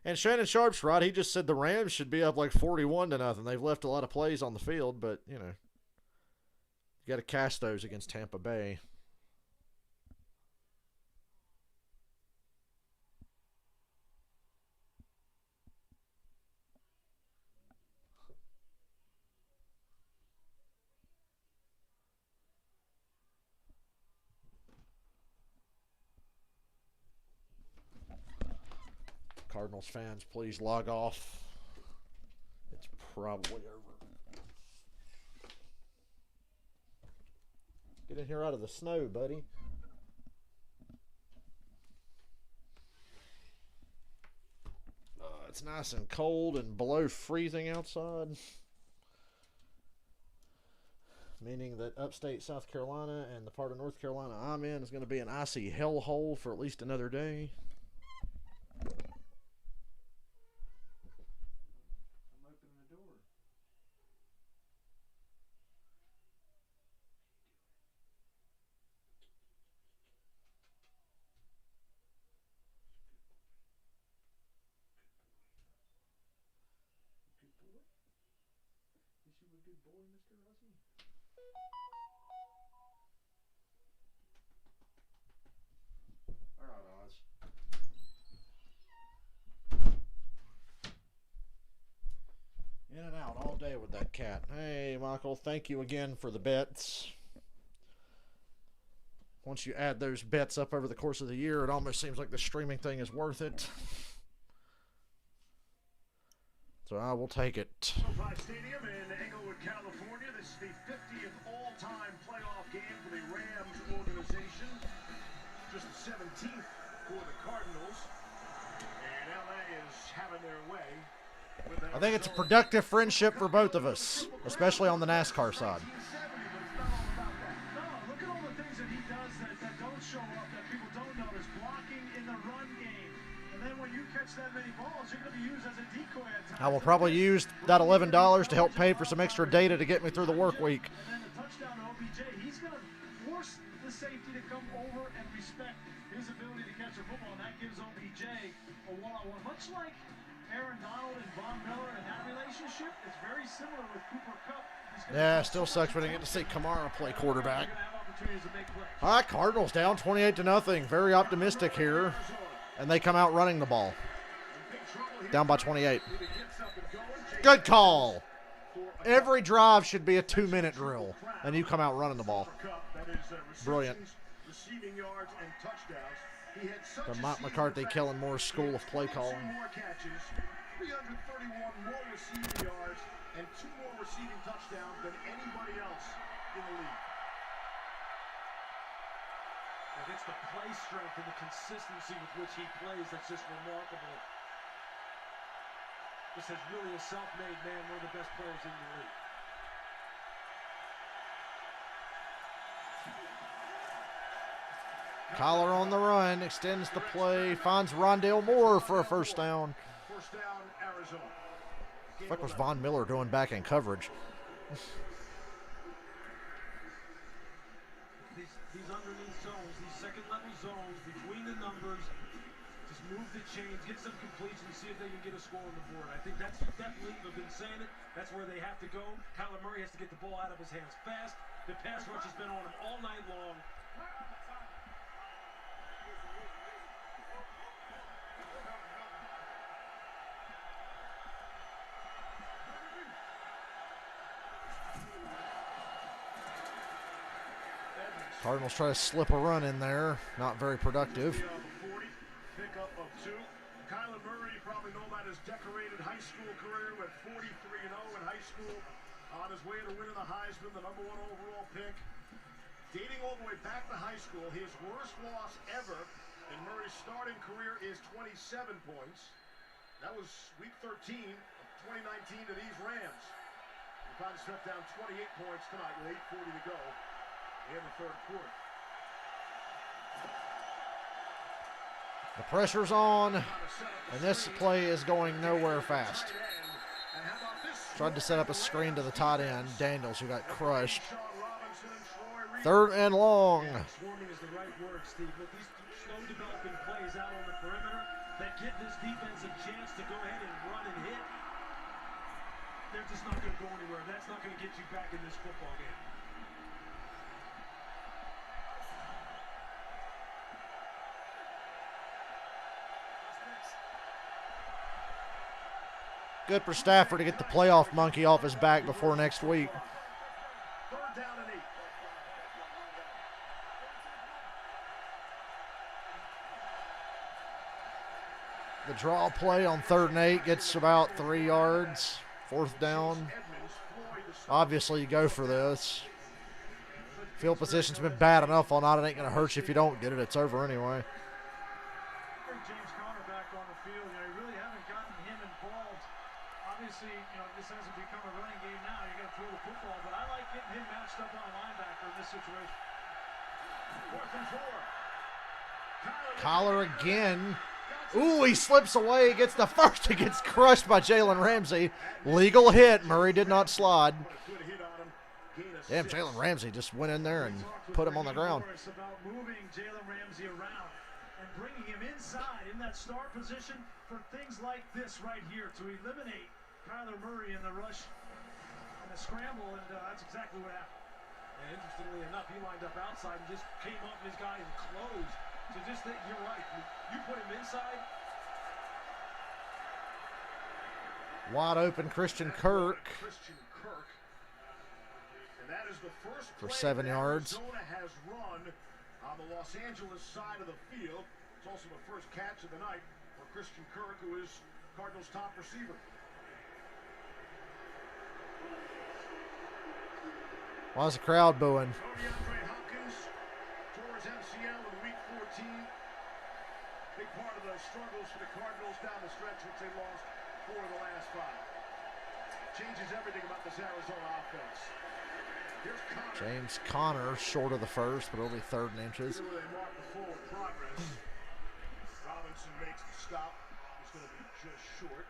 And Shannon Sharp's right. He just said the Rams should be up like 41-0. They've left a lot of plays on the field, but, you know, you got to cash those against Tampa Bay. Cardinals fans, please log off. It's probably over. Get in here out of the snow, buddy. It's nice and cold and below freezing outside. Meaning that upstate South Carolina and the part of North Carolina I'm in is going to be an icy hellhole for at least another day. In and out all day with that cat. Hey, Michael, thank you again for the bets. Once you add those bets up over the course of the year, it almost seems like the streaming thing is worth it. So I will take it. SoFi Stadium in Englewood, California. This is the 50th all-time playoff game for the Rams organization. Just the 17th for the Cardinals. And LA is having their way. I think it's a productive friendship for both of us, especially on the NASCAR side. No, look at all the things that he does that don't show up, that people don't notice. Blocking in the run game. And then when you catch that many balls, you're going to be used as a decoy at times. I will probably use that $11 to help pay for some extra data to get me through the work week. And then the touchdown to OBJ, he's going to force the safety to come over and respect his ability to catch a football, and that gives OBJ a one-on-one. Much like Aaron Donald and Von Miller and that relationship, it's very similar with Cooper Kupp. Yeah, still sucks we didn't get to see Kamara play quarterback. All right, Cardinals down 28-0. Very optimistic here. And they come out running the ball. Down by 28. Good call. Every drive should be a 2-minute drill. And you come out running the ball. Brilliant. The Mike McCarthy, Kellen Moore School of Play Calling. 331 more receiving yards and 2 more receiving touchdowns than anybody else in the league. And it's the play strength and the consistency with which he plays that's just remarkable. This is really a self-made man, one of the best players in the league. Collar on the run, extends the play, finds Rondale Moore for a first down. First down, Arizona. What was Von Miller doing back in coverage? These underneath zones, these second-level zones between the numbers, just move the chains, get some completions, see if they can get a score on the board. I think that's definitely, we've been saying it, that's where they have to go. Kyler Murray has to get the ball out of his hands fast. The pass rush has been on him all night long. Cardinals try to slip a run in there. Not very productive. 40, pickup of 2. Kyler Murray, you probably know about his decorated high school career, went 43-0 in high school. On his way to winning the Heisman, the #1 overall pick. Dating all the way back to high school, his worst loss ever in Murray's starting career is 27 points. That was week 13 of 2019 to these Rams. He finally struck down 28 points tonight with 8:40 to go in the third quarter. The pressure's on, and this play is going nowhere fast. Tried to set up a screen to the tight end, Daniels, who got crushed. 3rd and long. Swarming is the right word, Steve. With these slow developing plays out on the perimeter that give this defense a chance to go ahead and run and hit, they're just not going to go anywhere. That's not going to get you back in this football game. Good for Stafford to get the playoff monkey off his back before next week. 3rd down and 8. The draw play on 3rd and 8 gets about 3 yards. 4th down. Obviously, you go for this. Field position's been bad enough all night. It ain't going to hurt you if you don't get it. It's over anyway. James Conner back on the field. You really haven't gotten him involved. Obviously, this hasn't become a running game now. You got to throw the football, but I like getting him matched up on a linebacker in this situation. 4th and 4. Collar again. Ooh, he slips away, gets the first. He gets crushed by Jalen Ramsey. Legal hit. Murray did not slide. Damn, Jalen Ramsey just went in there and put him on the ground. It's about moving Jalen Ramsey around and bringing him inside in that star position for things like this right here to eliminate Kyler Murray in the rush and the scramble, and that's exactly what happened. And interestingly enough, he lined up outside and just came up his guy and closed. So just that, you're right. You put him inside. Wide open Christian Kirk. And that is the first for play 7 yards. Arizona has run on the Los Angeles side of the field. It's also the first catch of the night for Christian Kirk, who is Cardinals' top receiver. Why is the crowd booing? DeAndre Hopkins tore his MCL in week 14. Big part of the struggles for the Cardinals down the stretch, which they lost 4 of the last 5. Changes everything about this Arizona offense. Here's Connor. James Conner short of the first, but only 3rd in inches. Here where they mark the forward progress. Robinson makes the stop. He's going to be just short.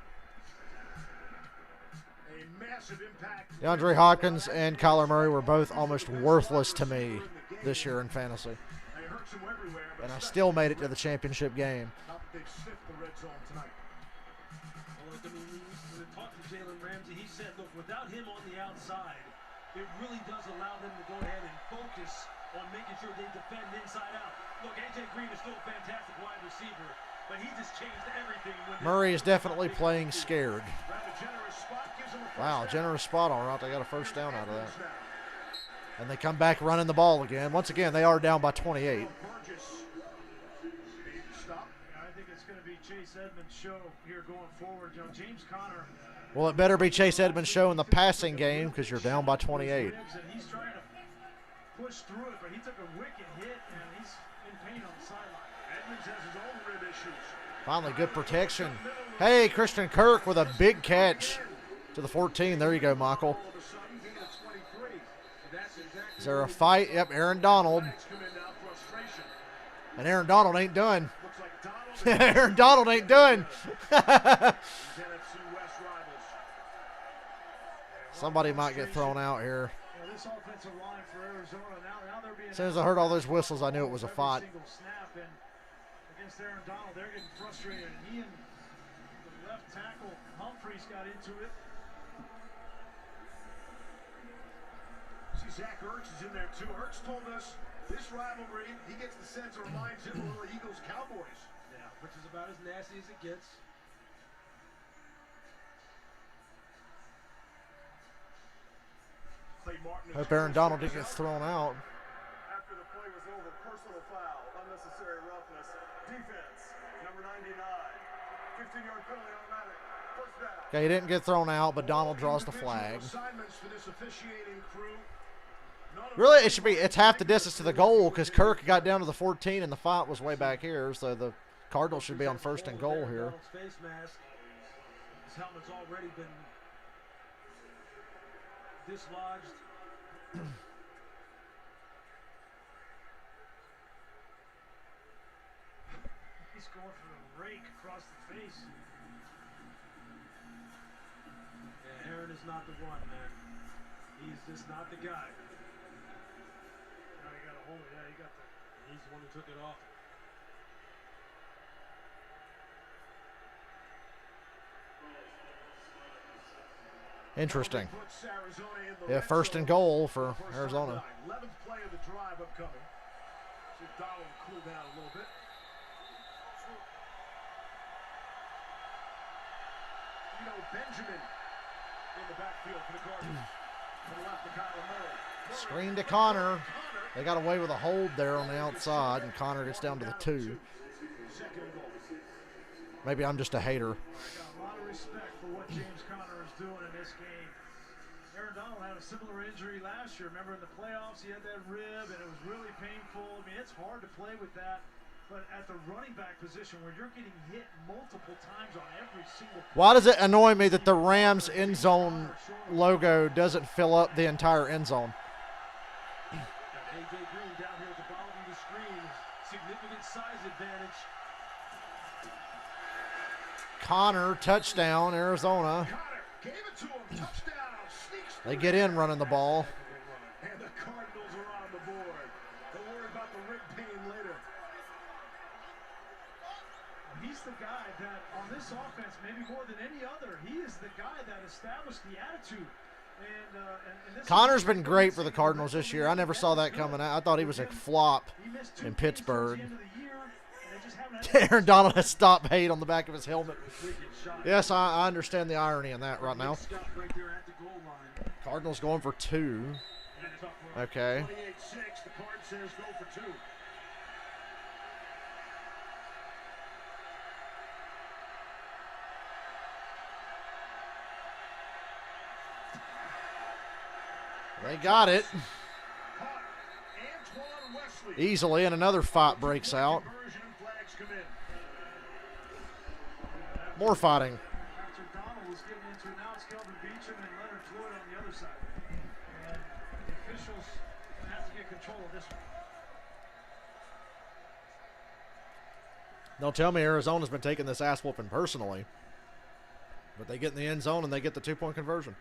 A massive impact. DeAndre Hopkins and Kyler Murray were both almost worthless to me this year in fantasy. And I still made it to the championship game. Not that they've sniffed the red zone tonight. Well, look, I mean, when we talked to Jalen Ramsey, he said, look, without him on the outside, it really does allow them to go ahead and focus on making sure they defend inside out. Look, A.J. Green is still a fantastic wide receiver, but he just changed everything. Murray is definitely playing scared. Wow, generous spot, all right. They got a first down out of that. And they come back running the ball again. Once again, they are down by 28. I think it's going to be Chase Edmonds' show here going forward. You know, James Conner. Well, it better be Chase Edmonds' show in the passing game because you're down by 28. He's trying to push through it, but he took a wicked hit, and he's in pain on the sideline. Edmonds has his own rib issues. Finally, good protection. Hey, Christian Kirk with a big catch to the 14. There you go, Michael. Is there a fight? Yep, Aaron Donald. And Aaron Donald ain't done. Aaron Donald ain't done. Somebody might get thrown out here. This offensive line for Arizona, now they're being As soon as I heard all those whistles, I knew it was a fight. Against Aaron Donald, they're getting frustrated. He and the left tackle Humphreys got into it. See, Zach Ertz is in there too. Ertz told us this rivalry, he gets the sense it reminds him of the Eagles-Cowboys. Yeah, which is about as nasty as it gets. Hope Aaron Donald didn't get thrown out. After the play was over, personal foul, unnecessary roughness, defense, number 99, 15-yard penalty automatic, first down. Okay, he didn't get thrown out, but Donald draws the flag. Really, it's half the distance to the goal because Kirk got down to the 14 and the fight was way back here, so the Cardinals should be on 1st and goal here. Face mask. His helmet's already been dislodged. He's going for the rake across the face. Yeah, Aaron is not the one, man. He's just not the guy. Now you got to hold it. Yeah, you got the. He's the one who took it off. Interesting. Yeah, 1st and goal for Arizona. 11th play of the drive upcoming. See if Donald will cool down a little bit. You know, Benjamin in the backfield for the Cardinals. To the left to Kyler Murray. Screen to Connor. They got away with a hold there on the outside, and Connor gets down to the 2. Maybe I'm just a hater. I got a lot of respect for what James Conner is doing in this game. Aaron Donald had a similar injury last year. Remember in the playoffs, he had that rib, and it was really painful. I mean, it's hard to play with that. But at the running back position where you're getting hit multiple times on every single play. Why does it annoy me that the Rams end zone logo doesn't fill up the entire end zone? A.J. Green down here at the bottom of the screen. Significant size advantage. Connor, touchdown, Arizona. Gave it to him. Touchdown. They get in running the ball. And the Cardinals are on the board. Don't worry about the rib pain later. He's the guy that on this offense, maybe more than any other, he is the guy that established the attitude. And Connor's been great for the Cardinals this year. I never saw that coming out. I thought he was a flop in Pittsburgh. Aaron Donald has stop hate on the back of his helmet. Yes, I understand the irony in that right now. Cardinals going for 2. Okay. 28-6, the card says go for 2. They got it easily, and another fight breaks out. More fighting. After was getting into. Now it's Kelvin Beachum and Leonard Floyd on the other side. And the officials have to get control of this one. Don't tell me Arizona's been taking this ass whooping personally. But they get in the end zone and they get the 2-point conversion.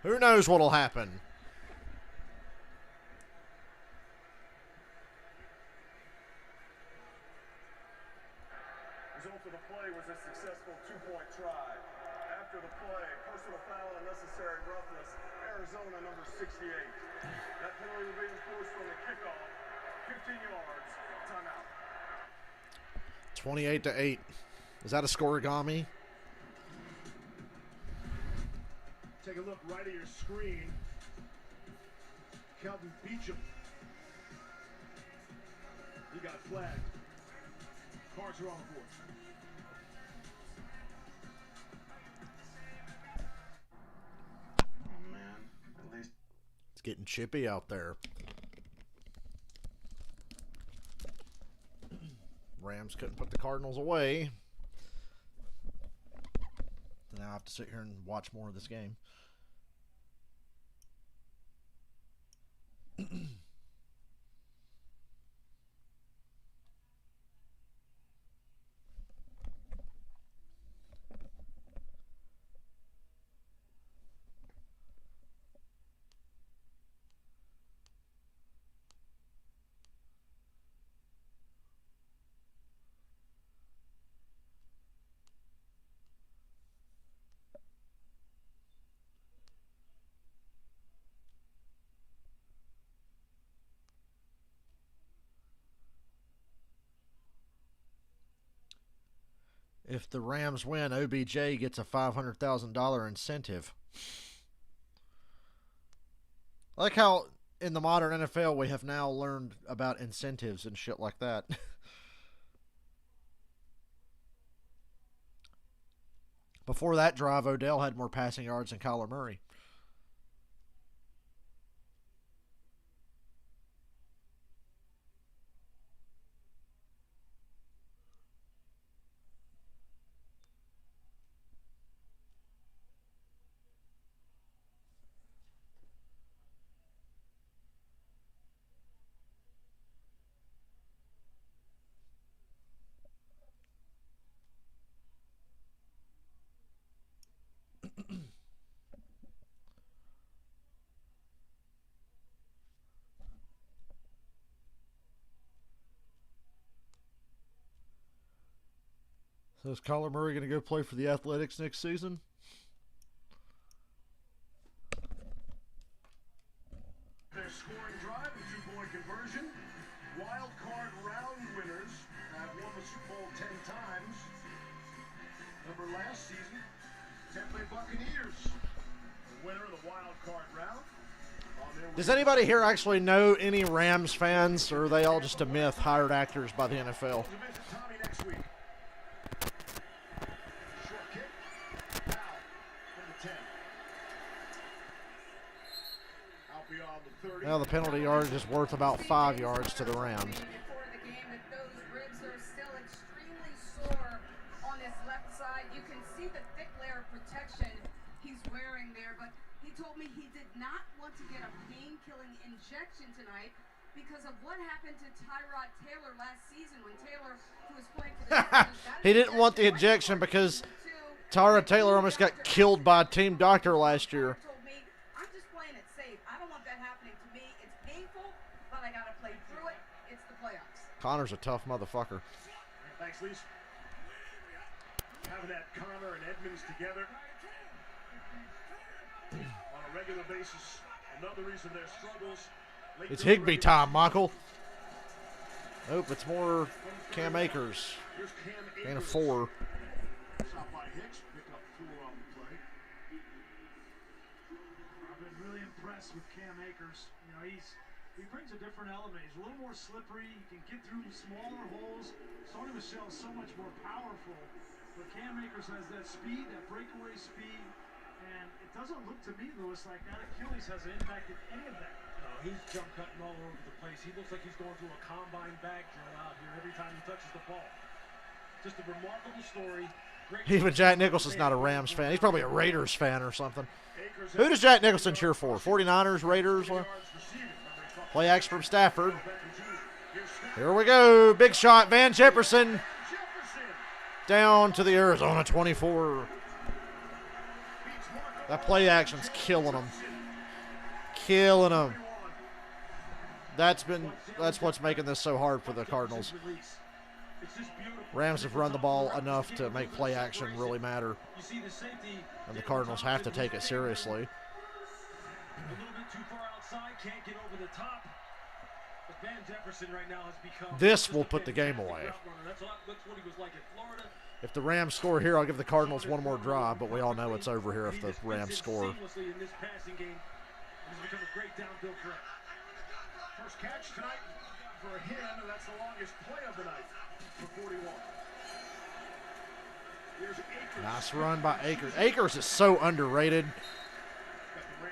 Who knows what'll happen? Result of the play was a successful 2-point try. After the play, personal foul and unnecessary roughness, Arizona number 68. That penalty will be enforced on the kickoff. 15 yards, timeout. 28-8. Is that a scoregami? Take a look right at your screen. Kelvin Beachum. He got flagged. Cards are on the board. Oh, man. At least It's getting chippy out there. Rams couldn't put the Cardinals away. Now I have to sit here and watch more of this game. If the Rams win, OBJ gets a $500,000 incentive. I like how in the modern NFL we have now learned about incentives and shit like that. Before that drive, Odell had more passing yards than Kyler Murray. So is Kyler Murray going to go play for the Athletics next season? Their scoring drive, a 2-point conversion. Wild card round winners have won the Super Bowl 10 times. Remember last season, Tampa Bay Buccaneers, the winner of the wild card round. Does anybody here actually know any Rams fans, or are they all just a myth, hired actors by the NFL? Tommy next week. Short kick. Foul. Number 10. Out beyond the 30. Well, the penalty yardage is worth about 5 yards to the Rams. Before the game, that those ribs are still extremely sore on his left side. You can see the thick layer of protection he's wearing there, but he told me he did not want to get a pain-killing injection tonight because of what happened to Tyrod Taylor last season when Taylor, who was playing for the Cardinals, He didn't want the injection because Tyrod Taylor almost got killed by a team doctor last year. told me, I'm just playing it safe. I don't want that happening to me. It's painful, but I got to play through it. It's the playoffs. Connor's a tough motherfucker. Thanks, Lise. Having that Connor and Edmonds together on a regular basis, another reason their struggles. It's Higbee time, Michael. Nope, it's more Cam Akers. And a 4. Shot by Hicks, pick up 4 on the play. I've been really impressed with Cam Akers. You know, he brings a different element. He's a little more slippery. He can get through smaller holes. Sony Michel is so much more powerful. But Cam Akers has that speed, that breakaway speed. And it doesn't look to me, Lewis, like that Achilles has impacted any of that. No, he's jump cutting all over the place. He looks like he's going through a combine bag drill out here every time he touches the ball. Just a remarkable story. Even Jack Nicholson's not a Rams fan. He's probably a Raiders fan or something. Who does Jack Nicholson cheer for? 49ers, Raiders? Play action from Stafford. Here we go. Big shot. Van Jefferson down to the Arizona 24. That play action's killing them. Killing them. That's what's making this so hard for the Cardinals. Rams have run the ball enough to make play action really matter. And the Cardinals have to take it seriously. A little bit too far outside, can't get over the top. But Van Jefferson right now has become this will put the game away. That's what he was like in Florida. If the Rams score here, I'll give the Cardinals one more drive, but we all know it's over here if the Rams score. In this passing game, he's become a great downfield threat. First catch tonight for him, and that's the longest play of the night for 41. Nice run by Akers. Akers is so underrated.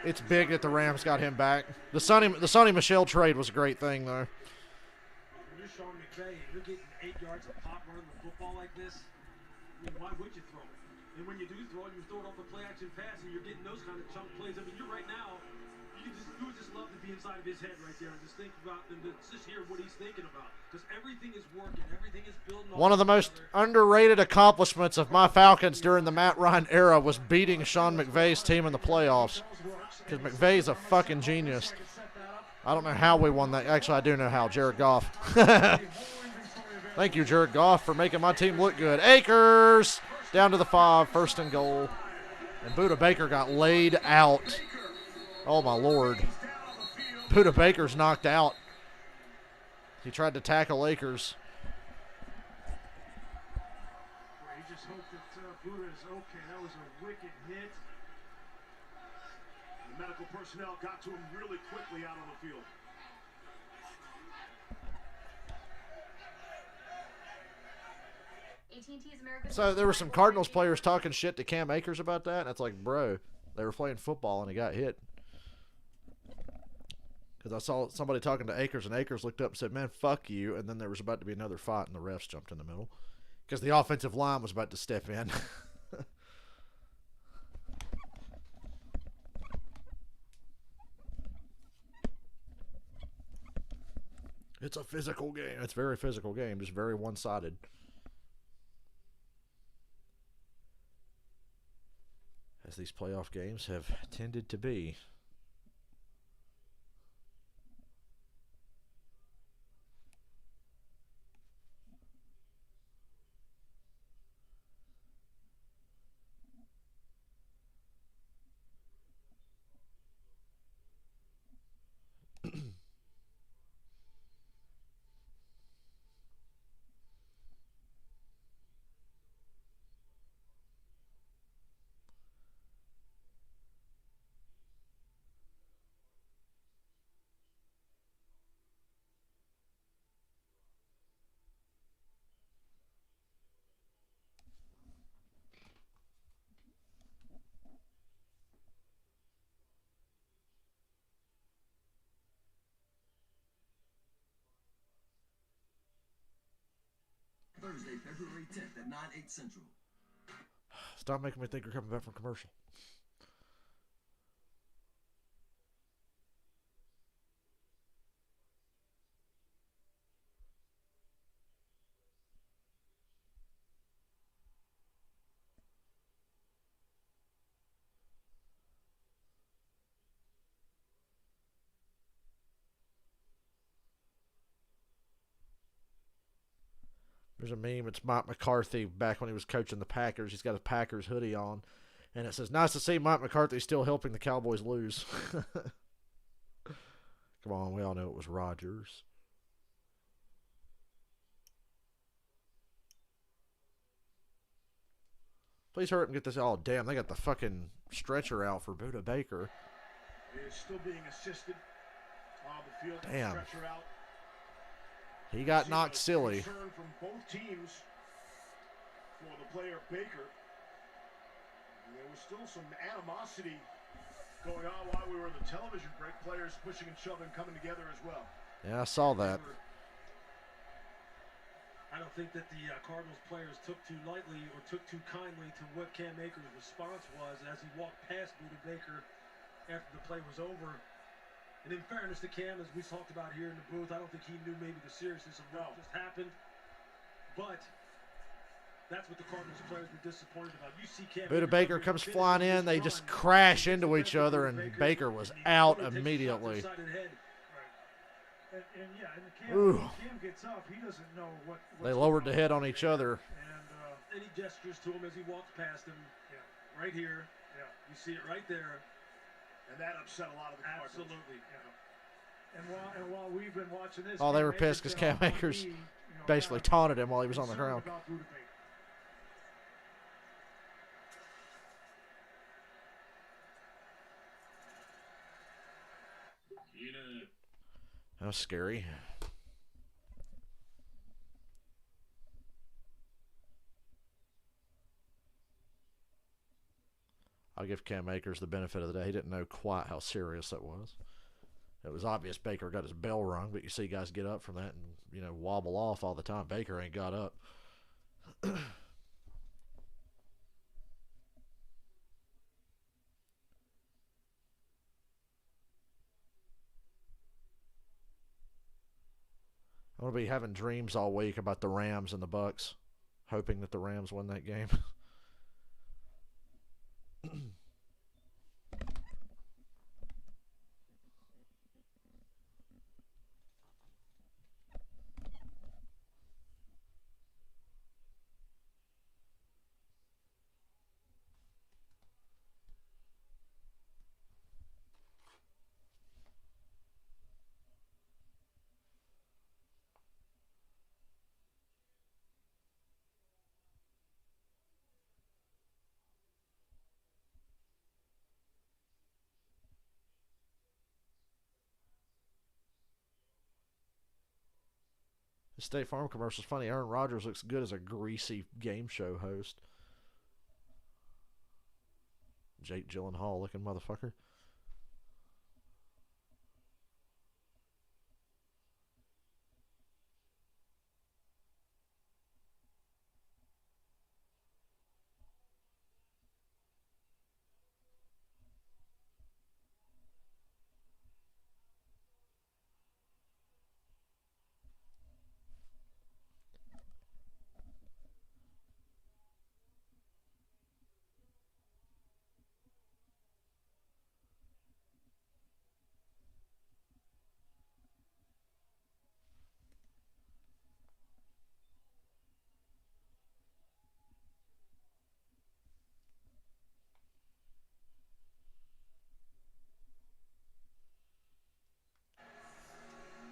It's big that the Rams got him back. The Sonny Michel trade was a great thing, though. When you're Sean McVay and you're getting 8 yards a pop running the football like this, I mean, why would you throw it? And when you do throw it, you throw it off a play-action pass, and you're getting those kind of chunk plays. I mean, you're right now, you would just love to be inside of his head right there and just think about and just hear what he's thinking about. Because everything is working, everything is building. One of the most underrated accomplishments of my Falcons during the Matt Ryan era was beating Sean McVay's team in the playoffs. Because McVay's a fucking genius. I don't know how we won that. Actually, I do know how. Jared Goff. Thank you, Jared Goff, for making my team look good. Akers down to the 5, first and goal. And Buda Baker got laid out. Oh, my Lord. Buda Baker's knocked out. He tried to tackle Akers. You just hope that Buda is okay. That was a wicked hit. The medical personnel got to him really quickly out on the field. So there were some Cardinals players talking shit to Cam Akers about that, and it's like, bro, they were playing football and he got hit. Because I saw somebody talking to Akers, and Akers looked up and said, man, fuck you, and then there was about to be another fight, and the refs jumped in the middle. Because the offensive line was about to step in. It's a physical game. It's a very physical game, just very one-sided. As these playoff games have tended to be. Thursday, February 10th at 9/8 Central. Stop making me think you're coming back from commercial. There's a meme. It's Mike McCarthy back when he was coaching the Packers. He's got a Packers hoodie on. And it says, nice to see Mike McCarthy still helping the Cowboys lose. Come on, we all know it was Rodgers. Please hurry up and get this. Oh, damn, they got the fucking stretcher out for Buda Baker. He is still being assisted on the field. Damn. Stretcher out. He got knocked silly. Concern from both teams for the player Baker. And there was still some animosity going on while we were in the television break. Players pushing and shoving, coming together as well. Yeah, I saw that. I don't think that the Cardinals players took too lightly or took too kindly to what Cam Akers' response was as he walked past Buda Baker after the play was over. And in fairness to Cam, as we talked about here in the booth, I don't think he knew maybe the seriousness of what just happened. But that's what the Cardinals players were disappointed about. You see Cam Buda Baker comes flying in. They just crash into each other, and Baker was out immediately. And yeah, when Cam gets up, he doesn't know what's They lowered the head on each other. And he gestures to him as he walks past him. Yeah. Right here. Yeah. You see it right there. And that upset a lot of the Cardinals. Absolutely. Yeah. And while we've been watching this, oh, they were pissed because Cam Akers basically taunted him while he was on the ground. That was scary. I'll give Cam Akers the benefit of the day. He didn't know quite how serious that was. It was obvious Baker got his bell rung, but you see guys get up from that and, you know, wobble off all the time. Baker ain't got up. I'm going to be having dreams all week about the Rams and the Bucks, hoping that the Rams win that game. The State Farm commercial's funny. Aaron Rodgers looks good as a greasy game show host. Jake Gyllenhaal looking motherfucker.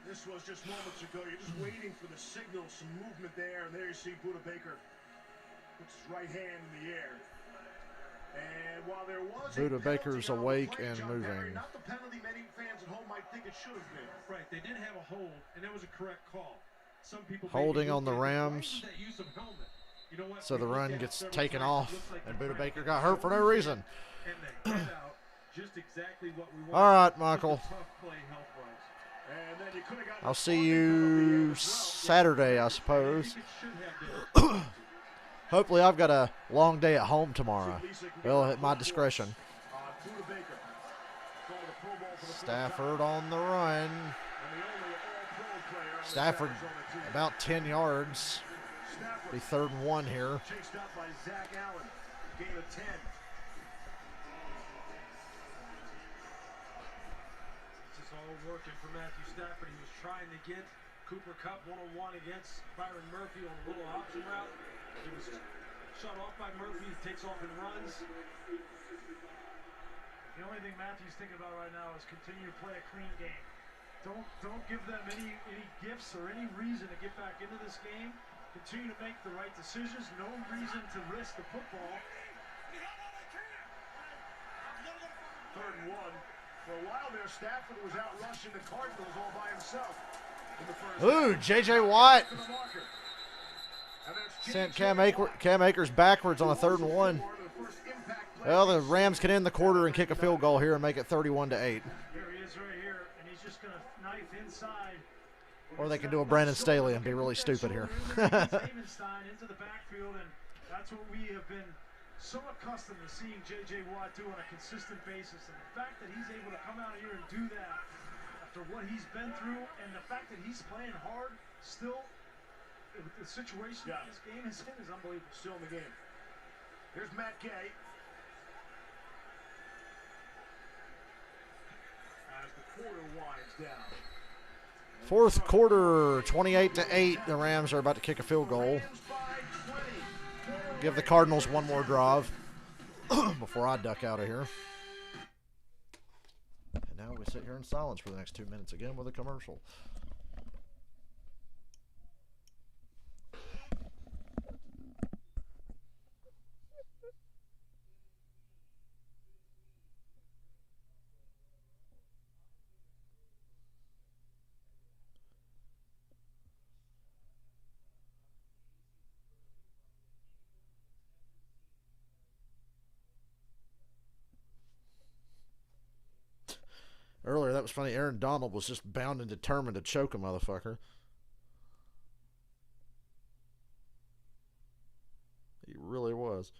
This was just moments ago. You're just waiting for the signal, some movement there, and there you see Buda Baker puts his right hand in the air. And while there was Buda Baker's awake and moving. Perry, not the penalty many fans at home might think it should have been. Right, they did have a hold, and that was a correct call. Some people holding on the Rams. You know what? So the run gets taken off, and Buda Baker got hurt for no reason. And they head out just exactly what we want. All right, Michael. And then you could have got I'll see you Saturday, I suppose. Hopefully I've got a long day at home tomorrow. Well, at my discretion. Stafford on the run. Stafford about 10 yards. Be 3rd and 1 here. Chased out by Zach Allen. Gain of 10. This is all working for Matthew Stafford. He was trying to get Cooper Kupp one-on-one against Byron Murphy on a little option route. He was shut off by Murphy. He takes off and runs. The only thing Matthew's thinking about right now is continue to play a clean game. Don't give them any gifts or any reason to get back into this game. Continue to make the right decisions. No reason to risk the football. 3rd and 1. For a while there, Stafford was out rushing the Cardinals all by himself. In the first Ooh, J.J. Watt sent Cam Akers backwards on a 3rd and 1. Well, the Rams can end the quarter and kick a field goal here and make it 31-8. Here he is right here, and he's just going to knife inside. Or they can do a Brandon Staley and be really stupid here. Into the backfield, and that's what we have been so accustomed to seeing J.J. Watt do on a consistent basis. And the fact that he's able to come out here and do that after what he's been through, and the fact that he's playing hard still, the situation this game is in is unbelievable. Still in the game. Here's Matt Gay. As the quarter winds down. Fourth quarter, 28-8. The Rams are about to kick a field goal. Give the Cardinals one more drive before I duck out of here. And now we sit here in silence for the next 2 minutes again with a commercial. Earlier, that was funny. Aaron Donald was just bound and determined to choke a motherfucker. He really was.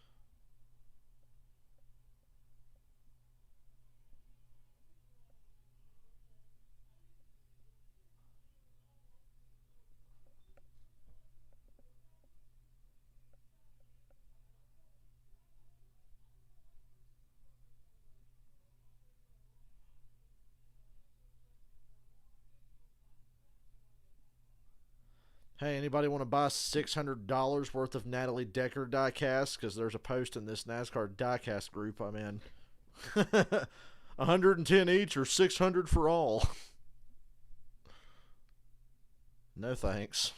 Hey, anybody want to buy $600 worth of Natalie Decker diecast? Because there's a post in this NASCAR diecast group I'm in. 110 each or 600 for all. No thanks.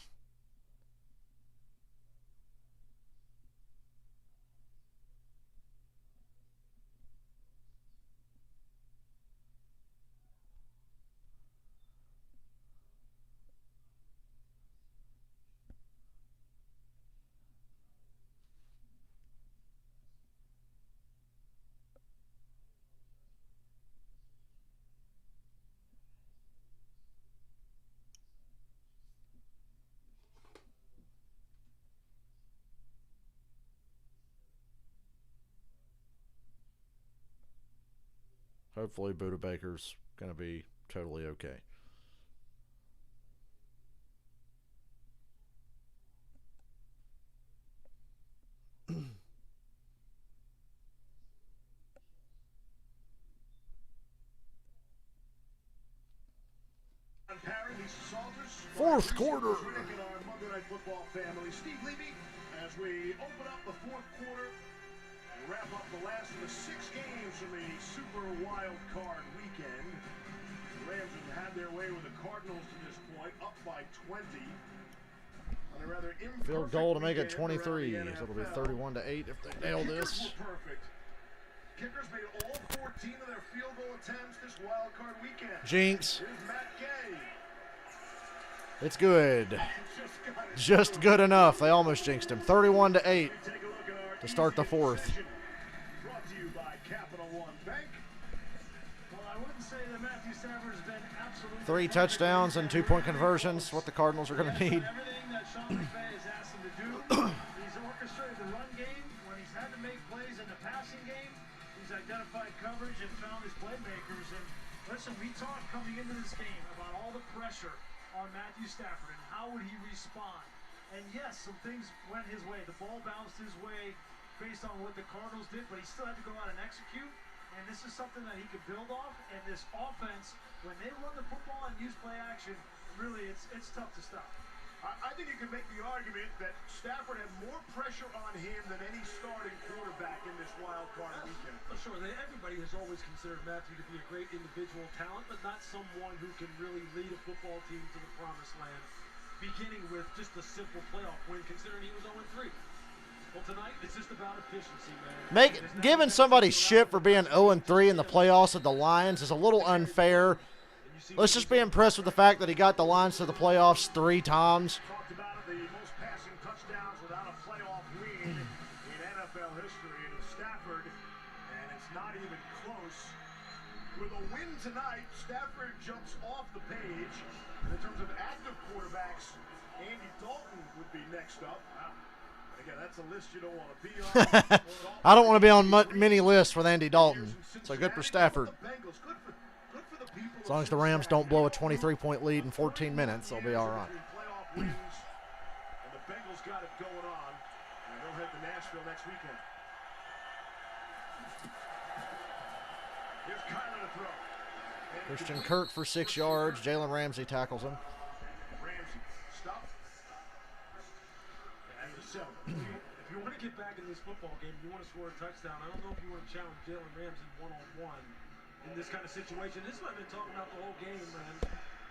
Hopefully Buda Baker's going to be totally okay. Fourth quarter. Monday Night Football family, Steve Levy, as we open up the fourth quarter and wrap up the last of the 6 games from the Super Wild Card weekend. The Rams have had their way with the Cardinals to this point, up by 20. On a rather field goal to make it 23. So it'll be 31-8 if they nail this. Perfect. Kickers made all 14 of their field goal attempts this wild card weekend. Jinx. Here's Matt Gay. It's good. Just good enough. They almost jinxed him. 31-8 to start the fourth. Brought to you by Capital One Bank. Well, I wouldn't say that Matthew Stafford's been absolutely 3 touchdowns and 2-point conversions. What the Cardinals are going to need. Everything that Sean McVay has asked him to do. He's orchestrated the run game. When he's had to make plays in the passing game, he's identified coverage and found his playmakers. And listen, we talked coming into this game about all the pressure on Matthew Stafford and how would he respond. And yes, some things went his way. The ball bounced his way based on what the Cardinals did, but he still had to go out and execute. And this is something that he could build off. And this offense, when they run the football and use play action, really it's tough to stop. I think you could make the argument that Stafford had more pressure on him than any starting quarterback in this wild card weekend. Sure, everybody has always considered Matthew to be a great individual talent, but not someone who can really lead a football team to the promised land, beginning with just a simple playoff win, considering he was 0-3. Well, tonight, it's just about efficiency, man. Giving somebody shit for being 0-3 in the playoffs at the Lions is a little unfair. Let's just be impressed with the fact that he got the Lions to the playoffs 3 times. Talked about the most passing touchdowns without a playoff win in NFL history, and it's Stafford, and it's not even close. With a win tonight, Stafford jumps off the page. In terms of active quarterbacks, Andy Dalton would be next up. Again, that's a list you don't want to be on. I don't want to be on many lists with Andy Dalton. So good for Stafford. As long as the Rams don't blow a 23-point lead in 14 minutes, they'll be all right. And the Bengals got it going on. And they'll head to Nashville next weekend. Here's Kyler to throw. Christian Kirk for 6 yards. Jalen Ramsey tackles him. Ramsey, stop. And the 7. If you want to get back in this football game, you want to score a touchdown. I don't know if you want to challenge Jalen Ramsey one-on-one in this kind of situation. This is what I've been talking about the whole game, man.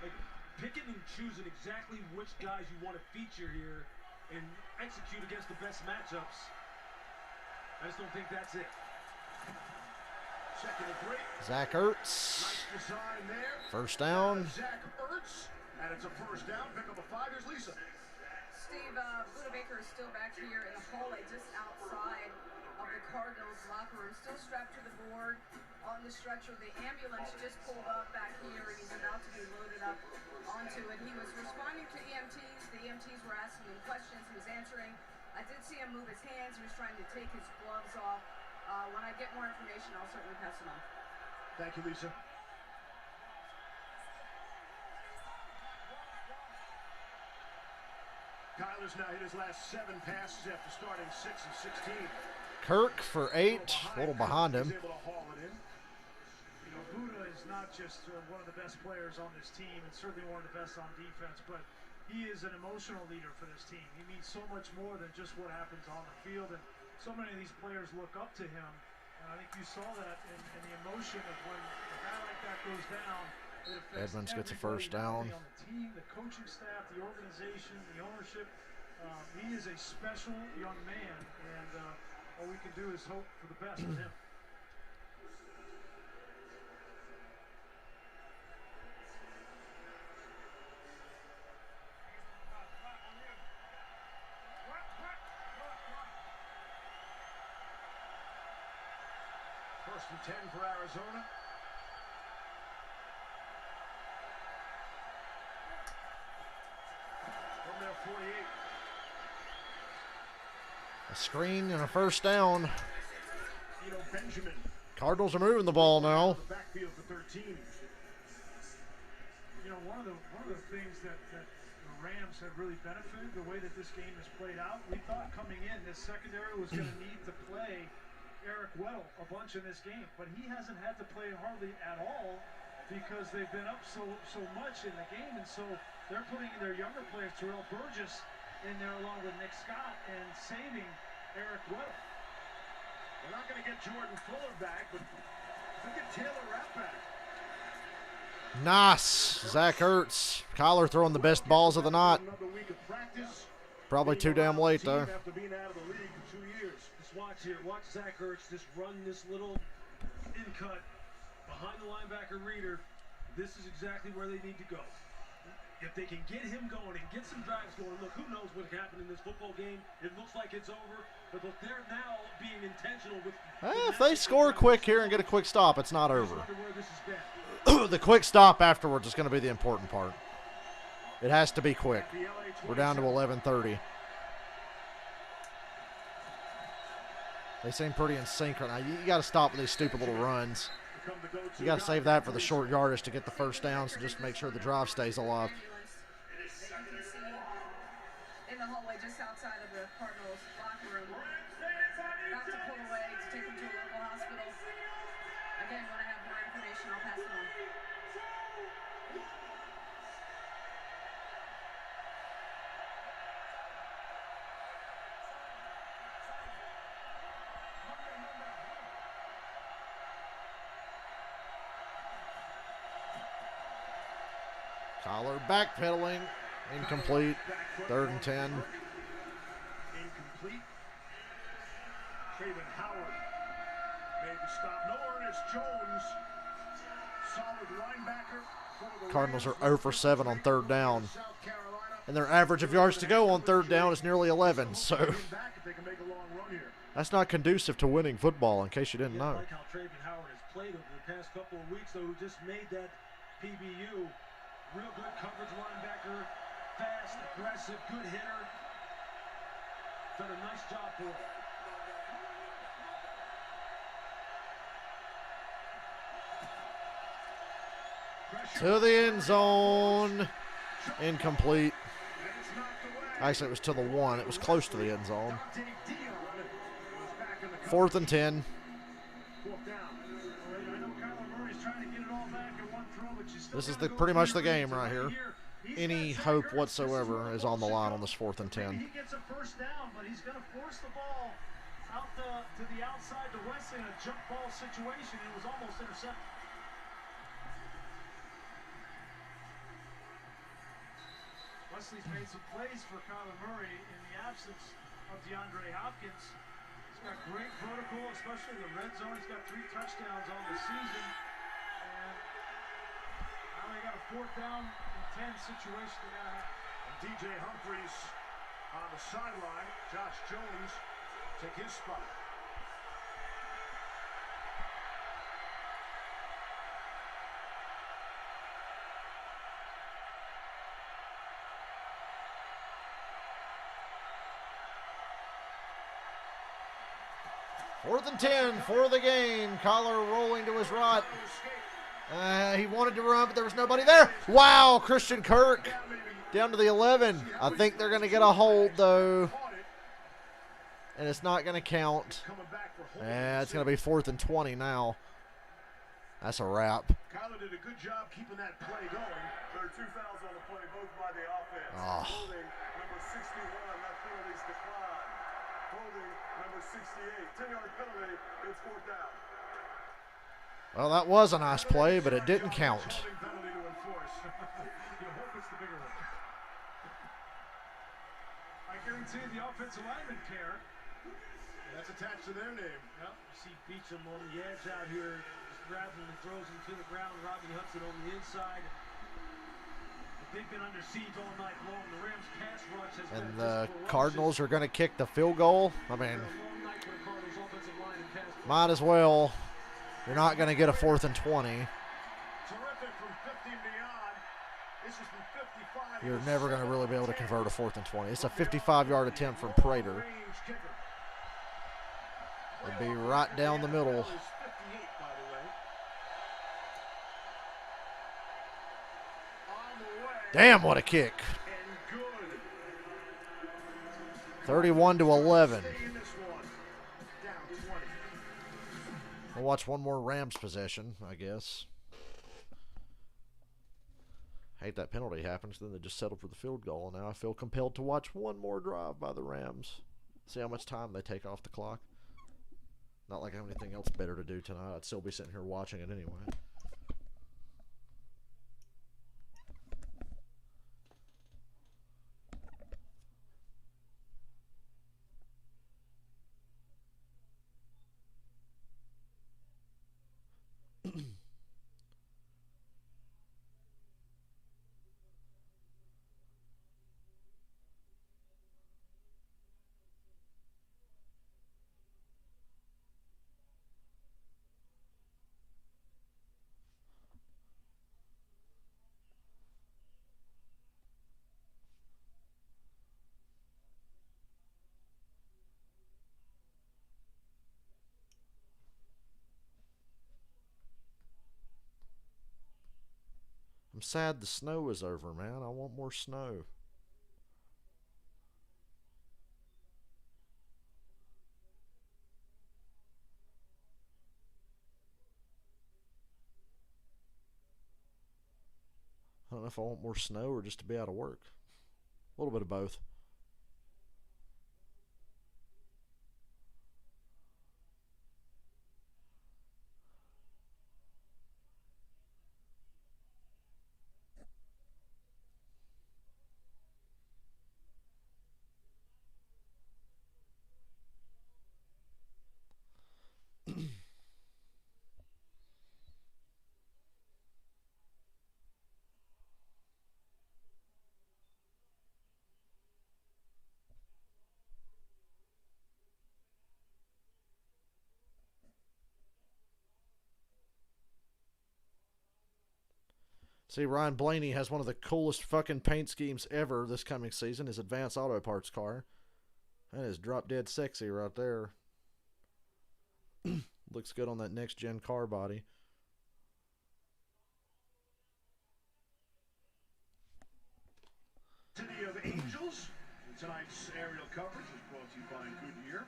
Like, picking and choosing exactly which guys you want to feature here and execute against the best matchups. I just don't think that's it. Second and 3. Zach Ertz. Nice design there. First down. Zach Ertz. And it's a first down. Pick up a 5. Here's Lisa. Steve, Buda Baker is still back here in the hallway just outside of the Cardinals locker room, still strapped to the board on the stretcher. The ambulance just pulled up back here, and he's about to be loaded up onto it. He was responding to EMTs. The EMTs were asking him questions. He was answering. I did see him move his hands. He was trying to take his gloves off. When I get more information, I'll certainly pass it on. Thank you, Lisa. Kyler's now hit his last 7 passes after starting 6 of 16. Kirk for 8, a little behind him. He's able to haul it in. You know, Buda is not just one of the best players on this team, and certainly one of the best on defense, but he is an emotional leader for this team. He means so much more than just what happens on the field, and so many of these players look up to him. And I think you saw that in the emotion of when a guy like that goes down. It affects Edmonds gets a everybody, first not down. only on the team, the coaching staff, the organization, the ownership. He is a special young man, and all we can do is hope for the best with him. First and 10 for Arizona. From their 48. A screen and a first down. You know, Benjamin. Cardinals are moving the ball now. The backfield for 13. You know, one of the things that the Rams have really benefited, the way that this game has played out. We thought coming in, this secondary was going to need to play Eric Weddle a bunch in this game, but he hasn't had to play hardly at all because they've been up so much in the game, and so they're putting their younger players, Terrell Burgess, in there along with Nick Scott and saving Eric Weddle. They're not going to get Jordan Fuller back, but they'll get Taylor Rapp back. Nice. Zach Ertz. Kyler throwing the best balls of the night. Another week of practice. Probably too damn late, though. After being out of the league for 2 years. Just watch here. Watch Zach Ertz just run this little in cut behind the linebacker reader. This is exactly where they need to go. If they can get him going and get some drives going, look, who knows what can happen in this football game. It looks like it's over, but look, they're now being intentional with If they score quick here and get a quick stop, it's not over. where this has been. The quick stop afterwards is going to be the important part. It has to be quick. We're down to 11:30. They seem pretty in sync right now. You got to stop with these stupid little runs. You got to save that for the short yardage to get the first down, so just make sure the drive stays alive. In the hallway just outside of the Cardinals locker room, about to pull away to take him to a local hospital. Again, when I have more information, I'll pass it on. Collar backpedaling. Incomplete. 3rd and 10. Incomplete. Traven Howard made the stop. No Ernest Jones. Solid linebacker. Cardinals are 0 for 7 on 3rd down. And their average of yards to go on 3rd down is nearly 11. So that's not conducive to winning football, in case you didn't know. I like how Traven Howard has played over the past couple of weeks, though, who just made that PBU. Real good coverage linebacker, fast, aggressive, good hitter. Done a nice job for him. To the end zone. Incomplete. Actually, it was to the 1. It was close to the end zone. 4th and 10. This is pretty much the game right here. Any hope whatsoever is on the line on this 4th and 10. He gets a first down, but he's going to force the ball out to the outside to Wesley in a jump ball situation. It was almost intercepted. Wesley's made some plays for Kyler Murray in the absence of DeAndre Hopkins. He's got great protocol, especially in the red zone. He's got 3 touchdowns on the season. And now they got a 4th down and 10 situation they got to have. And DJ Humphries on the sideline. Josh Jones take his spot. Fourth and 10 for the game. Collar rolling to his right. He wanted to run, but there was nobody there. Wow, Christian Kirk down to the 11. I think they're going to get a hold, though. And it's not going to count. It's going to be 4th and 20 now. That's a wrap. Kyler did a good job keeping that play going. There are 2 fouls on the play, both by the offense. Holding number 61, that penalty's declined. Holding number 68, 10-yard penalty, it's 4th down. Well, that was a nice play, but it didn't count. You hope it's the bigger one. I guarantee the offensive lineman care. That's attached to their name. Yep, you see Beecham on the edge out here, just grabs him and throws him to the ground. Robbie Hudson on the inside. They've been under siege all night long. The Rams pass rush has And been the Cardinals are going to kick the field goal. I mean, might as well. You're not going to get a 4th and 20. You're never going to really be able to convert a 4th and 20. It's a 55-yard attempt from Prater. It'd be right down the middle. Damn, what a kick. 31-11. We'll watch one more Rams possession, I guess. Hate that penalty happens, then they just settle for the field goal. And now I feel compelled to watch one more drive by the Rams. See how much time they take off the clock. Not like I have anything else better to do tonight. I'd still be sitting here watching it anyway. I'm sad the snow is over, man. I want more snow. I don't know if I want more snow or just to be out of work. A little bit of both. See, Ryan Blaney has one of the coolest fucking paint schemes ever this coming season, his Advanced Auto Parts car. That is drop dead sexy right there. Looks good on that next-gen car body. City of Angels. Tonight's aerial coverage is brought to you by Goodyear.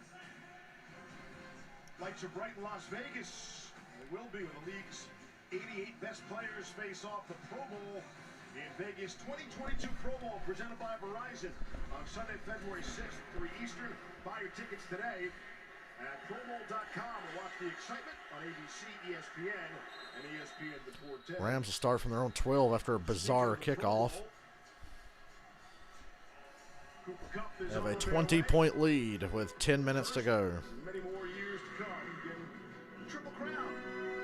Lights are bright in Las Vegas. They will be when the league's 88 best players face off the Pro Bowl in Vegas. 2022 Pro Bowl presented by Verizon on Sunday, February 6th, 3 Eastern. Buy your tickets today at ProBowl.com and watch the excitement on ABC, ESPN, and ESPN Deportes. Rams will start from their own 12 after a bizarre kickoff. They have a 20-point lead with 10 minutes to go. Many more years to come. Triple Crown.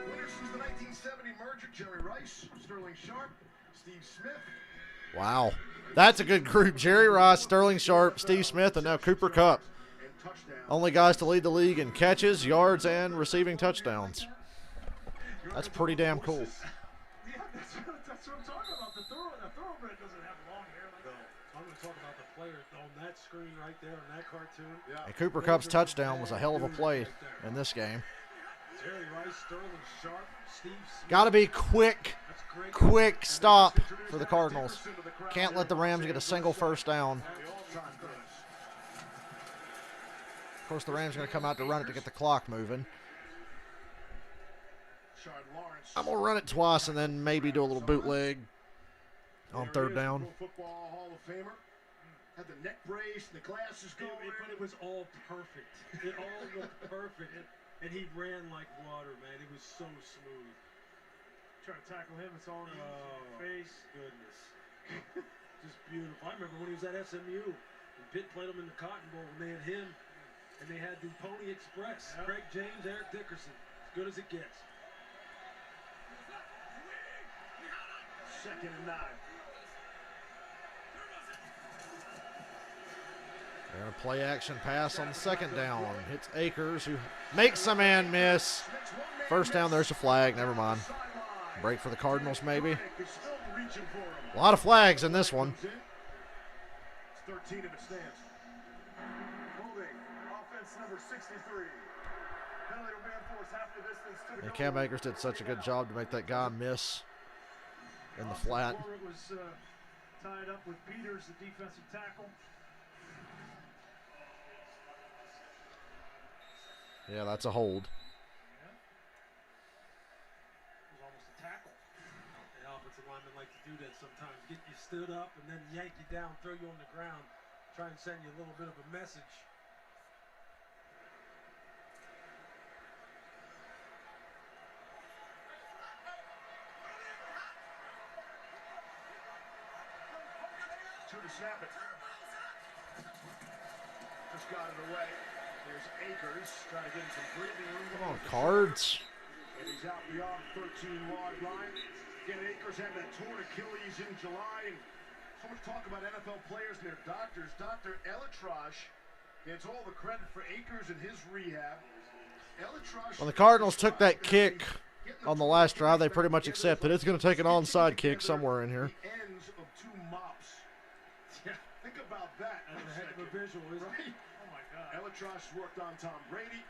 Winners since the 1970 merger. Jerry Rice, Sterling Sharp, Steve Smith. Wow. That's a good group. Jerry Rice, Sterling Sharp, Steve Smith, and now Cooper Kupp. Only guys to lead the league in catches, yards, and receiving touchdowns. That's pretty damn cool. Yeah, that's what I'm talking about. The thoroughbred doesn't have long hair like that. I'm going to talk about the players on that screen right there on that cartoon. Yeah. And Cooper Kupp's touchdown was a hell of a play in this game. Jerry Rice, Sterling Sharp, Steve Smith. Got to be quick stop for the Cardinals. Can't let the Rams get a single first down. Of course, the Rams are going to come out to run it to get the clock moving. I'm going to run it twice and then maybe do a little bootleg on third down. Football Hall of Famer. Had the neck brace, the glasses going. But it was all perfect. It all looked perfect. And he ran like water, man. It was so smooth. Trying to tackle him, it's all in his face. Goodness. Just beautiful. I remember when he was at SMU. And Pitt played him in the Cotton Bowl, and they had him. And they had the Pony Express. Yep. Craig James, Eric Dickerson. As good as it gets. 2nd and 9. They're going to play action pass on the second down. Hits Akers, who makes a man miss. First down, there's a flag. Never mind. Break for the Cardinals, maybe. A lot of flags in this one. It's 13 in the stands. Moving. Offense number 63. Penalty will reinforce half the distance to the And Cam Akers did such a good job to make that guy miss in the flat. It was tied up with Peters, the defensive tackle. Yeah, that's a hold. Yeah. It was almost a tackle. The offensive linemen like to do that sometimes. Get you stood up and then yank you down, throw you on the ground, try and send you a little bit of a message. To the snap it. Just got it away. There's Akers trying to get him some breathing room. Come on, Cards. And he's out beyond 13-yard line. Again, Akers had that torn Achilles in July. And so much talk about NFL players and their doctors. Dr. Elitrosh gets all the credit for Akers and his rehab. Elitrosh. When the Cardinals took that kick on the last drive, they pretty much accepted it's going to take an onside kick somewhere in here. The ends of 2 mops. Yeah, think about that. That's a heck of a visual, isn't it? Elitrosh worked on Tom Brady,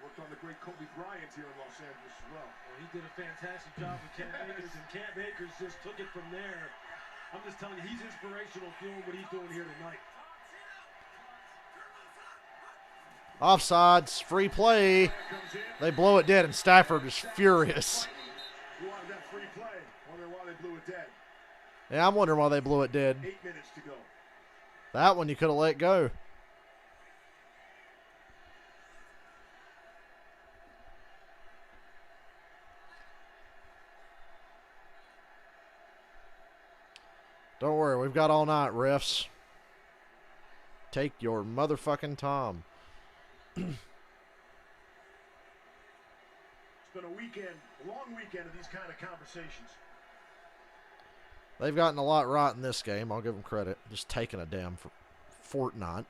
worked on the great Kobe Bryant here in Los Angeles as well. Well, he did a fantastic job with Cam Akers, and Cam Akers just took it from there. I'm just telling you, he's inspirational doing what he's doing here tonight. Offsides, free play. They blow it dead, and Stafford is furious. You wanted that free play. Wondering why they blew it dead. Yeah, I'm wondering why they blew it dead. 8 minutes to go. That one you could have let go. Don't worry, we've got all night, refs. Take your motherfucking time. It's been a weekend, a long weekend of these kind of conversations. They've gotten a lot right in this game. I'll give them credit. Just taking a damn Fortnite.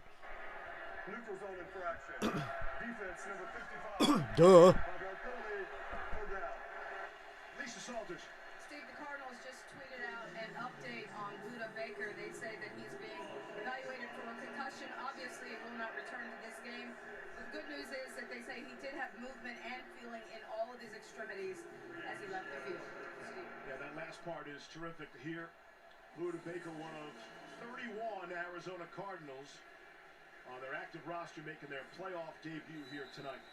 Neutral zone infraction. Defense number 55. Duh. Steve, the Cardinals just tweeted out update on Buda Baker. They say that he's being evaluated for a concussion. Obviously, he will not return to this game. The good news is that they say he did have movement and feeling in all of his extremities as he left the field. Yeah, that last part is terrific to hear. Buda Baker, one of 31 Arizona Cardinals on their active roster, making their playoff debut here tonight.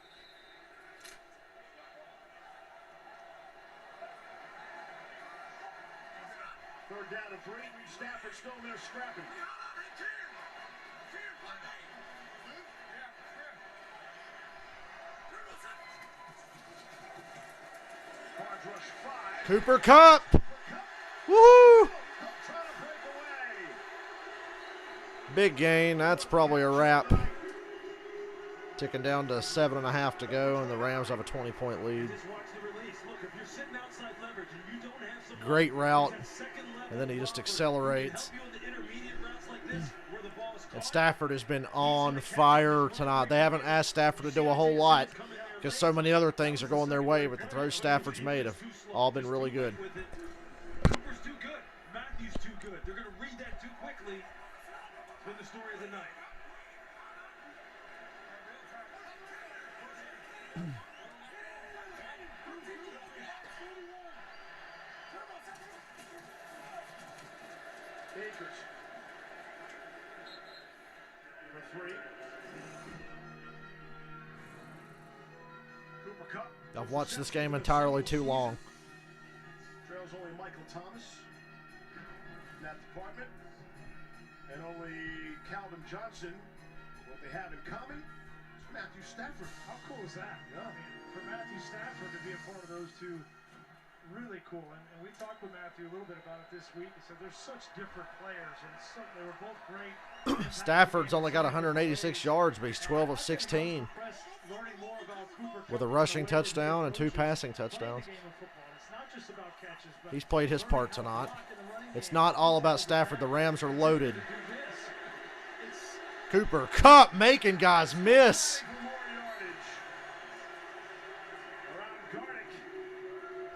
Third down and 3. Stafford still in there scrapping. Cooper Kupp. Woo! Big gain. That's probably a wrap. Ticking down to 7.5 to go, and the Rams have a 20-point lead. Great route, and then he just accelerates. And Stafford has been on fire tonight. They haven't asked Stafford to do a whole lot because so many other things are going their way, but the throws Stafford's made have all been really good. Cooper's too good. Matthews too good. They're going to read that too quickly. It's been the story of the night. Akers for 3. Cooper Kupp. I've watched this game entirely too long. Trails only Michael Thomas in that department, and only Calvin Johnson. What they have in common is Matthew Stafford. How cool is that? Yeah. I mean, for Matthew Stafford to be a part of those two, really cool. And we talked with Matthew a little bit about it this week. He said there's such different players, and they were both great. Stafford's only got 186 yards, but he's 12 of 16 with a rushing touchdown and 2 passing touchdowns. He's played his part tonight. It's not all about Stafford. The Rams are loaded. Cooper Kupp making guys miss.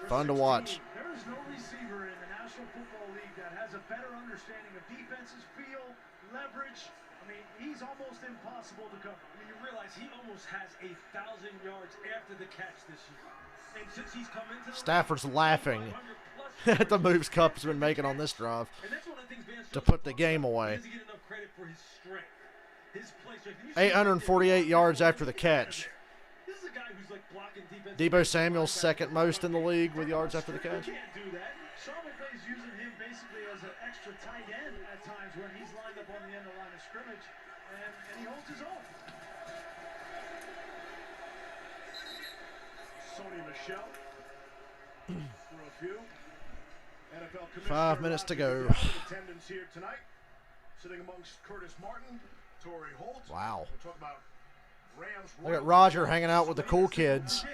Fun to watch. There is no receiver in the National Football League that has a better understanding of defenses, feel, leverage. I mean, he's almost impossible to cover. When you realize he almost has 1,000 yards after the catch this year. And since he's come into Stafford's laughing at the moves Kupp's been making on this drive to put the game away. 848 yards after the catch. Deebo Samuel's second most in the league with yards after the catch. Sean McVay's using him basically as an extra tight end at times when he's lined up on the end of the line of scrimmage, and he holds his own. Sony Michel through a few. NFL 5 minutes to go. Attendance here tonight, sitting amongst Curtis Martin, Torrey Holt. Wow. We'll talk about Rams. Look at Roger hanging out with the cool kids.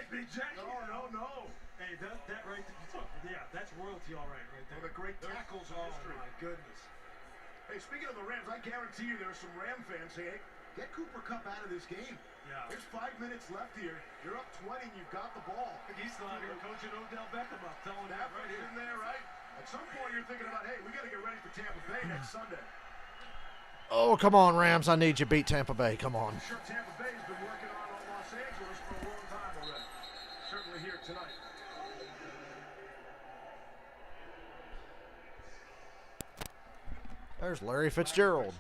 No. Hey, that right there, yeah, that's royalty all right there. One of the great tackles in history. Oh, my goodness. Hey, speaking of the Rams, I guarantee you there are some Ram fans saying, hey, get Cooper Kupp out of this game. Yeah. There's 5 minutes left here. You're up 20 and you've got the ball. He's still out here coaching Odell Beckham up, telling that right in there, right? At some point you're thinking about, hey, we got to get ready for Tampa Bay next Sunday. Oh, come on, Rams. I need you to beat Tampa Bay. Come on. I'm sure Tampa Bay's been working on Los Angeles for a long time already. Certainly here tonight. There's Larry Fitzgerald.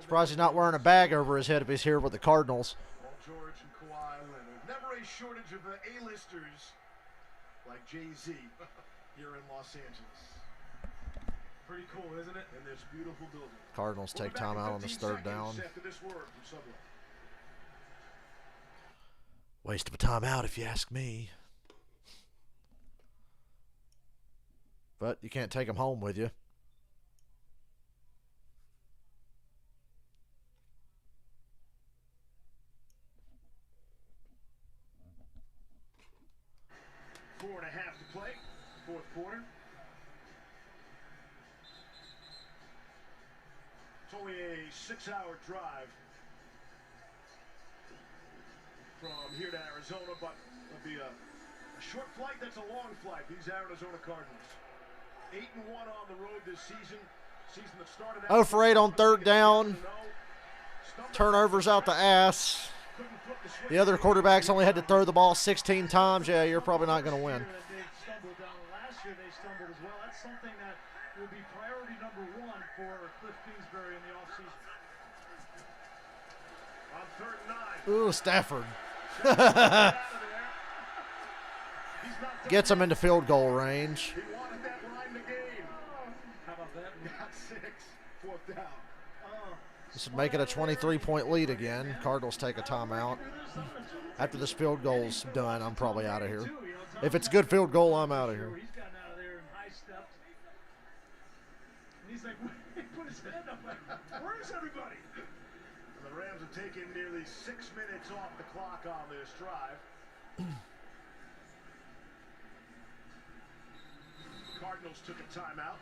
Surprised he's not wearing a bag over his head if he's here with the Cardinals. Paul George and Kawhi Leonard. Never a shortage of A-listers like Jay-Z here in Los Angeles. Pretty cool, isn't it? In this beautiful building. Cardinals take time out on this third down. After this word from Subway. Waste of a timeout if you ask me. But you can't take them home with you. Four and a half to play, fourth quarter. It's only a 6-hour drive from here to Arizona, but it'll be a short flight that's a long flight. These Arizona Cardinals. 8-1 on the road this season. Season that started out 0 for 8 on third down. Turnovers out the ass. The other quarterbacks only had to throw the ball 16 times. Yeah, you're probably not going to win. Last year they stumbled as well. That's something that will be priority number one for Cliff Kingsbury in the offseason. On 3rd and 9. Ooh, Stafford. Gets him into field goal range. He wanted that line to gain. How about that? Got 6. 4th down. This would make it a 23-point lead again. Cardinals take a timeout. After this field goal's done, I'm probably out of here. If it's a good field goal, I'm out of here. He's gotten out of there in high steps. And he's like, he put his hand up like, where's everybody? The Rams have taken nearly 6 minutes off the clock on this drive. Cardinals took a timeout.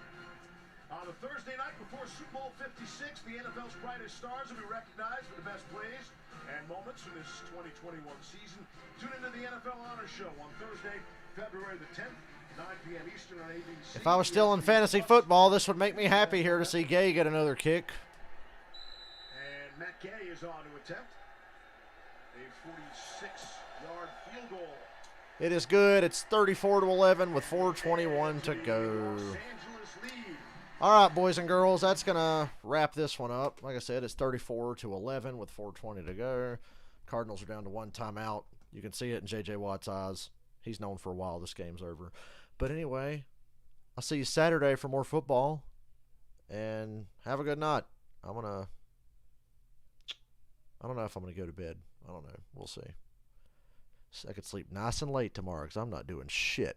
On a Thursday night before Super Bowl 56, the NFL's brightest stars will be recognized for the best plays and moments from this 2021 season. Tune into the NFL Honor Show on Thursday, February the 10th, 9 p.m. Eastern on ABC. If I was still in fantasy football, this would make me happy here to see Gay get another kick. And Matt Gay is on to attempt a 46-yard field goal. It is good. It's 34-11 with 4:21 to go. All right, boys and girls, that's going to wrap this one up. Like I said, it's 34-11 with 4:20 to go. Cardinals are down to 1 timeout. You can see it in J.J. Watt's eyes. He's known for a while this game's over. But anyway, I'll see you Saturday for more football. And have a good night. I don't know if I'm going to go to bed. I don't know. We'll see. So I could sleep nice and late tomorrow because I'm not doing shit.